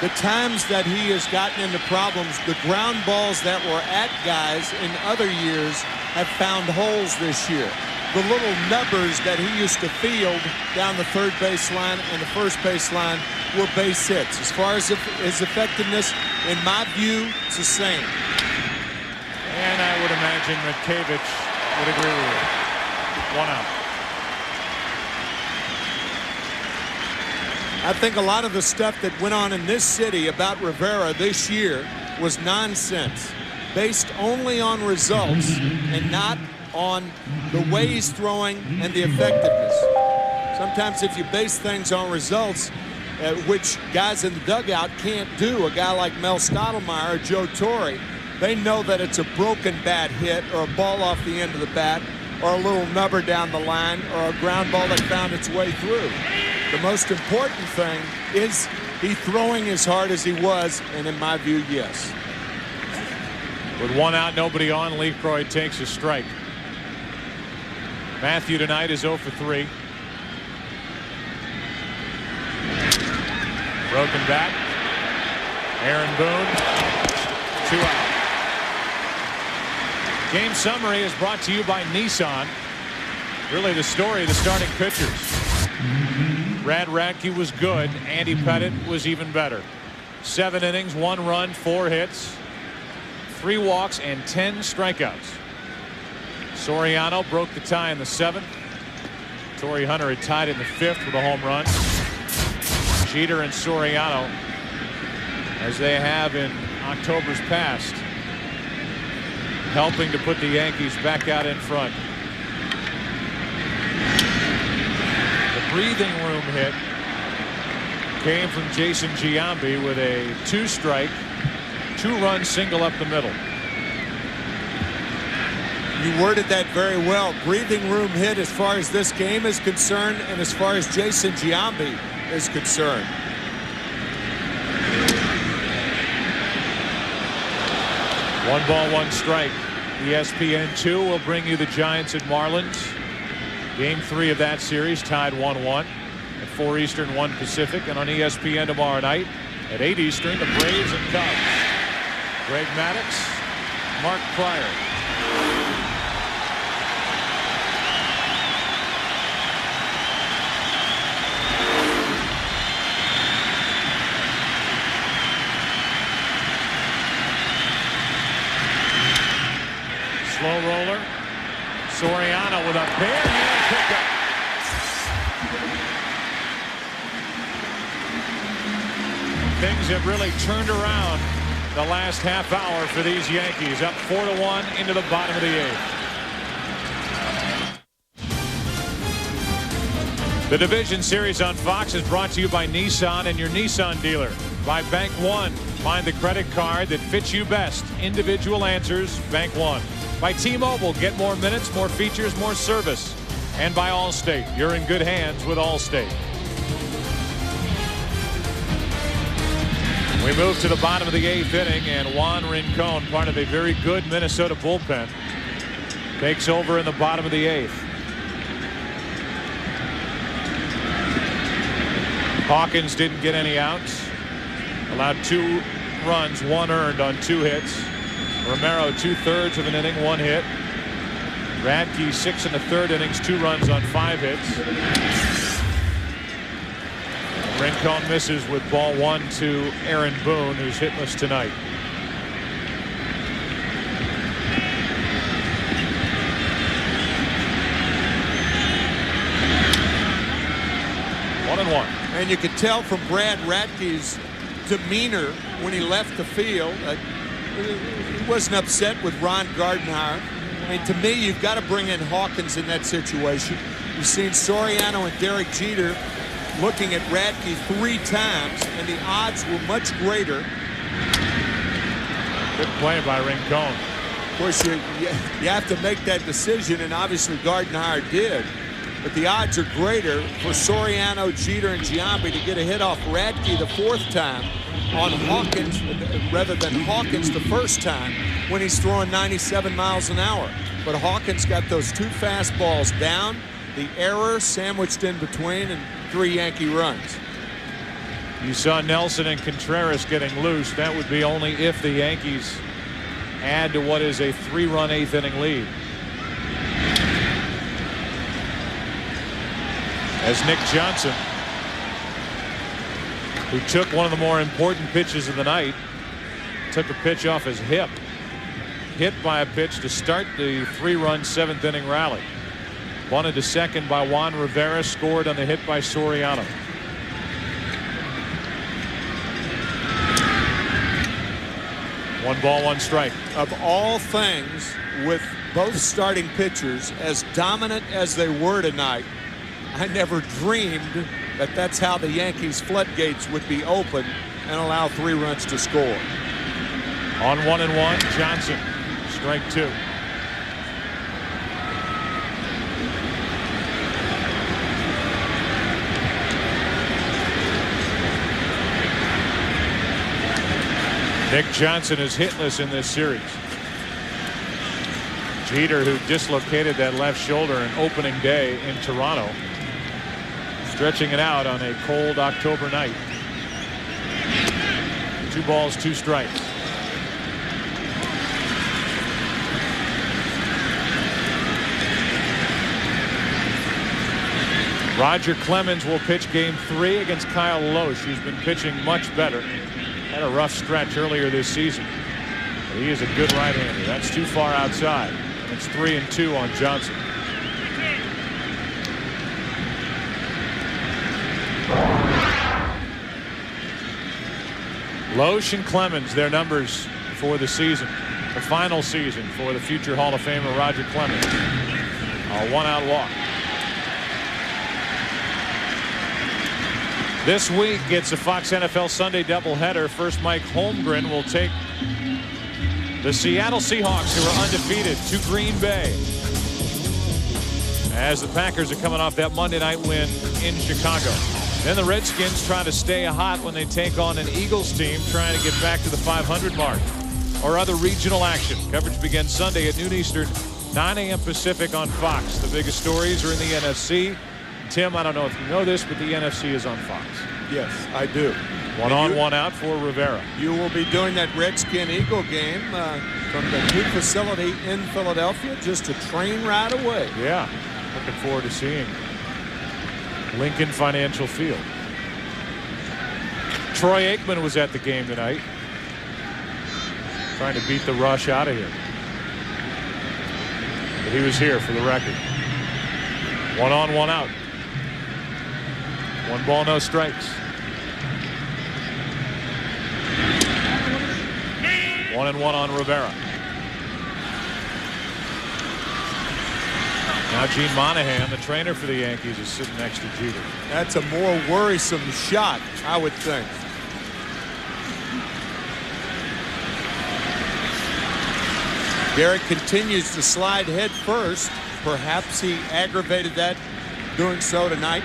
the times that he has gotten into problems, the ground balls that were at guys in other years have found holes this year. The little nubbers that he used to field down the third baseline and the first baseline were base hits. As far as his effectiveness, in my view, it's the same. And I would imagine Mientkiewicz would agree with you. 1 out. I think a lot of the stuff that went on in this city about Rivera this year was nonsense, based only on results and not on the way he's throwing and the effectiveness. Sometimes if you base things on results, which guys in the dugout can't do, a guy like Mel Stottlemyre or Joe Torre, they know that it's a broken bat hit or a ball off the end of the bat or a little nubber down the line or a ground ball that found its way through. The most important thing is he throwing as hard as he was, and in my view, yes. With 1 out, nobody on, LeCroy takes a strike. Matthew tonight is 0 for 3. Broken bat. Aaron Boone. 2 out. Game summary is brought to you by Nissan. Really the story of the starting pitchers. Brad Radke was good. Andy Pettit was even better. 7 innings, 1 run, 4 hits, 3 walks, and 10 strikeouts. Soriano broke the tie in the 7th. Torrey Hunter had tied in the 5th with a home run. Jeter and Soriano, as they have in October's past, helping to put the Yankees back out in front. The breathing room hit came from Jason Giambi with a 2-strike, 2-run single up the middle. You worded that very well. Breathing room hit as far as this game is concerned and as far as Jason Giambi is concerned. One ball, 1 strike. ESPN2 will bring you the Giants and Marlins. Game 3 of that series tied 1-1 at 4 Eastern, 1 Pacific. And on ESPN tomorrow night at 8 Eastern, the Braves and Cubs. Greg Maddux, Mark Pryor. Slow roller. Soriano with a bare-hand pickup. Things have really turned around the last half hour for these Yankees. Up 4-1 into the bottom of the 8th. The Division Series on Fox is brought to you by Nissan and your Nissan dealer. By Bank One. Find the credit card that fits you best. Individual answers, Bank One. By T-Mobile, get more minutes, more features, more service. And by Allstate, you're in good hands with Allstate. We move to the bottom of the 8th inning, and Juan Rincon, part of a very good Minnesota bullpen, takes over in the bottom of the 8th. Hawkins didn't get any outs. Allowed 2 runs, 1 earned on 2 hits. Romero 2/3 of an inning, 1 hit. Radke 6 1/3 innings, 2 runs on 5 hits. Rincon misses with ball 1 to Aaron Boone, who's hitless tonight. One and one. And you could tell from Brad Radke's demeanor when he left the field. He wasn't upset with Ron Gardenhire. I mean, to me, you've got to bring in Hawkins in that situation. You've seen Soriano and Derek Jeter looking at Radke 3 times, and the odds were much greater. Good play by Rincon. Of course, you have to make that decision, and obviously Gardenhire did. But the odds are greater for Soriano, Jeter, and Giambi to get a hit off Radke the 4th time on Hawkins rather than Hawkins the 1st time when he's throwing 97 miles an hour. But Hawkins got those 2 fastballs down, the error sandwiched in between, and 3 Yankee runs. You saw Nelson and Contreras getting loose. That would be only if the Yankees add to what is a 3-run 8th inning lead. As Nick Johnson, who took one of the more important pitches of the night, took a pitch off his hip, hit by a pitch to start the 3-run 7th inning rally. Bunted to second by Juan Rivera, scored on the hit by Soriano. One ball, 1 strike. Of all things, with both starting pitchers as dominant as they were tonight, I never dreamed that that's how the Yankees' floodgates would be open and allow 3 runs to score. On 1-1, Johnson, strike 2. Nick Johnson is hitless in this series. Jeter, who dislocated that left shoulder on opening day in Toronto, stretching it out on a cold October night. 2 balls, 2 strikes. Roger Clemens will pitch game 3 against Kyle Loesch. He's been pitching much better. Had a rough stretch earlier this season, but he is a good right-hander. That's too far outside. It's 3-2 on Johnson. Loesch and Clemens, their numbers for the season, the final season for the future Hall of Famer Roger Clemens. A 1-out walk. This week it's a Fox NFL Sunday doubleheader. First, Mike Holmgren will take the Seattle Seahawks, who are undefeated, to Green Bay, as the Packers are coming off that Monday night win in Chicago. Then the Redskins try to stay hot when they take on an Eagles team trying to get back to the 500 mark. Or other regional action. Coverage begins Sunday at noon Eastern, 9 a.m. Pacific on Fox. The biggest stories are in the NFC. Tim, I don't know if you know this, but the NFC is on Fox. Yes, I do. 1 on, 1 out for Rivera. You will be doing that Redskin-Eagle game from the new facility in Philadelphia, just a train ride away. Yeah, looking forward to seeing Lincoln Financial Field. Troy Aikman was at the game tonight, trying to beat the rush out of here. But he was here for the record. 1 on, 1 out. 1 ball, no strikes. 1-1 on Rivera. Now Gene Monahan, the trainer for the Yankees, is sitting next to Jeter. That's a more worrisome shot, I would think. Derek continues to slide head first. Perhaps he aggravated that doing so tonight.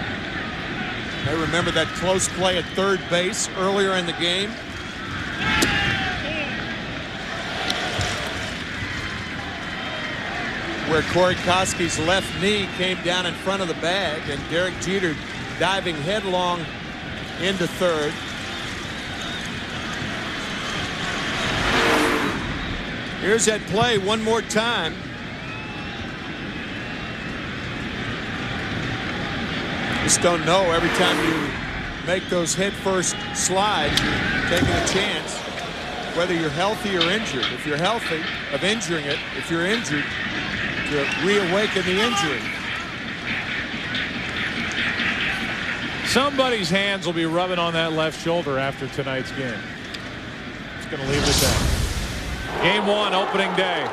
I remember that close play at third base earlier in the game. Where Corey Koski's left knee came down in front of the bag, and Derek Jeter diving headlong into third. Here's that play one more time. Just don't know, every time you make those head-first slides, you're taking a chance whether you're healthy or injured. If you're healthy, of injuring it. If you're injured, to reawaken the injury. Somebody's hands will be rubbing on that left shoulder after tonight's game. Just going to leave it at that. Game 1, opening day.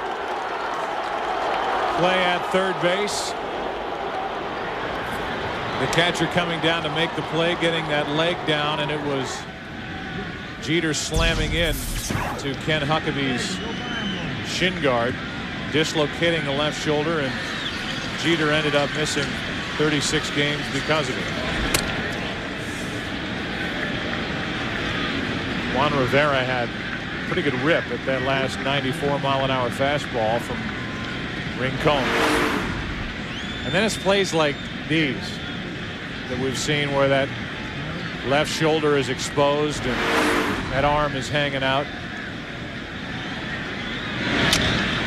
Play at third base. The catcher coming down to make the play, getting that leg down, and it was Jeter slamming in to Ken Huckabee's shin guard, dislocating the left shoulder, and Jeter ended up missing 36 games because of it. Juan Rivera had pretty good rip at that last 94-mile-an-hour fastball from Rincon. And then it's plays like these that we've seen where that left shoulder is exposed and that arm is hanging out.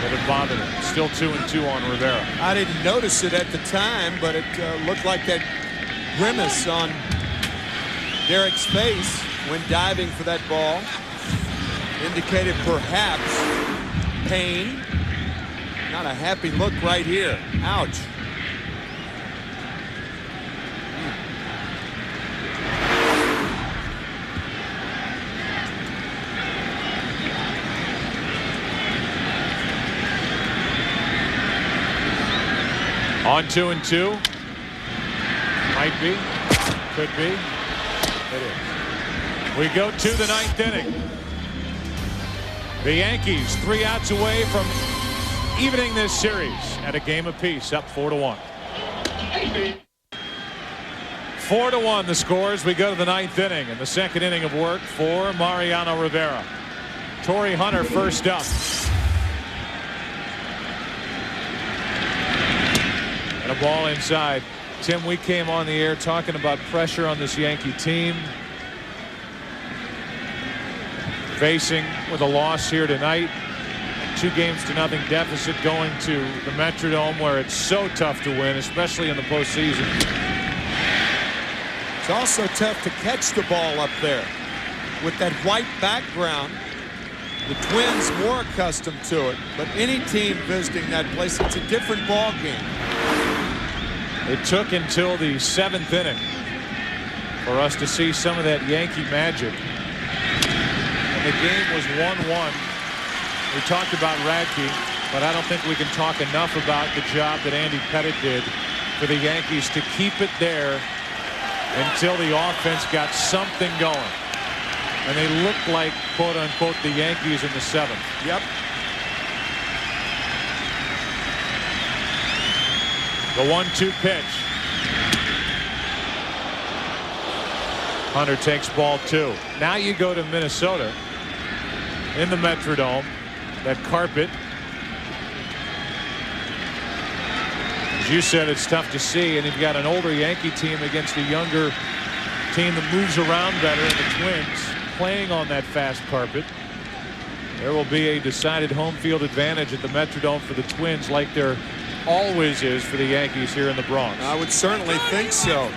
But it bothered him. Still 2-2 on Rivera. I didn't notice it at the time, but it looked like that grimace on Derek's face when diving for that ball indicated perhaps pain. Not a happy look right here. Ouch. On 2-2. Might be. Could be. It is. We go to the 9th inning. The Yankees 3 outs away from evening this series at a game apiece, up 4-1. 4-1 the scores. We go to the 9th inning and the 2nd inning of work for Mariano Rivera. Torrey Hunter first up. And a ball inside. Tim, we came on the air talking about pressure on this Yankee team. Facing with a loss here tonight. 2-0 deficit going to the Metrodome where it's so tough to win, especially in the postseason. It's also tough to catch the ball up there. With that white background, the Twins more accustomed to it. But any team visiting that place, it's a different ball game. It took until the 7th inning for us to see some of that Yankee magic. The game was 1-1. We talked about Radke, but I don't think we can talk enough about the job that Andy Pettitte did for the Yankees to keep it there until the offense got something going. And they looked like, quote unquote, the Yankees in the 7th. Yep. The 1-2 pitch. Hunter takes ball 2. Now you go to Minnesota. In the Metrodome, that carpet. As you said, it's tough to see, and you've got an older Yankee team against a younger team that moves around better, and the Twins playing on that fast carpet. There will be a decided home field advantage at the Metrodome for the Twins, like there always is for the Yankees here in the Bronx. I would certainly think so.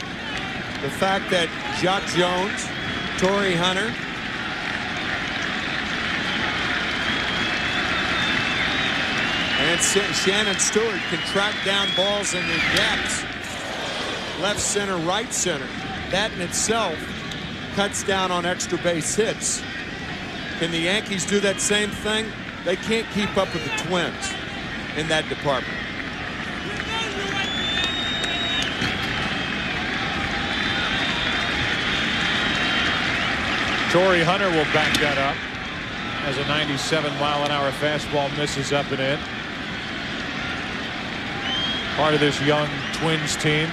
The fact that Jock Jones, Torrey Hunter, and Shannon Stewart can track down balls in the gaps, left center, right center. That in itself cuts down on extra base hits. Can the Yankees do that same thing? They can't keep up with the Twins in that department. Torrey Hunter will back that up as a 97-mile-an-hour fastball misses up and in. Part of this young Twins team.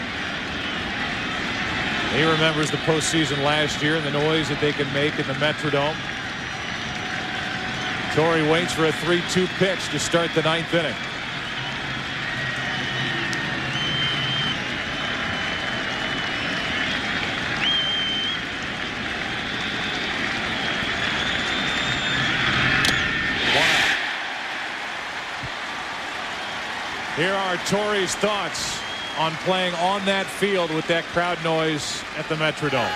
He remembers the postseason last year and the noise that they can make in the Metrodome. Torrey waits for a 3-2 pitch to start the 9th inning. Here are Torrey's thoughts on playing on that field with that crowd noise at the Metrodome.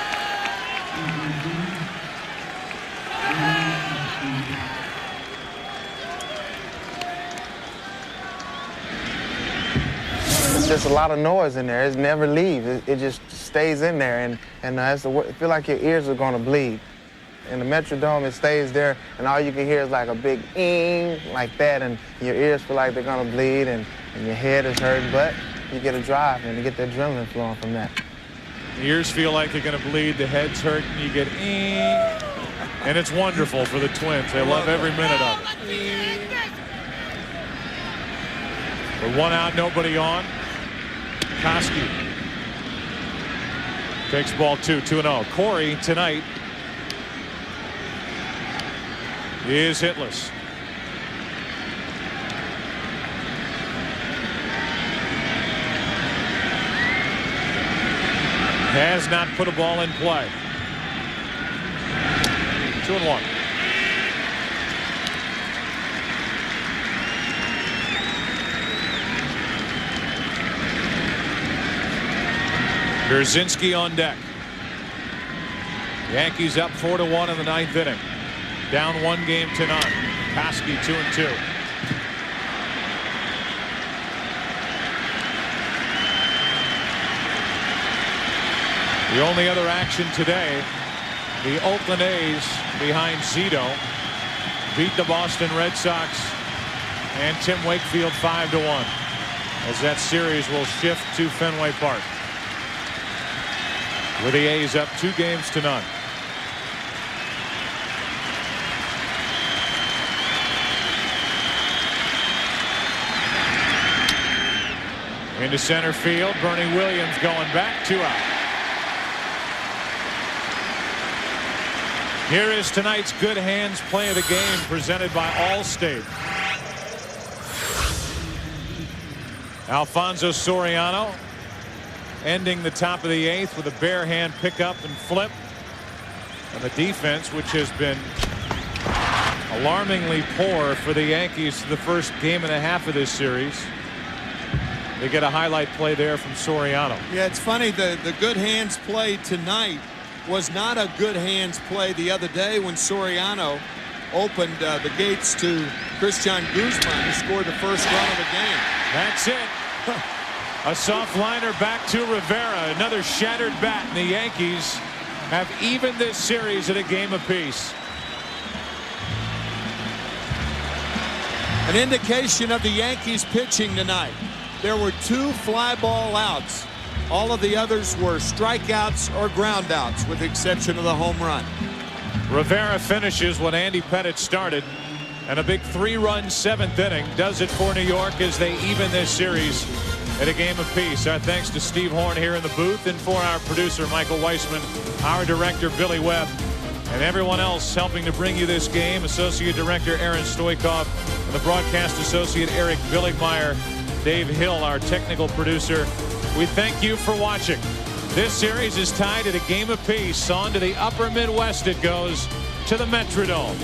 It's just a lot of noise in there. It never leaves. It just stays in there, and I feel like your ears are going to bleed. In the Metrodome, it stays there, and all you can hear is like a big "ing" like that, and your ears feel like they're going to bleed, and your head is hurting, but you get a drive, and you get the adrenaline flowing from that. The ears feel like they're going to bleed, the head's hurting, you get "ing," and it's wonderful for the Twins. They love every minute of it. With one out, nobody on. Koski takes ball 2-0. Corey tonight is hitless. Has not put a ball in play. 2-1. Berzinski on deck. Yankees up 4-1 in the 9th inning. Down 1 game to none. Koski 2-2. The only other action today, the Oakland A's behind Zito beat the Boston Red Sox and Tim Wakefield 5-1 as that series will shift to Fenway Park with the A's up 2 games to none. Into center field, Bernie Williams going back, 2 out. Here is tonight's Good Hands play of the game presented by Allstate. Alfonso Soriano ending the top of the 8th with a bare hand pickup and flip. And the defense, which has been alarmingly poor for the Yankees the first game and a half of this series. They get a highlight play there from Soriano. Yeah, it's funny, the good hands play tonight was not a good hands play the other day when Soriano opened the gates to Christian Guzman, who scored the first run of the game. That's it. A soft liner back to Rivera. Another shattered bat, and the Yankees have evened this series at a game apiece. An indication of the Yankees pitching tonight. There were 2 fly ball outs. All of the others were strikeouts or ground outs, with the exception of the home run. Rivera finishes what Andy Pettitte started, and a big 3-run 7th inning does it for New York as they even this series at a game apiece. Our thanks to Steve Horn here in the booth, and for our producer Michael Weissman, our director Billy Webb, and everyone else helping to bring you this game, Associate Director Aaron Stoikov, and the broadcast associate Eric Billigmeyer, Dave Hill, our technical producer. We thank you for watching. This series is tied at a game apiece. On to the upper Midwest it goes, to the Metrodome.